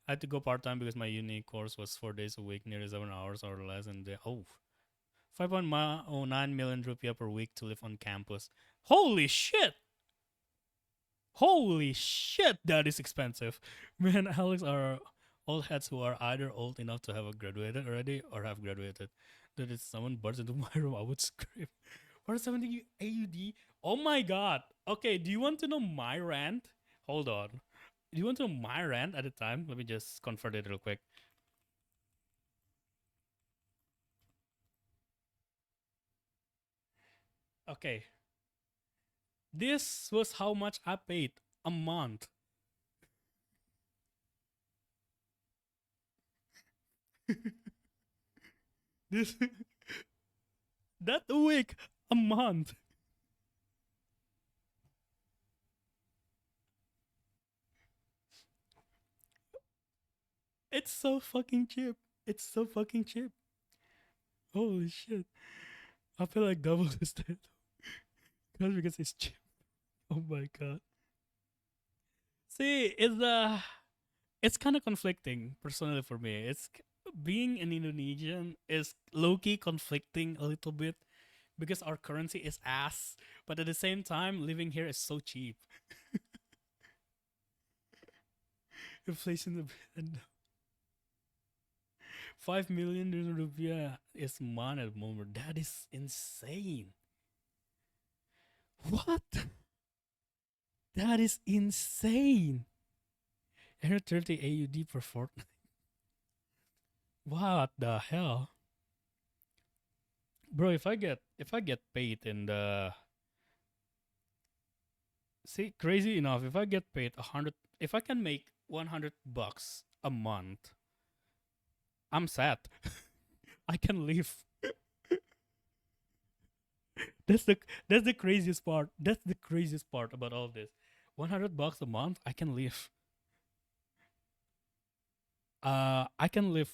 I had to go part time because my uni course was 4 days a week, nearly 7 hours or less, and 5.09 million rupiah per week to live on campus. Holy shit! Holy shit, that is expensive. Man, Alex are old heads who are either old enough to have graduated already or have graduated. That if someone bursts into my room, I would scream. 470 AUD? Oh my god. Okay, do you want to know my rant? Hold on. Do you want to know my rant at the time? Let me just convert it real quick. Okay. This was how much I paid a month. This that a week, a month. It's so fucking cheap. It's so fucking cheap. Holy shit. I feel like double this time. Because it's cheap. Oh my god. See, it's kind of conflicting personally for me. It's being an Indonesian is low key conflicting a little bit because our currency is ass, but at the same time, living here is so cheap. Inflation and 5 million rupiah is money at the moment. That is insane. What? That is insane. 130 AUD per fortnight. What the hell? Bro, if I get paid in the see crazy enough, if I get paid 100, if I can make $100 a month, I'm sad. I can live. That's the craziest part. That's the craziest part about all this. $100 a month, I can live. I can live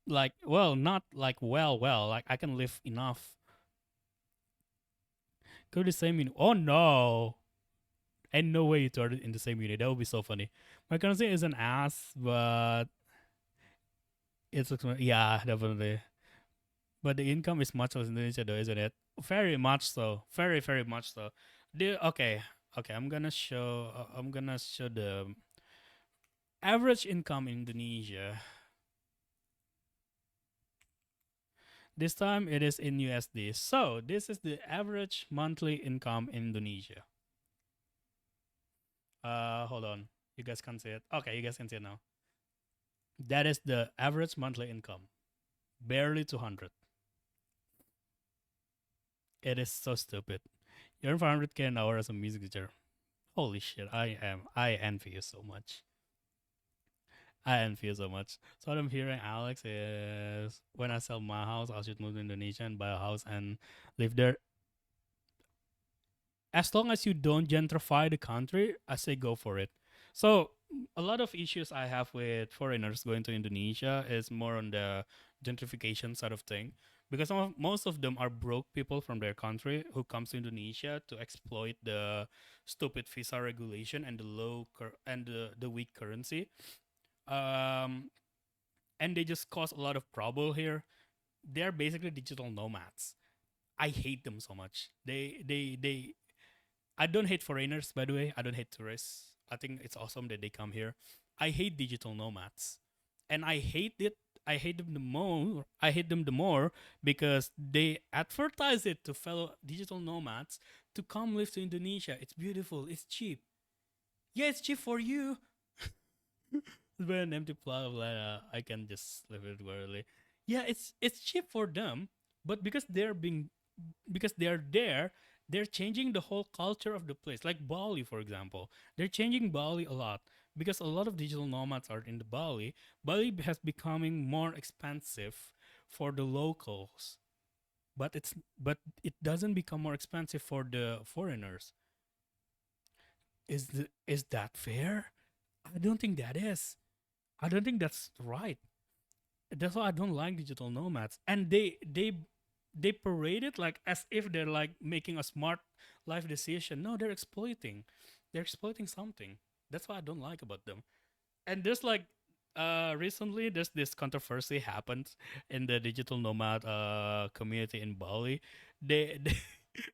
like well, not like well. Like I can live enough. Go to the same unit. Oh no. And no way you started in the same unit. That would be so funny. My currency is an ass, but it's yeah, definitely. But the income is much less in Indonesia, though, isn't it? Very much so. Very much so. Okay, okay. I'm gonna show the average income in Indonesia. This time it is in USD. So this is the average monthly income in Indonesia. Hold on. You guys can see it. Okay, you guys can see it now. That is the average monthly income. Barely 200. It is so stupid. You earn 500k an hour as a music teacher. Holy shit, I envy you so much. I envy you so much. So what I'm hearing, Alex, is when I sell my house, I should move to Indonesia and buy a house and live there. As long as you don't gentrify the country, I say go for it. So a lot of issues I have with foreigners going to Indonesia is more on the gentrification side of thing because most of them are broke people from their country who comes to Indonesia to exploit the stupid visa regulation and the the weak currency. Um, and they just cause a lot of trouble here. They're basically digital nomads. I hate them so much. They I don't hate foreigners, by the way. I don't hate tourists. I think it's awesome that they come here. I hate digital nomads, and I hate it. I hate them the more. I hate them the more because they advertise it to fellow digital nomads to come live to Indonesia. It's beautiful. It's cheap. Yeah, it's cheap for you. It's an empty plot of like I can just live it worldly. Yeah, it's cheap for them, but because they're there, they're changing the whole culture of the place. Like Bali, for example, they're changing Bali a lot because a lot of digital nomads are in the Bali. Bali has becoming more expensive for the locals, but it doesn't become more expensive for the foreigners. Is that fair? I don't think that is. I don't think that's right. That's why I don't like digital nomads. And they parade it like as if they're like making a smart life decision. No, they're exploiting. They're exploiting something. That's what I don't like about them. And there's like recently there's this controversy happened in the digital nomad community in Bali. They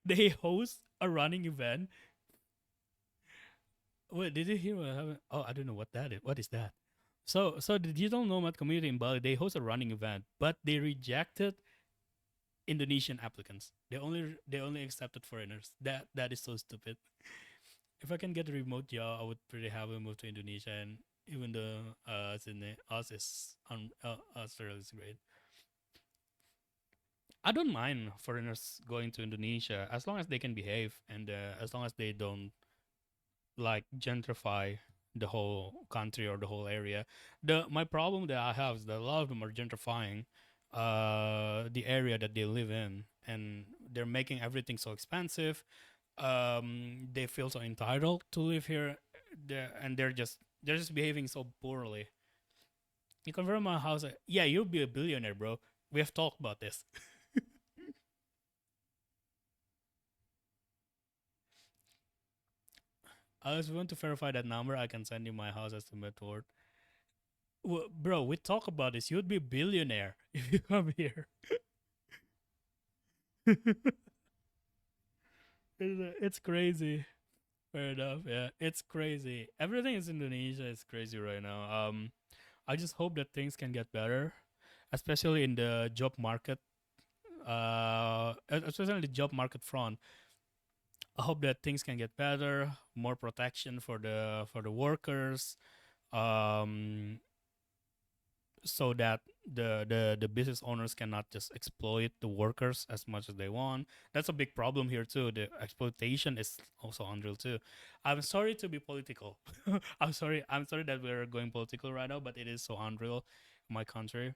they host a running event. Wait, did you hear what happened? Oh, I don't know what that is. What is that? So the digital nomad community in Bali, they host a running event, but they rejected Indonesian applicants. They only accepted foreigners. That is so stupid. If I can get a remote job, I would pretty happily move to Indonesia. And even though us is Australia is great, I don't mind foreigners going to Indonesia as long as they can behave and as long as they don't like gentrify the whole country or the whole area. The my problem that I have is that a lot of them are gentrifying the area that they live in, and they're making everything so expensive. They feel so entitled to live here, and they're just behaving so poorly. You convert my house, yeah, you'll be a billionaire, bro. We have talked about this. I just want to verify that number. I can send you my house estimate word. Well, bro, we talk about this. You'd be a billionaire if you come here. It's crazy. Fair enough. Yeah, it's crazy. Everything is Indonesia. It's crazy right now. I just hope that things can get better, especially in the job market. Especially in the job market front. I hope that things can get better, more protection for the workers. Um, so that the business owners cannot just exploit the workers as much as they want. That's a big problem here too. The exploitation is also unreal too. I'm sorry to be political. I'm sorry that we're going political right now, but it is so unreal in my country.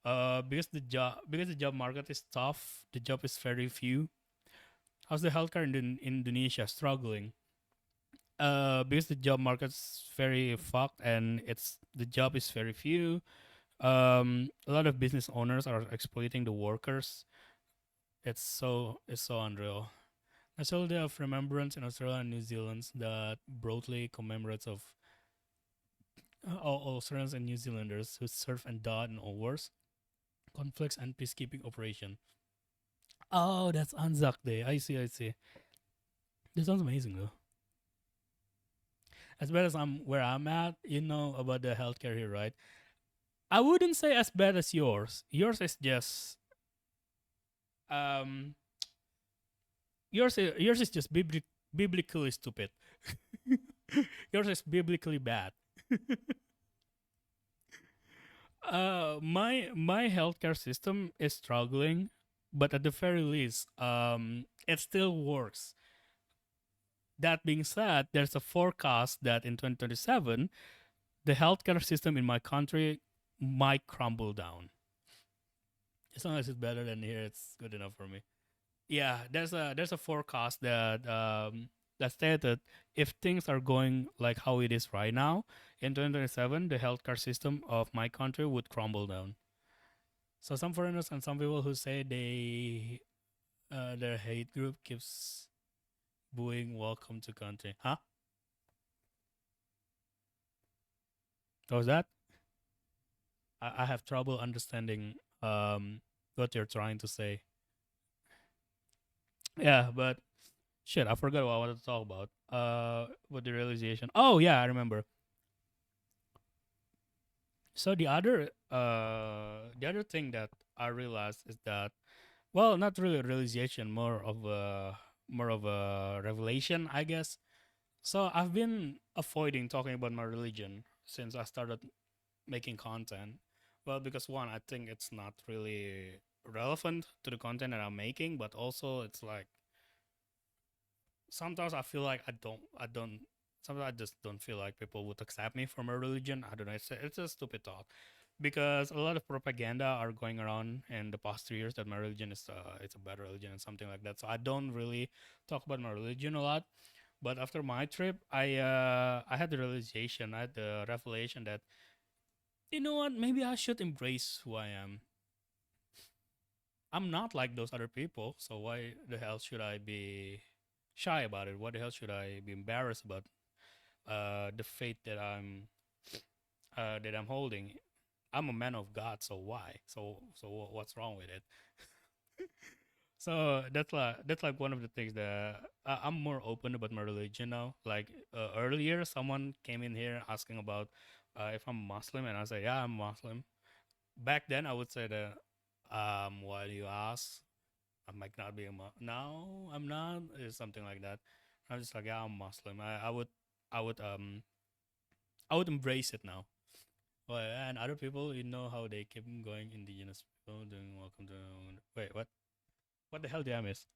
Because the job market is tough, the job is very few. How's the healthcare in Indonesia struggling? Because the job market's very fucked and it's the job is very few. A lot of business owners are exploiting the workers. It's so unreal. National Day of Remembrance in Australia and New Zealand that broadly commemorates of all Australians and New Zealanders who served and died in all wars, conflicts, and peacekeeping operation. Oh, that's Anzac Day. I see. I see. This sounds amazing though. As bad as I'm where I'm at, you know about the healthcare here, right? I wouldn't say as bad as yours. Um yours is just biblically stupid. Yours is biblically bad. My healthcare system is struggling, but at the very least, it still works. That being said, there's a forecast that in 2027, the healthcare system in my country might crumble down. As long as it's better than here, it's good enough for me. Yeah, there's a forecast that stated if things are going like how it is right now in 2027, the healthcare system of my country would crumble down. So some foreigners and some people who say their hate group keeps booing "Welcome to country," huh? What was that? I have trouble understanding what you're trying to say. Yeah, but Shit, I forgot what I wanted to talk about. With the realization. Oh yeah, I remember. So the other thing that I realized is that, well, not really a realization, more of a revelation, I guess. So I've been avoiding talking about my religion since I started making content. Well, because one, I think it's not really relevant to the content that I'm making, but also it's like sometimes I feel like sometimes I just don't feel like people would accept me for my religion. I don't know. It's a stupid thought because a lot of propaganda are going around in the past 3 years that my religion is it's a bad religion and something like that. So I don't really talk about my religion a lot. But after my trip, I had the realization, I had the revelation that, you know what, maybe I should embrace who I am. I'm not like those other people, so why the hell should I be shy about it? What the hell should I be embarrassed about the faith that I'm holding? I'm a man of God, so why? So what's wrong with it? So that's like one of the things that I'm more open about my religion now. Like earlier, someone came in here asking about if I'm Muslim, and I say, yeah, I'm Muslim. Back then, I would say that, why do you ask? I might not be a no, I'm not. Or something like that. I'm just like, yeah, I'm Muslim. I would embrace it now. Well, and other people, you know how they keep going. Indigenous people doing welcome to. Wait, what? What the hell did I miss?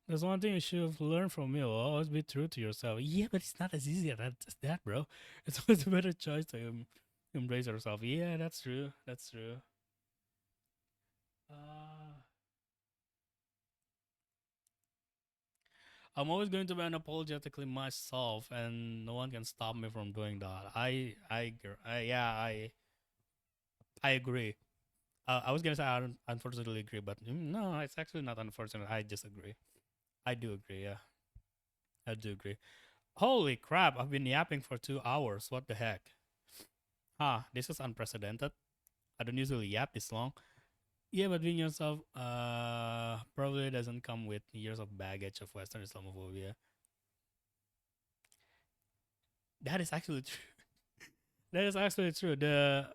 There's one thing you should have learned from me. Always be true to yourself. Yeah, but it's not as easy as that, bro. It's always a better choice to embrace yourself. Yeah, that's true. That's true. Uh, I'm always going to be unapologetically myself, and no one can stop me from doing that. Yeah, I agree. I was gonna say I don't unfortunately agree, but no, it's actually not unfortunate. I disagree. I do agree. Yeah, I do agree. Holy crap! I've been yapping for 2 hours. What the heck? This is unprecedented. I don't usually yap this long. Yeah, but being yourself probably doesn't come with years of baggage of Western Islamophobia. That is actually true. That is actually true. The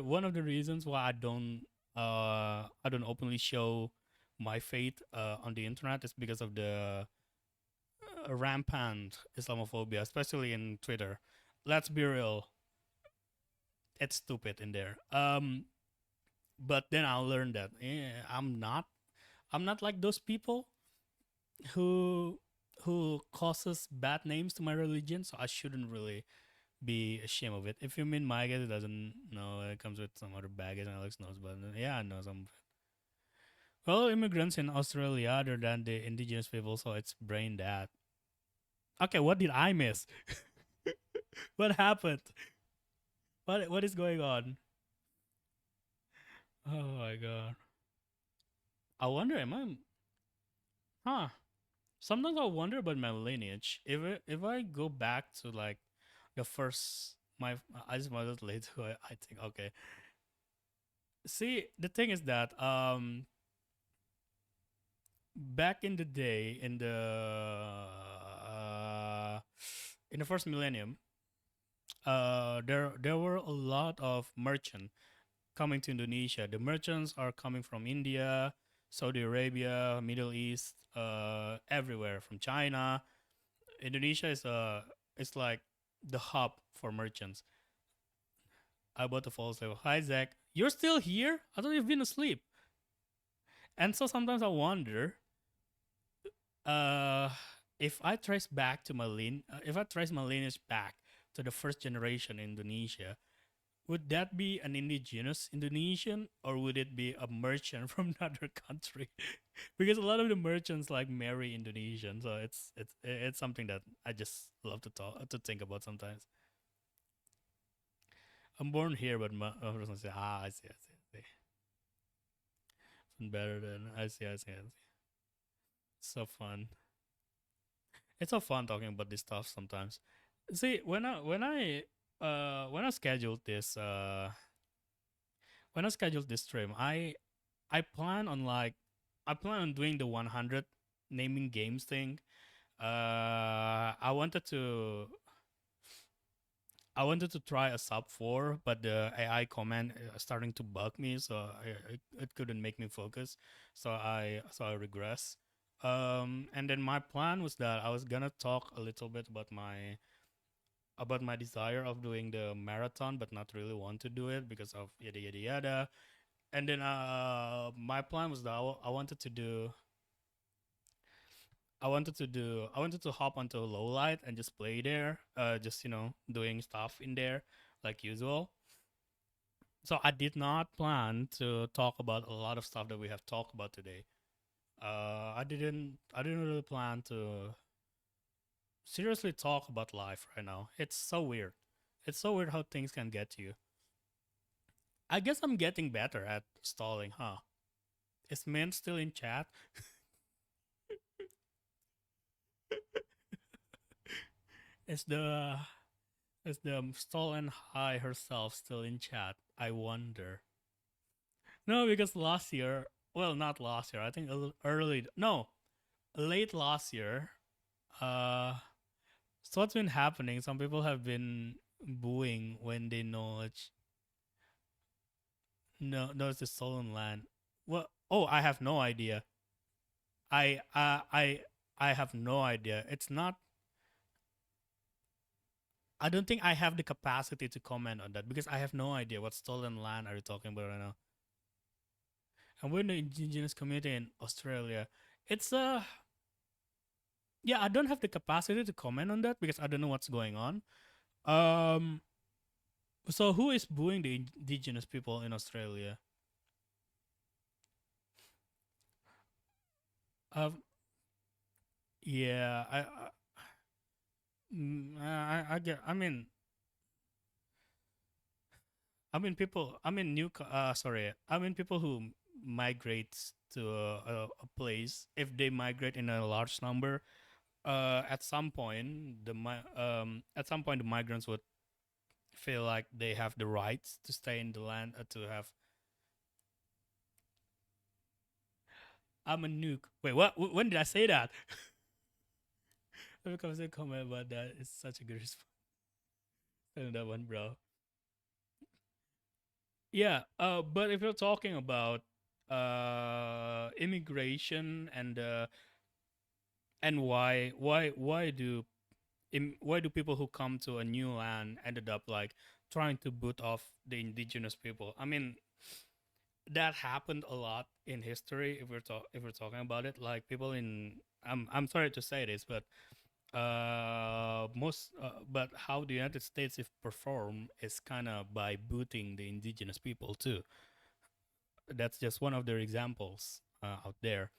one of the reasons why I don't openly show my faith on the internet is because of the rampant Islamophobia, especially in Twitter. Let's be real, it's stupid in there. But then I learned that I'm not like those people who causes bad names to my religion, so I shouldn't really be ashamed of it. If you mean my guess, it doesn't know. It comes with some other baggage, and Alex knows. But yeah, I know some. Well, immigrants in Australia, other than the indigenous people, so it's brain dead. Okay, what did I miss? What happened? What is going on? Oh my god! I wonder, am I? Huh? Sometimes I wonder about my lineage. If I go back to like the first my I just wanted to later. I think okay. See, the thing is that back in the day in the first millennium, there were a lot of merchants coming to Indonesia. The merchants are coming from India, Saudi Arabia, Middle East, everywhere from China. Indonesia is it's like the hub for merchants. I bought the false level. Hi Zach, you're still here? I thought you've been asleep. And so sometimes I wonder, uh, if I trace my lineage back to the first generation in Indonesia, would that be an indigenous Indonesian or would it be a merchant from another country? Because a lot of the merchants like marry Indonesian, so it's something that I just love to think about sometimes. I'm born here, but my person say, I see. Better than I see. So fun. It's so fun talking about this stuff sometimes. See, when I scheduled when I scheduled this stream, I plan on like I plan on doing the 100 naming games thing. I wanted to try a sub 4, but the AI command starting to bug me, so it couldn't make me focus. So I regress. And then my plan was that I was gonna talk a little bit about my desire of doing the marathon, but not really want to do it because of yada yada yada. And then my plan was that I wanted to do I wanted to hop onto low light and just play there, just doing stuff in there like usual. So I did not plan to talk about a lot of stuff that we have talked about today. I didn't really plan to seriously talk about life right now. It's so weird. It's so weird how things can get you. I guess I'm getting better at stalling, huh? Is Mint still in chat? Is the stolen high herself still in chat? I wonder. No, because last year, well, not last year. I think a little early. No, late last year. Uh, so what's been happening? Some people have been booing when they acknowledge no, it's the stolen land. Well, oh, I have no idea. I have no idea. It's not. I don't think I have the capacity to comment on that because I have no idea what stolen land are you talking about right now. And we're in the indigenous community in Australia. It's yeah, I don't have the capacity to comment on that because I don't know what's going on. Um, so who is booing the indigenous people in Australia? Um, yeah, I get. People. Sorry. People who migrate to a place. If they migrate in a large number, at some point the migrants would feel like they have the rights to stay in the land, to have. I'm a nuke. Wait, what? When did I say that? Let me come say comment about that. It's such a good response to that one, bro. Yeah. But if you're talking about immigration and why do people who come to a new land ended up like trying to boot off the indigenous people? I mean, that happened a lot in history. If we're talking about it, like people in I'm sorry to say this, but but how the United States if perform is kind of by booting the indigenous people too. That's just one of their examples out there.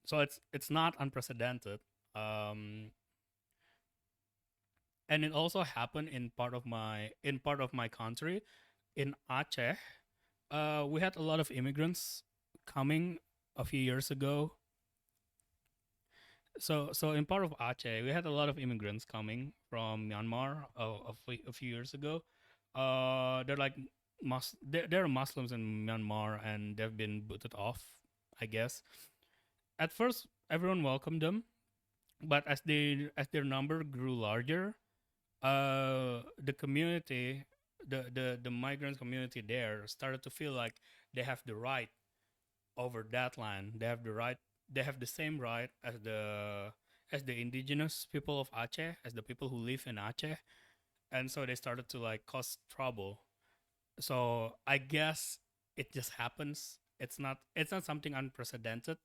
So it's not unprecedented. Um, and it also happened in part of my country, in Aceh. We had a lot of immigrants coming a few years ago. So in part of Aceh, we had a lot of immigrants coming from Myanmar a few years ago. They're like they're Muslims in Myanmar, and they've been booted off, I guess. At first, everyone welcomed them, but as their number grew larger, the community, the migrant community there started to feel like they have the right over that land. They have the same right as the indigenous people of Aceh, as the people who live in Aceh, and so they started to like cause trouble. So I guess it just happens. It's not something unprecedented,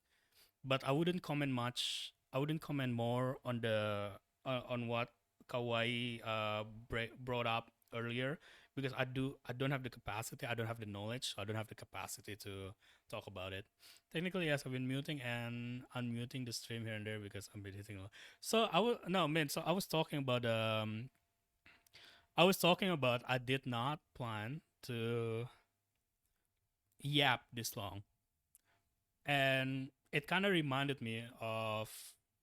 but I wouldn't comment much. I wouldn't comment more on the on what Kawaii brought up earlier because I don't have the capacity. I don't have the knowledge. So I don't have the capacity to talk about it. Technically, yes, I've been muting and unmuting the stream here and there because I'm been hitting. So I was no man. So I was talking about I did not plan to yap this long, and it kind of reminded me of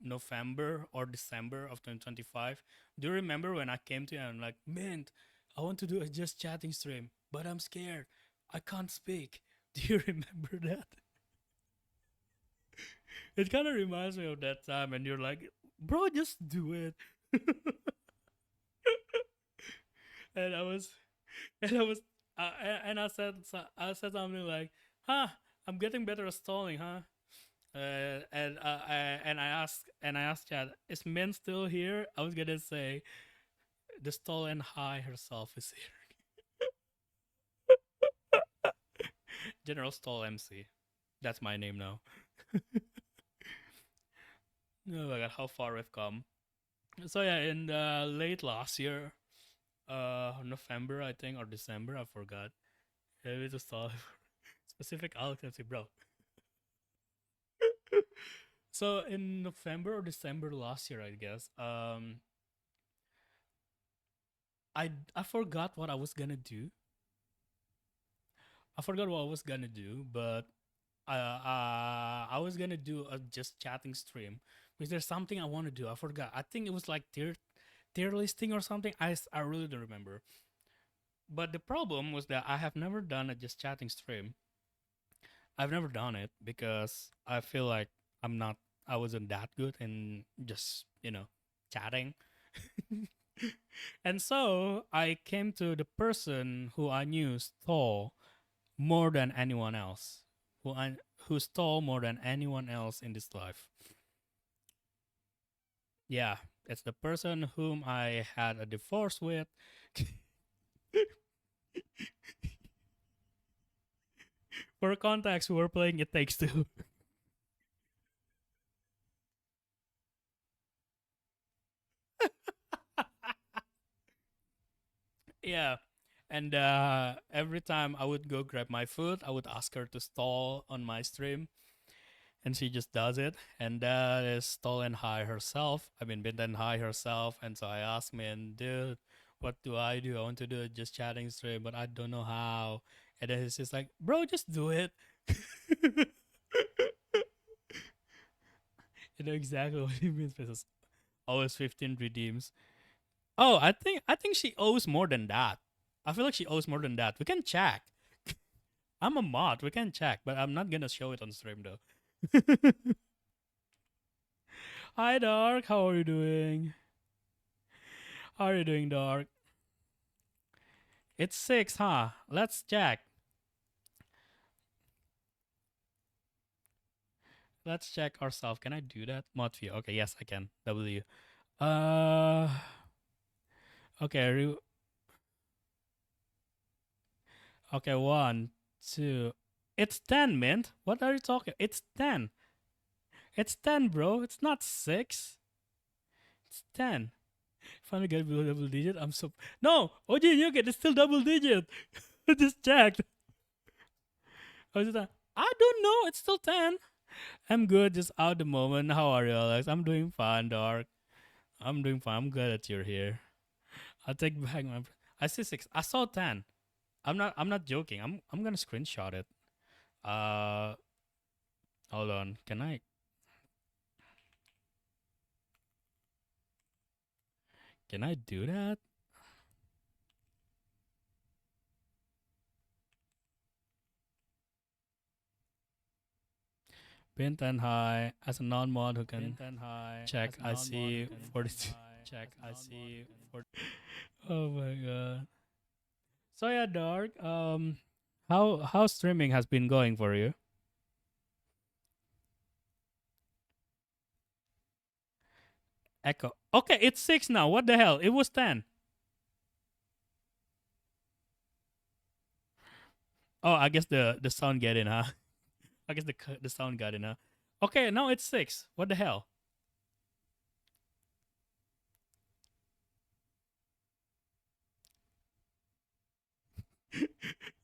November or December of 2025. Do you remember when I came to you and I'm like, man, I want to do a just chatting stream, but I'm scared. I can't speak. Do you remember that? It kind of reminds me of that time, and you're like, bro, just do it. and I was, and I was, and I said something like, "Huh, I'm getting better at stalling, huh?" And I asked Chad, "Is Min still here?" I was gonna say, "The stall and high herself is here." General Stall MC. That's my name now. Oh my god, how far we've come. So yeah, in late last year, November I think or December, I forgot. Maybe to stall specific Alex MC, bro. So in November or December last year, I guess, I forgot what I was gonna do. I forgot what I was gonna do, but I was gonna do a just chatting stream because there's something I want to do. I forgot. I think it was like tier listing or something. I really don't remember. But the problem was that I have never done a just chatting stream. I've never done it because I feel like I'm not. I wasn't that good in just chatting. And so I came to the person who I knew stole more than anyone else, who stole more than anyone else in this life. Yeah, it's the person whom I had a divorce with. For context, we were playing It Takes Two. Yeah. And every time I would go grab my food, I would ask her to stall on my stream, and she just does it. And that is stall and high herself. I mean, been and high herself. And so I asked man, dude, what do? I want to do it just chatting stream, but I don't know how. And then he's just like, bro, just do it. You know exactly what he means. Because always 15 redeems. Oh, I think she owes more than that. I feel like she owes more than that. We can check. I'm a mod. We can check, but I'm not gonna show it on stream though. Hi, Dark. How are you doing? How are you doing, Dark? It's 6, huh? Let's check. Let's check ourselves. Can I do that? Mod view. Okay, yes, I can. W. Uh. Okay. Okay. 1, 2. It's 10, mint. What are you talking? It's 10. It's 10, bro. It's not 6. It's 10. Finally get below double digit. I'm so no. OG, you get it's still double digit. I just checked. I was just like, I don't know. It's still 10. I'm good. Just out the moment. How are you, Alex? I'm doing fine, Dark. I'm doing fine. I'm glad that you're here. I'll take back my. I see 6. I saw 10. I'm not joking. I'm gonna screenshot it. Uh, hold on. Can I do that? Pin 10 high as a non-mod who can check. I see 42. Check. I see 40. Oh my god. So yeah, Dark. How streaming has been going for you? Echo. Okay, it's 6 now. What the hell? It was 10. Oh, I guess the sound got in, huh? I guess the sound got in, huh? Okay, now it's 6. What the hell?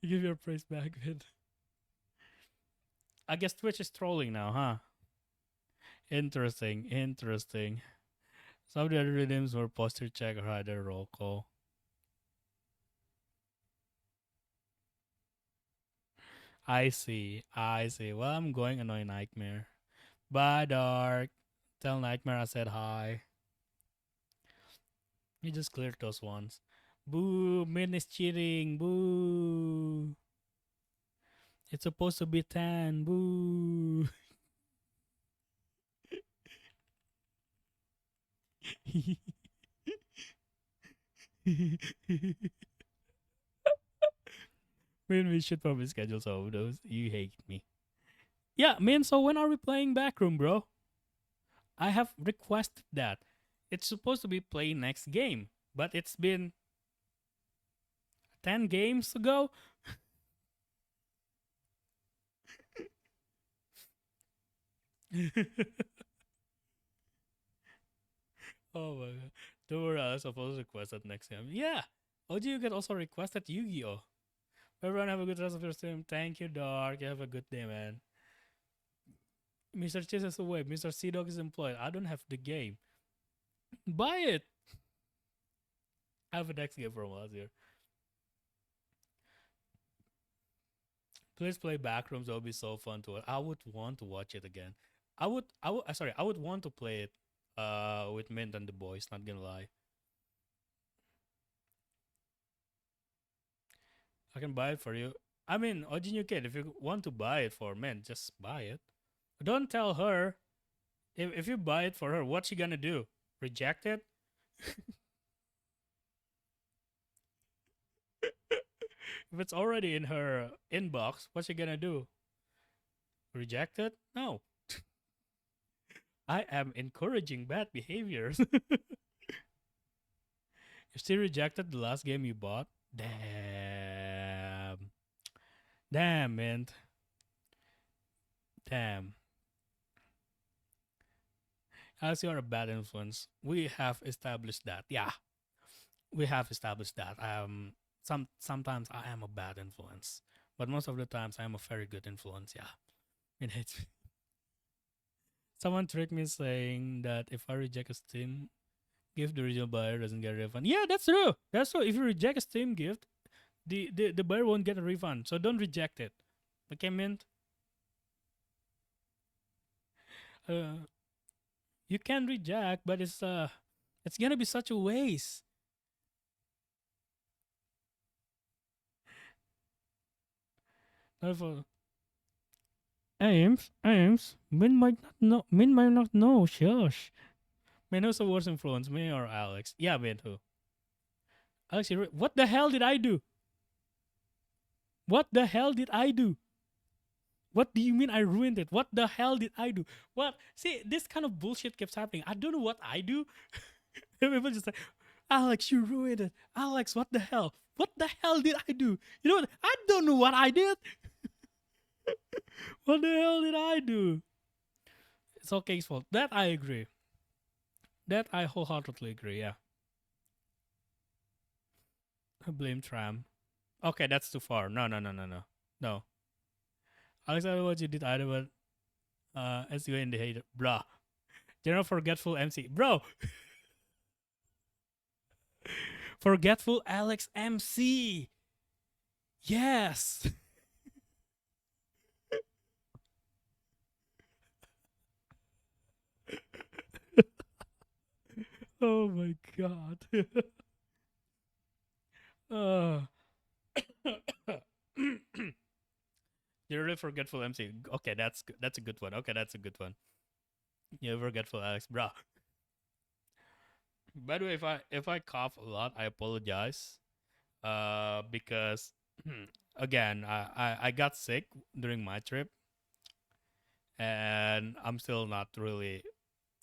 You give your praise back, man. I guess Twitch is trolling now, huh? Interesting, interesting. Some of the other rhythms were posture check or either roll call. I see, I see. Well, I'm going annoy Nightmare. Bye, Dark. Tell Nightmare I said hi. You just cleared those ones. Boo, Min is cheating. Boo. It's supposed to be 10. Boo. Man, we should probably schedule some of those. You hate me. Yeah, man, so when are we playing Backroom, bro? I have requested that. It's supposed to be playing next game, but it's been 10 games ago. Oh my god. Don't worry, I was supposed to request that next game. Yeah. OG, you can also request that Yu-Gi-Oh! Everyone have a good rest of your stream. Thank you, Dark. You have a good day, man. Mr. Chase is away. Mr. C-Dog is employed. I don't have the game. Buy it. I have a next game from last year. Please play Backrooms. That would be so fun to watch. I would want to watch it again. I would want to play it with Mint and the boys, not gonna lie. I can buy it for you. I mean, Ojin, you can. If you want to buy it for Mint, just buy it. Don't tell her. If you buy it for her, what's she gonna do? Reject it? If it's already in her inbox, what's she gonna do? Reject it? No. I am encouraging bad behaviors. You still rejected the last game you bought? Damn. Damn, man. Damn. As you are a bad influence, we have established that. Yeah, we have established that. Sometimes I am a bad influence, but most of the times I am a very good influence. Yeah, it hates me. Someone tricked me saying that if I reject a Steam gift, the original buyer doesn't get a refund. Yeah, that's true. That's true. If you reject a Steam gift, the buyer won't get a refund. So don't reject it. Okay, Mint? Uh, you can reject, but it's gonna be such a waste. Not for Ames. Min might not know. Shush. Man, who's the worst influence, me or Alex? Yeah, man, who? Alex, what the hell did I do? What the hell did I do? What do you mean I ruined it? What the hell did I do? What? See, this kind of bullshit keeps happening. I don't know what I do. People just like, Alex, you ruined it. Alex, what the hell? What the hell did I do? You know what? I don't know what I did. What the hell did I do? It's OK's fault. That I agree. That I wholeheartedly agree. Yeah. I blame Tram. Okay, that's too far. No, no, no, no, no. No. Alex, I don't know what you did either, but as you indicated, bruh. General forgetful MC. Bro, forgetful Alex MC. Yes. Oh my god. uh. You're really forgetful MC. Okay, that's a good one. Okay, that's a good one. You're forgetful Alex, bruh. By the way, if I cough a lot, I apologize. Because again, I got sick during my trip, and I'm still not really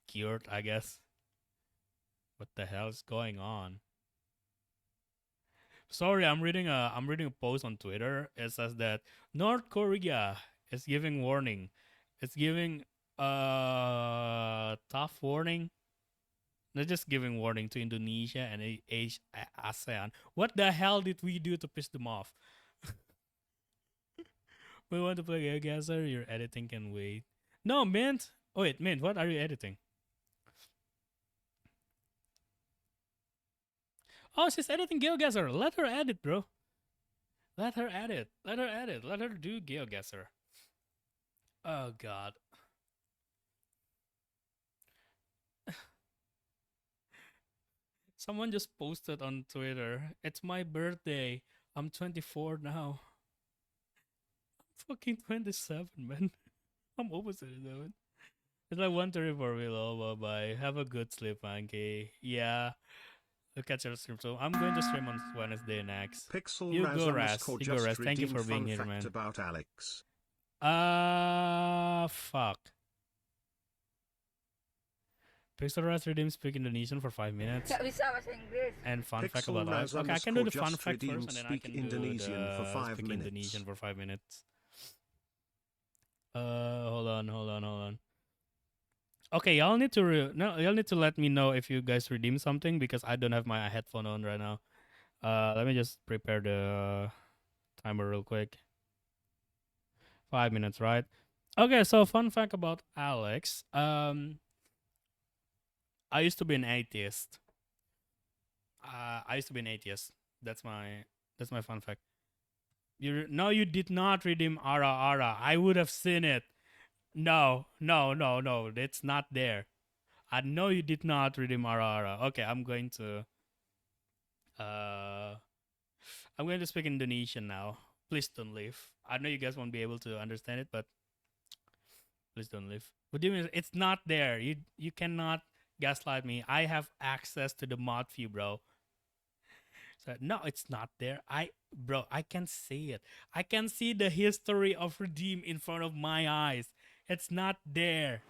cured, I guess. What the hell is going on? Sorry, I'm reading a post on Twitter. It says that North Korea is giving warning. It's giving tough warning. They're just giving warning to Indonesia and ASEAN. What the hell did we do to piss them off? We want to play GeoGuessr. Your editing can wait. No, Mint. Oh wait, Mint. What are you editing? Oh, she's editing GeoGuessr. Let her edit, bro. Let her edit. Let her edit. Let her do GeoGuessr. Oh God. Someone just posted on Twitter. It's my birthday. I'm 24 now. fucking 27, man. I'm almost 27. It's like 1:34 below. Bye bye. Have a good sleep, Monkey. Yeah. I'll catch your stream. So I'm going to stream on Wednesday next. Pixel You Raz go, Raz. underscore You go, just Raz. Thank you redeemed for being fun here, fact man. about Alex. Fuck. Pixel Raz redeemed speak Indonesian for 5 minutes. Gak bisa bahasa Inggris. And fun fact Pixel about Alex. Raz Okay, I can do the underscore fun just fact first, redeemed and then I speak can do Indonesian for the 5 speak minutes. Indonesian for 5 minutes. Hold on. Okay, y'all need to y'all need to let me know if you guys redeem something because I don't have my headphone on right now. Let me just prepare the timer real quick. 5 minutes, right? Okay, so fun fact about Alex. I used to be an atheist. That's my fun fact. You did not redeem Ara Ara. I would have seen it. No. It's not there. I know you did not redeem Ara Ara. Okay, I'm going to speak Indonesian now. Please don't leave. I know you guys won't be able to understand it, but please don't leave. What do you mean? It's not there. You cannot gaslight me. I have access to the mod view, bro. So no, it's not there. I can see it. I can see the history of redeem in front of my eyes. It's not there.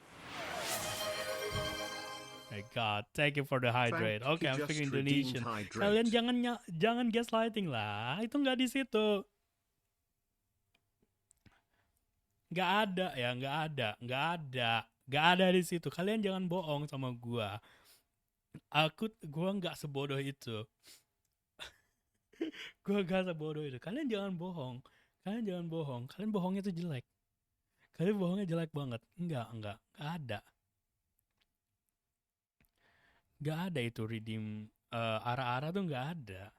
My God, thank you for the hydrate. Thank Okay, you I'm speaking just redeemed Indonesian. hydrate. Kalian jangan gaslighting lah. Itu nggak di situ. Nggak ada ya, nggak ada di situ. Kalian jangan bohong sama gua. Gua nggak sebodoh itu. Gua gak sebodoh itu. Kalian jangan bohong. Kalian bohongnya tuh jelek. Kalian bohongnya jelek banget. Enggak ada. Gak ada itu redeem ara-ara tuh gak ada.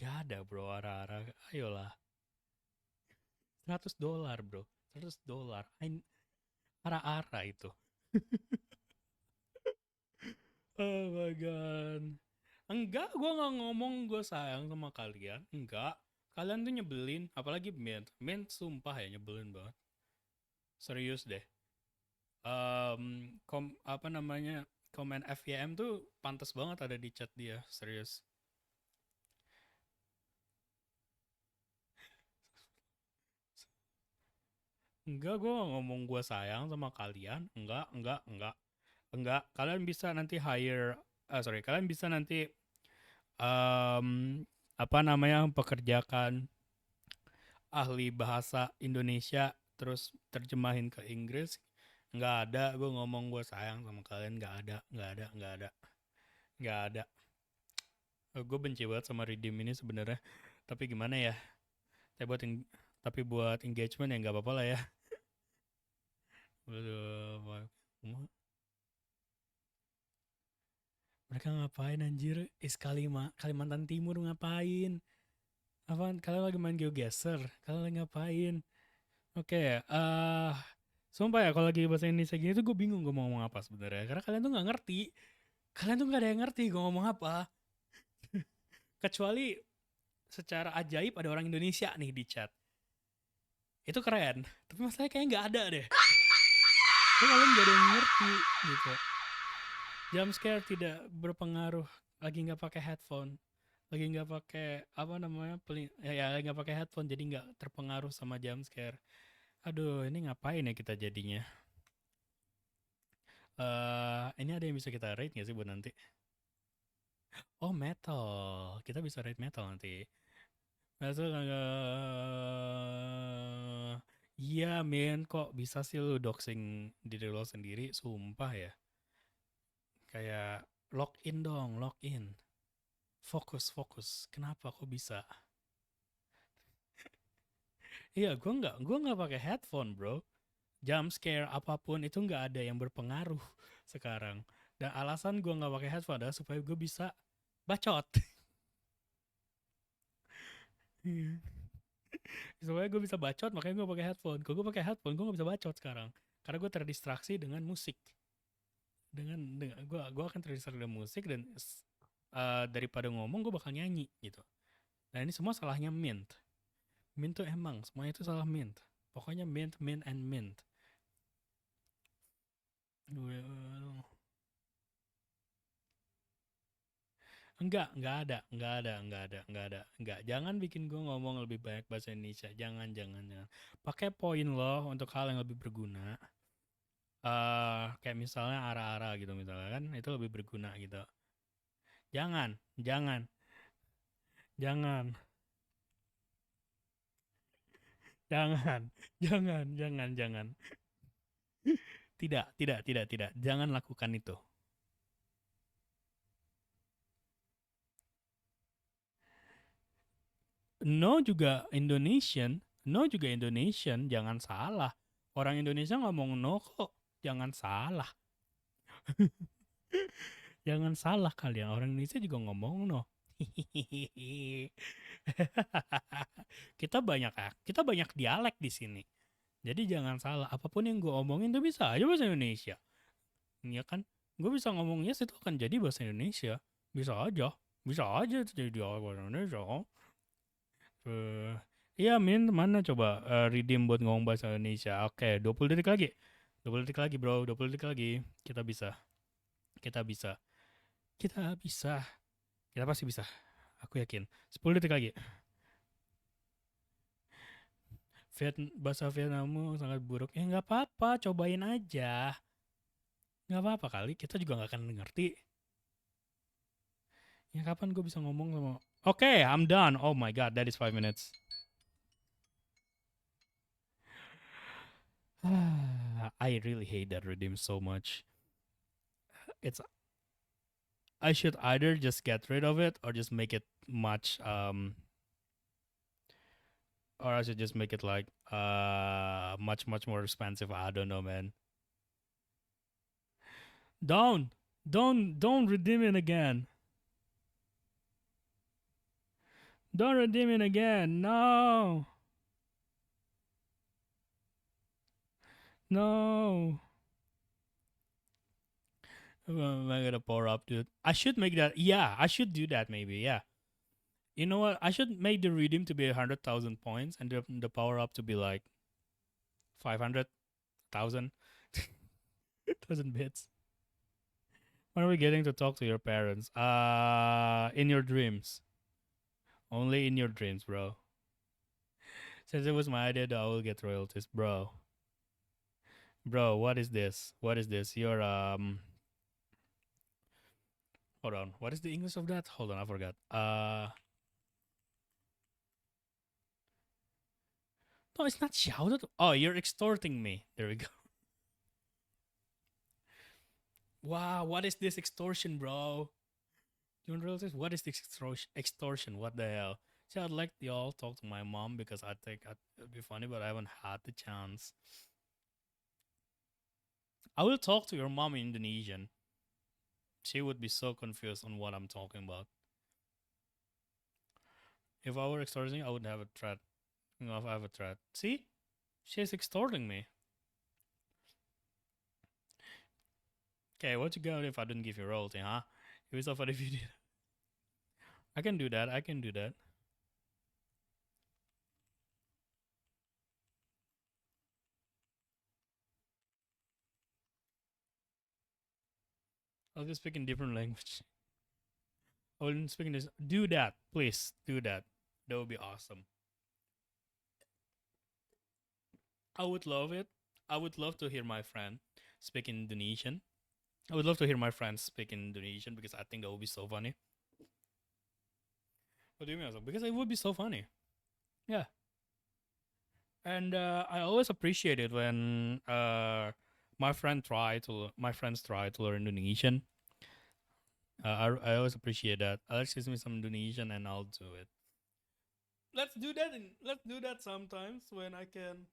Gak ada, bro, ara-ara. Ayolah. $100, bro. $100. Ara-ara itu. Oh my god. Enggak, gue gak ngomong gue sayang sama kalian. Enggak. Kalian tuh nyebelin. Apalagi Mint. Mint sumpah ya nyebelin banget. Serius deh. Komen FYM tuh pantas banget ada di chat dia. Serius. Enggak, gue gak ngomong gue sayang sama kalian. Enggak. Kalian bisa nanti kalian bisa nanti pekerjakan ahli bahasa Indonesia terus terjemahin ke Inggris. Nggak ada gue ngomong gue sayang sama kalian. Nggak ada. Gue benci banget sama redeem ini sebenarnya, tapi gimana ya, tapi buat engagement ya nggak apa-apa lah ya. Mereka ngapain anjir? Kalimantan Timur ngapain? Apaan? Kalian lagi main GeoGuessr? Kalian lagi ngapain? Oke, sumpah ya kalau lagi bahasa Indonesia gini tuh gue bingung gue mau ngomong apa sebenarnya. Karena kalian tuh nggak ngerti. Kalian tuh nggak ada yang ngerti gue ngomong apa. Kecuali secara ajaib ada orang Indonesia nih di chat. Itu keren. Tapi masalahnya kayaknya nggak ada deh. Tapi kalian nggak ada yang ngerti gitu. Jump scare tidak berpengaruh. Lagi nggak pakai headphone. Lagi nggak pakai lagi nggak pakai headphone, jadi nggak terpengaruh sama jump scare. Aduh, ini ngapain ya kita jadinya? Ini ada yang bisa kita rate nggak sih buat nanti? Oh, metal. Kita bisa rate metal nanti. Metal iya, men, kok bisa sih lu doxing diri lo sendiri? Sumpah ya. Kayak login dong, login. Fokus. Kenapa kok bisa? Iya, gue nggak pakai headphone, bro. Jump scare apapun itu nggak ada yang berpengaruh sekarang. Dan alasan gue nggak pakai headphone adalah supaya gue bisa bacot. Supaya gue bisa bacot, makanya gue pakai headphone. Kalau gue pakai headphone, gue nggak bisa bacot sekarang. Karena gue terdistraksi dengan musik. Dengan gue akan terdistraksi dengan musik dan daripada ngomong gue bakal nyanyi gitu. Nah ini semua salahnya Mint. Mint tuh emang semuanya itu salah mint. Pokoknya mint, mint, and mint. Well, enggak. Jangan bikin gue ngomong lebih banyak bahasa Indonesia. Jangan. Pakai poin lo untuk hal yang lebih berguna. Kayak misalnya ara-ara gitu misalnya kan itu lebih berguna gitu. Jangan, jangan, jangan, jangan, jangan. Tidak. Jangan lakukan itu. No juga Indonesian, jangan salah. Orang Indonesia ngomong no kok, jangan salah. Jangan salah kalian, orang Indonesia juga ngomong no. Kita banyak dialek di sini. Jadi jangan salah, apapun yang gue omongin tuh bisa aja bahasa Indonesia. Iya kan? Gue bisa ngomong yes itu akan jadi bahasa Indonesia. Bisa aja. Bisa aja itu jadi dialek bahasa Indonesia. Eh, iya Min, mana coba redeem buat ngomong bahasa Indonesia. Oke, 20 detik lagi. 20 detik lagi bro, 20 detik lagi. Kita bisa. Kita bisa. Kita bisa. Kita pasti bisa. Aku yakin. 10 detik lagi. Bahasa Vietnammu sangat buruk. Ya nggak apa-apa, cobain aja. Nggak apa-apa kali, kita juga nggak akan ngerti. Ya kapan gue bisa ngomong sama... Oke, I'm done. Oh my god, that is 5 minutes. I really hate that redeem so much. It's I should either just get rid of it or just make it much or I should just make it like much more expensive. I don't know, man. Don't don't redeem it again. Don't redeem it again. No. No. Am I gonna power up, dude? I should make that. Yeah, I should do that maybe. Yeah. You know what? I should make the redeem to be 100,000 points and the power up to be like 500,000 thousand bits. When are we getting to talk to your parents? In your dreams. Only in your dreams, bro. Since it was my idea that I will get royalties, bro. Bro, what is this? What is this? You're hold on. What is the English of that? Hold on, I forgot. No, it's not shouted. Oh, you're extorting me. There we go. Wow, what is this extortion, bro? You want royalties? What is this extortion? What the hell? See, I'd like y'all talk to my mom because I think it'd be funny, but I haven't had the chance. I will talk to your mom in Indonesian. She would be so confused on what I'm talking about. If I were extorting, I would have a threat. You know, if I have a threat. See? She's extorting me. Okay, what you got if I didn't give you royalty, huh? It was so funny if you did. I can do that. I can do that. I'll just speak in different language. I will speak in this. Do that, please. Do that. That would be awesome. I would love it. I would love to hear my friend speak in Indonesian. I would love to hear my friends speak in Indonesian because I think that would be so funny. What do you mean? Because it would be so funny. Yeah. And I always appreciate it when my friends try to learn Indonesian. I always appreciate that. Alex gives me some Indonesian and I'll do it. Let's do that sometimes when I can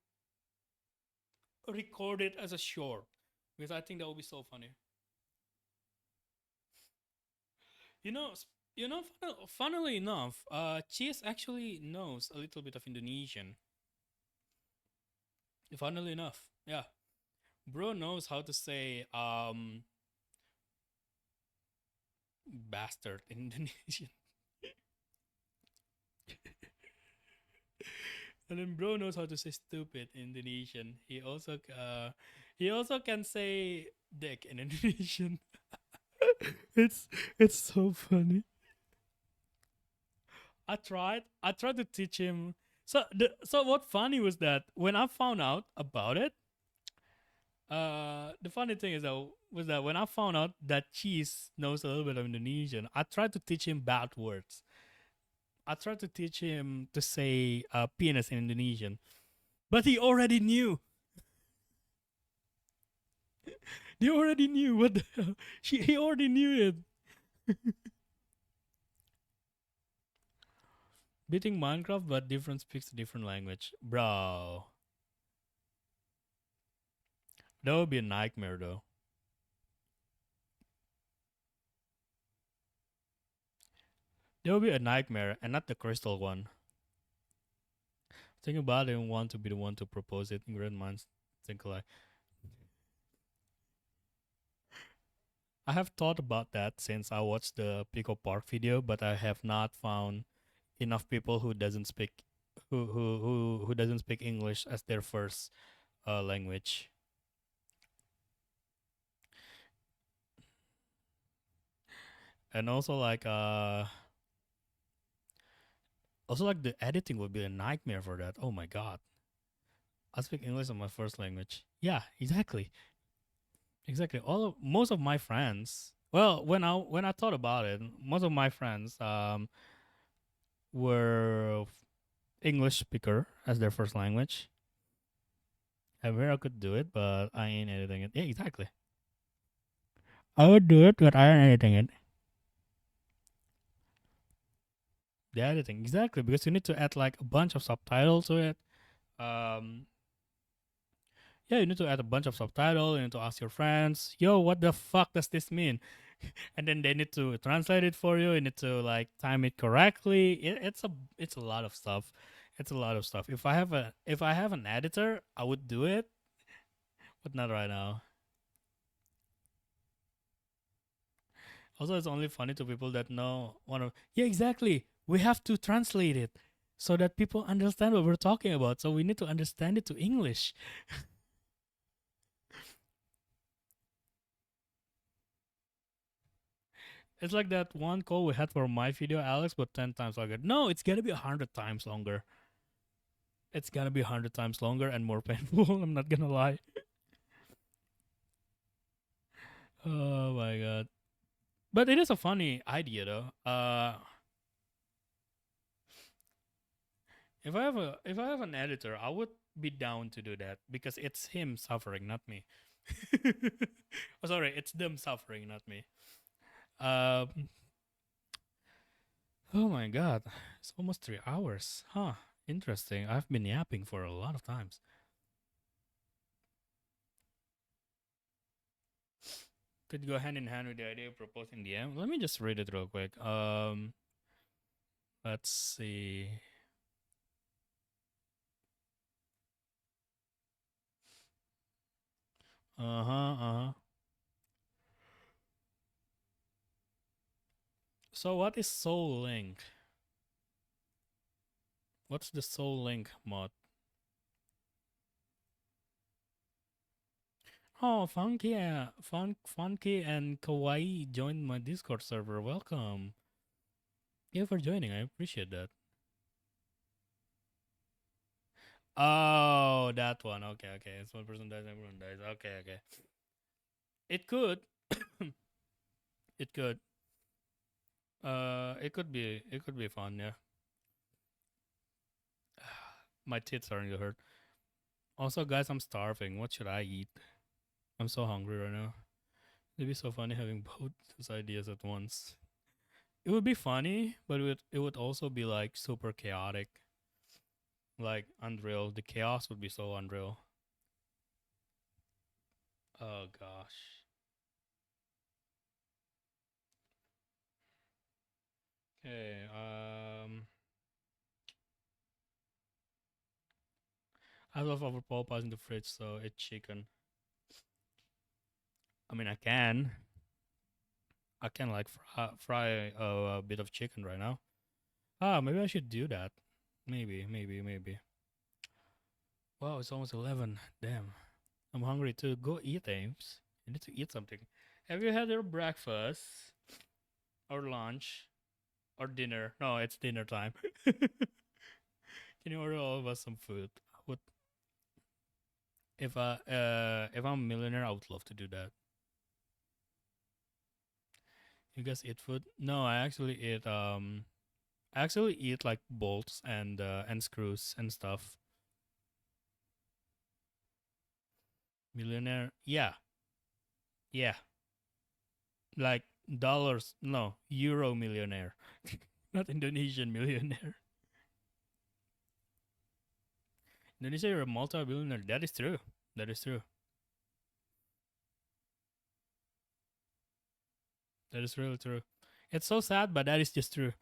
record it as a short because I think that would be so funny. You know, funnily enough, Cheese actually knows a little bit of Indonesian. Funnily enough, yeah, bro knows how to say bastard in Indonesian. And then bro knows how to say stupid in Indonesian. He also can say dick in Indonesian. it's it's so funny. I tried to teach him. So what funny was that when I found out about it, the funny thing is though was that when I found out that cheese knows a little bit of Indonesian, I tried to teach him bad words. I tried to teach him to say penis in Indonesian, but he already knew. He already knew what the hell. He already knew it. Beating Minecraft, but different speaks a different language, bro. That would be a nightmare though. That would be a nightmare, and not the crystal one. Think about it and want to be the one to propose it. Great minds think alike. I have thought about that since I watched the Pico Park video, but I have not found enough people who doesn't speak English as their first language. And also like the editing would be a nightmare for that. Oh my god. I speak English as my first language. Yeah, exactly. Exactly. Most of my friends, well, when I thought about it, most of my friends were English speaker as their first language. I wish I could do it, but I ain't editing it. Yeah, exactly. I would do it, but I ain't editing it. The editing, exactly, because you need to add like a bunch of subtitles to it. Um, yeah, you need to add a bunch of subtitles. You need to ask your friends, "Yo, what the fuck does this mean?" And then they need to translate it for you. You need to like time it correctly. It's a lot of stuff. It's a lot of stuff. If I have an editor, I would do it, but not right now. Also, it's only funny to people that know one of. Yeah, exactly. We have to translate it so that people understand what we're talking about. So we need to understand it to English. It's like that one call we had for my video, Alex, but 10 times longer. No, it's gotta be 100 times longer. It's gonna be 100 times longer and more painful. I'm not gonna lie. Oh my god! But it is a funny idea though. If I have an editor, I would be down to do that because it's him suffering, not me. Oh, sorry, it's them suffering, not me. Um. Oh my god, it's almost 3 hours. Huh? Interesting. I've been yapping for a lot of times. Could go hand in hand with the idea of proposing DM. Let me just read it real quick. Let's see. Uh huh. Uh huh. So what is Soul Link? What's the Soul Link mod? Oh, Funky and Kawaii joined my Discord server. Welcome. Yeah, for joining. I appreciate that. Oh, that one. Okay, okay. It's one person dies, everyone dies. Okay, okay. It could. It could. It could be fun. Yeah. My tits starting to hurt. Also, guys, I'm starving. What should I eat? I'm so hungry right now. It'd be so funny having both those ideas at once. It would be funny, but it would also be like super chaotic, like unreal. The chaos would be so unreal. Oh gosh. Okay. I love our Popeyes in the fridge, so it's chicken. I mean, I can like fry a bit of chicken right now. Ah, maybe I should do that. Maybe. Wow, it's almost 11. Damn. I'm hungry too. Go eat, Ames. You need to eat something. Have you had your breakfast or lunch or dinner? No, it's dinner time. Can you order all of us some food? I would, if I'm a millionaire, I would love to do that. You guys eat food? No, I actually eat like bolts and screws and stuff. Millionaire? Yeah. Yeah. Like dollars, no, euro millionaire. Not Indonesian millionaire. Indonesia, you're a multi-billionaire. That is true. That is true. That is really true. It's so sad, but that is just true.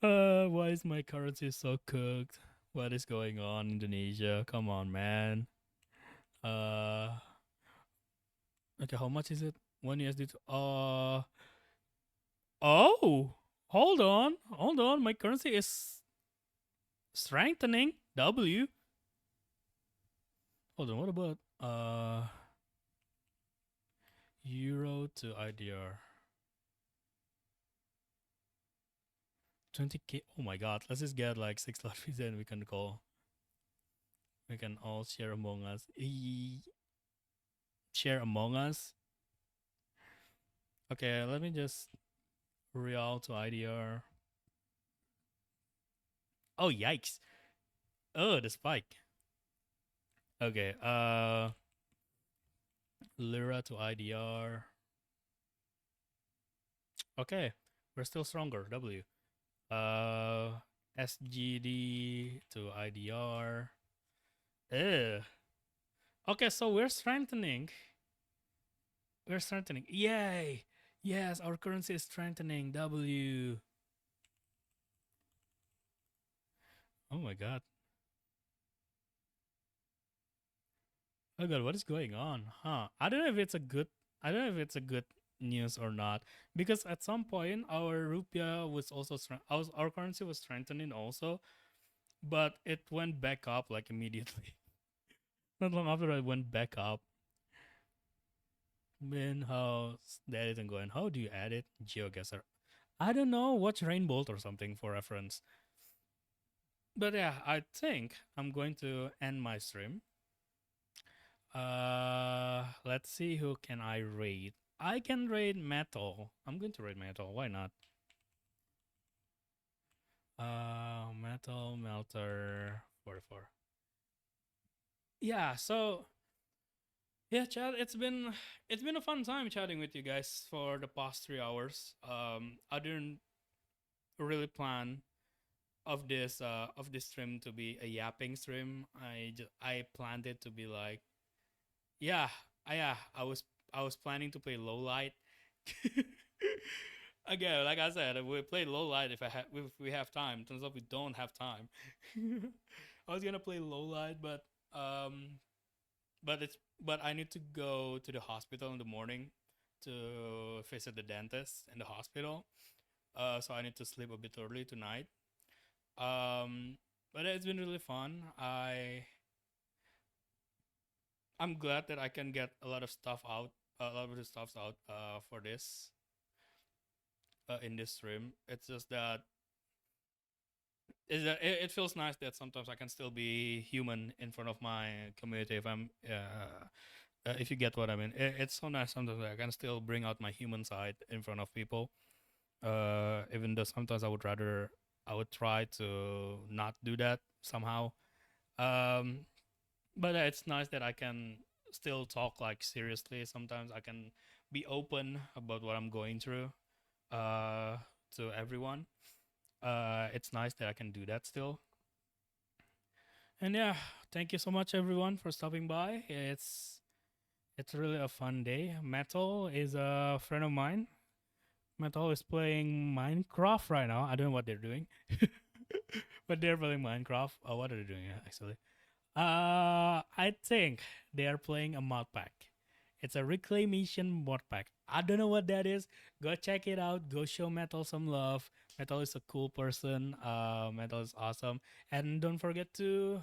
Why is my currency so cooked? What is going on, Indonesia? Come on, man. Uh, okay, how much is it? One USD. Oh, hold on. My currency is strengthening. W. Hold on. What about euro to IDR? 20k. Oh my god. Let's just get like 6 lotteries and we can call. We can all share among us. Share among us. Okay, let me just real to IDR. Oh yikes. Oh, the spike. Okay, lira to IDR. Okay, we're still stronger. W. Uh SGD to IDR. Ugh. Okay, so we're strengthening. We're strengthening. Yay! Yes, our currency is strengthening. W. Oh my god. Oh god, what is going on? Huh? I don't know if it's a good. I don't know if it's a good news or not, because at some point our rupiah was also our currency was strengthening also, but it went back up like immediately. Not long after it went back up. Man, how's that isn't going? How do you add it? GeoGuessr. I don't know. Watch Rainbolt or something for reference. But yeah, I think I'm going to end my stream. Let's see who can I raid. I can raid Metal. I'm going to raid Metal. Why not? Metal Melter 44. Yeah. So yeah, chat. It's been a fun time chatting with you guys for the past 3 hours. I didn't really plan of this stream to be a yapping stream. I planned it to be like, yeah, I was planning to play low light. Again, like I said, we play low light if we have time. Turns out we don't have time. I was gonna play low light, um, but I need to go to the hospital in the morning to visit the dentist in the hospital. So I need to sleep a bit early tonight. Um, but it's been really fun. I'm glad that I can get a lot of stuff out, a lot of the stuffs out for this in this stream. It's just that it feels nice that sometimes I can still be human in front of my community. If you get what I mean, it's so nice sometimes that I can still bring out my human side in front of people. Even though sometimes I would try to not do that somehow. Um, but it's nice that I can still talk like seriously. Sometimes I can be open about what I'm going through uh, to everyone. It's nice that I can do that still. And yeah, thank you so much everyone for stopping by. It's really a fun day. Metal is a friend of mine. Metal is playing Minecraft right now. I don't know what they're doing, but they're playing Minecraft. What are they doing actually? I think they are playing a mod pack. It's a reclamation mod pack. I don't know what that is. Go check it out. Go show Metal some love. Metal is a cool person. Metal is awesome. And don't forget to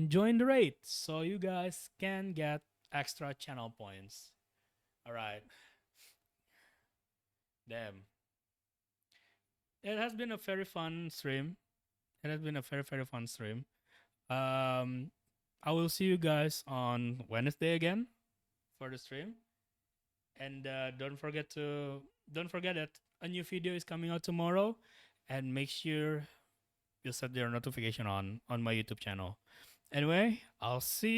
join the raid so you guys can get extra channel points. All right. Damn. It has been a very fun stream. It has been a very, very fun stream. Um, I will see you guys on Wednesday again for the stream. And don't forget that a new video is coming out tomorrow, and make sure you set your notification on my YouTube channel. Anyway, I'll see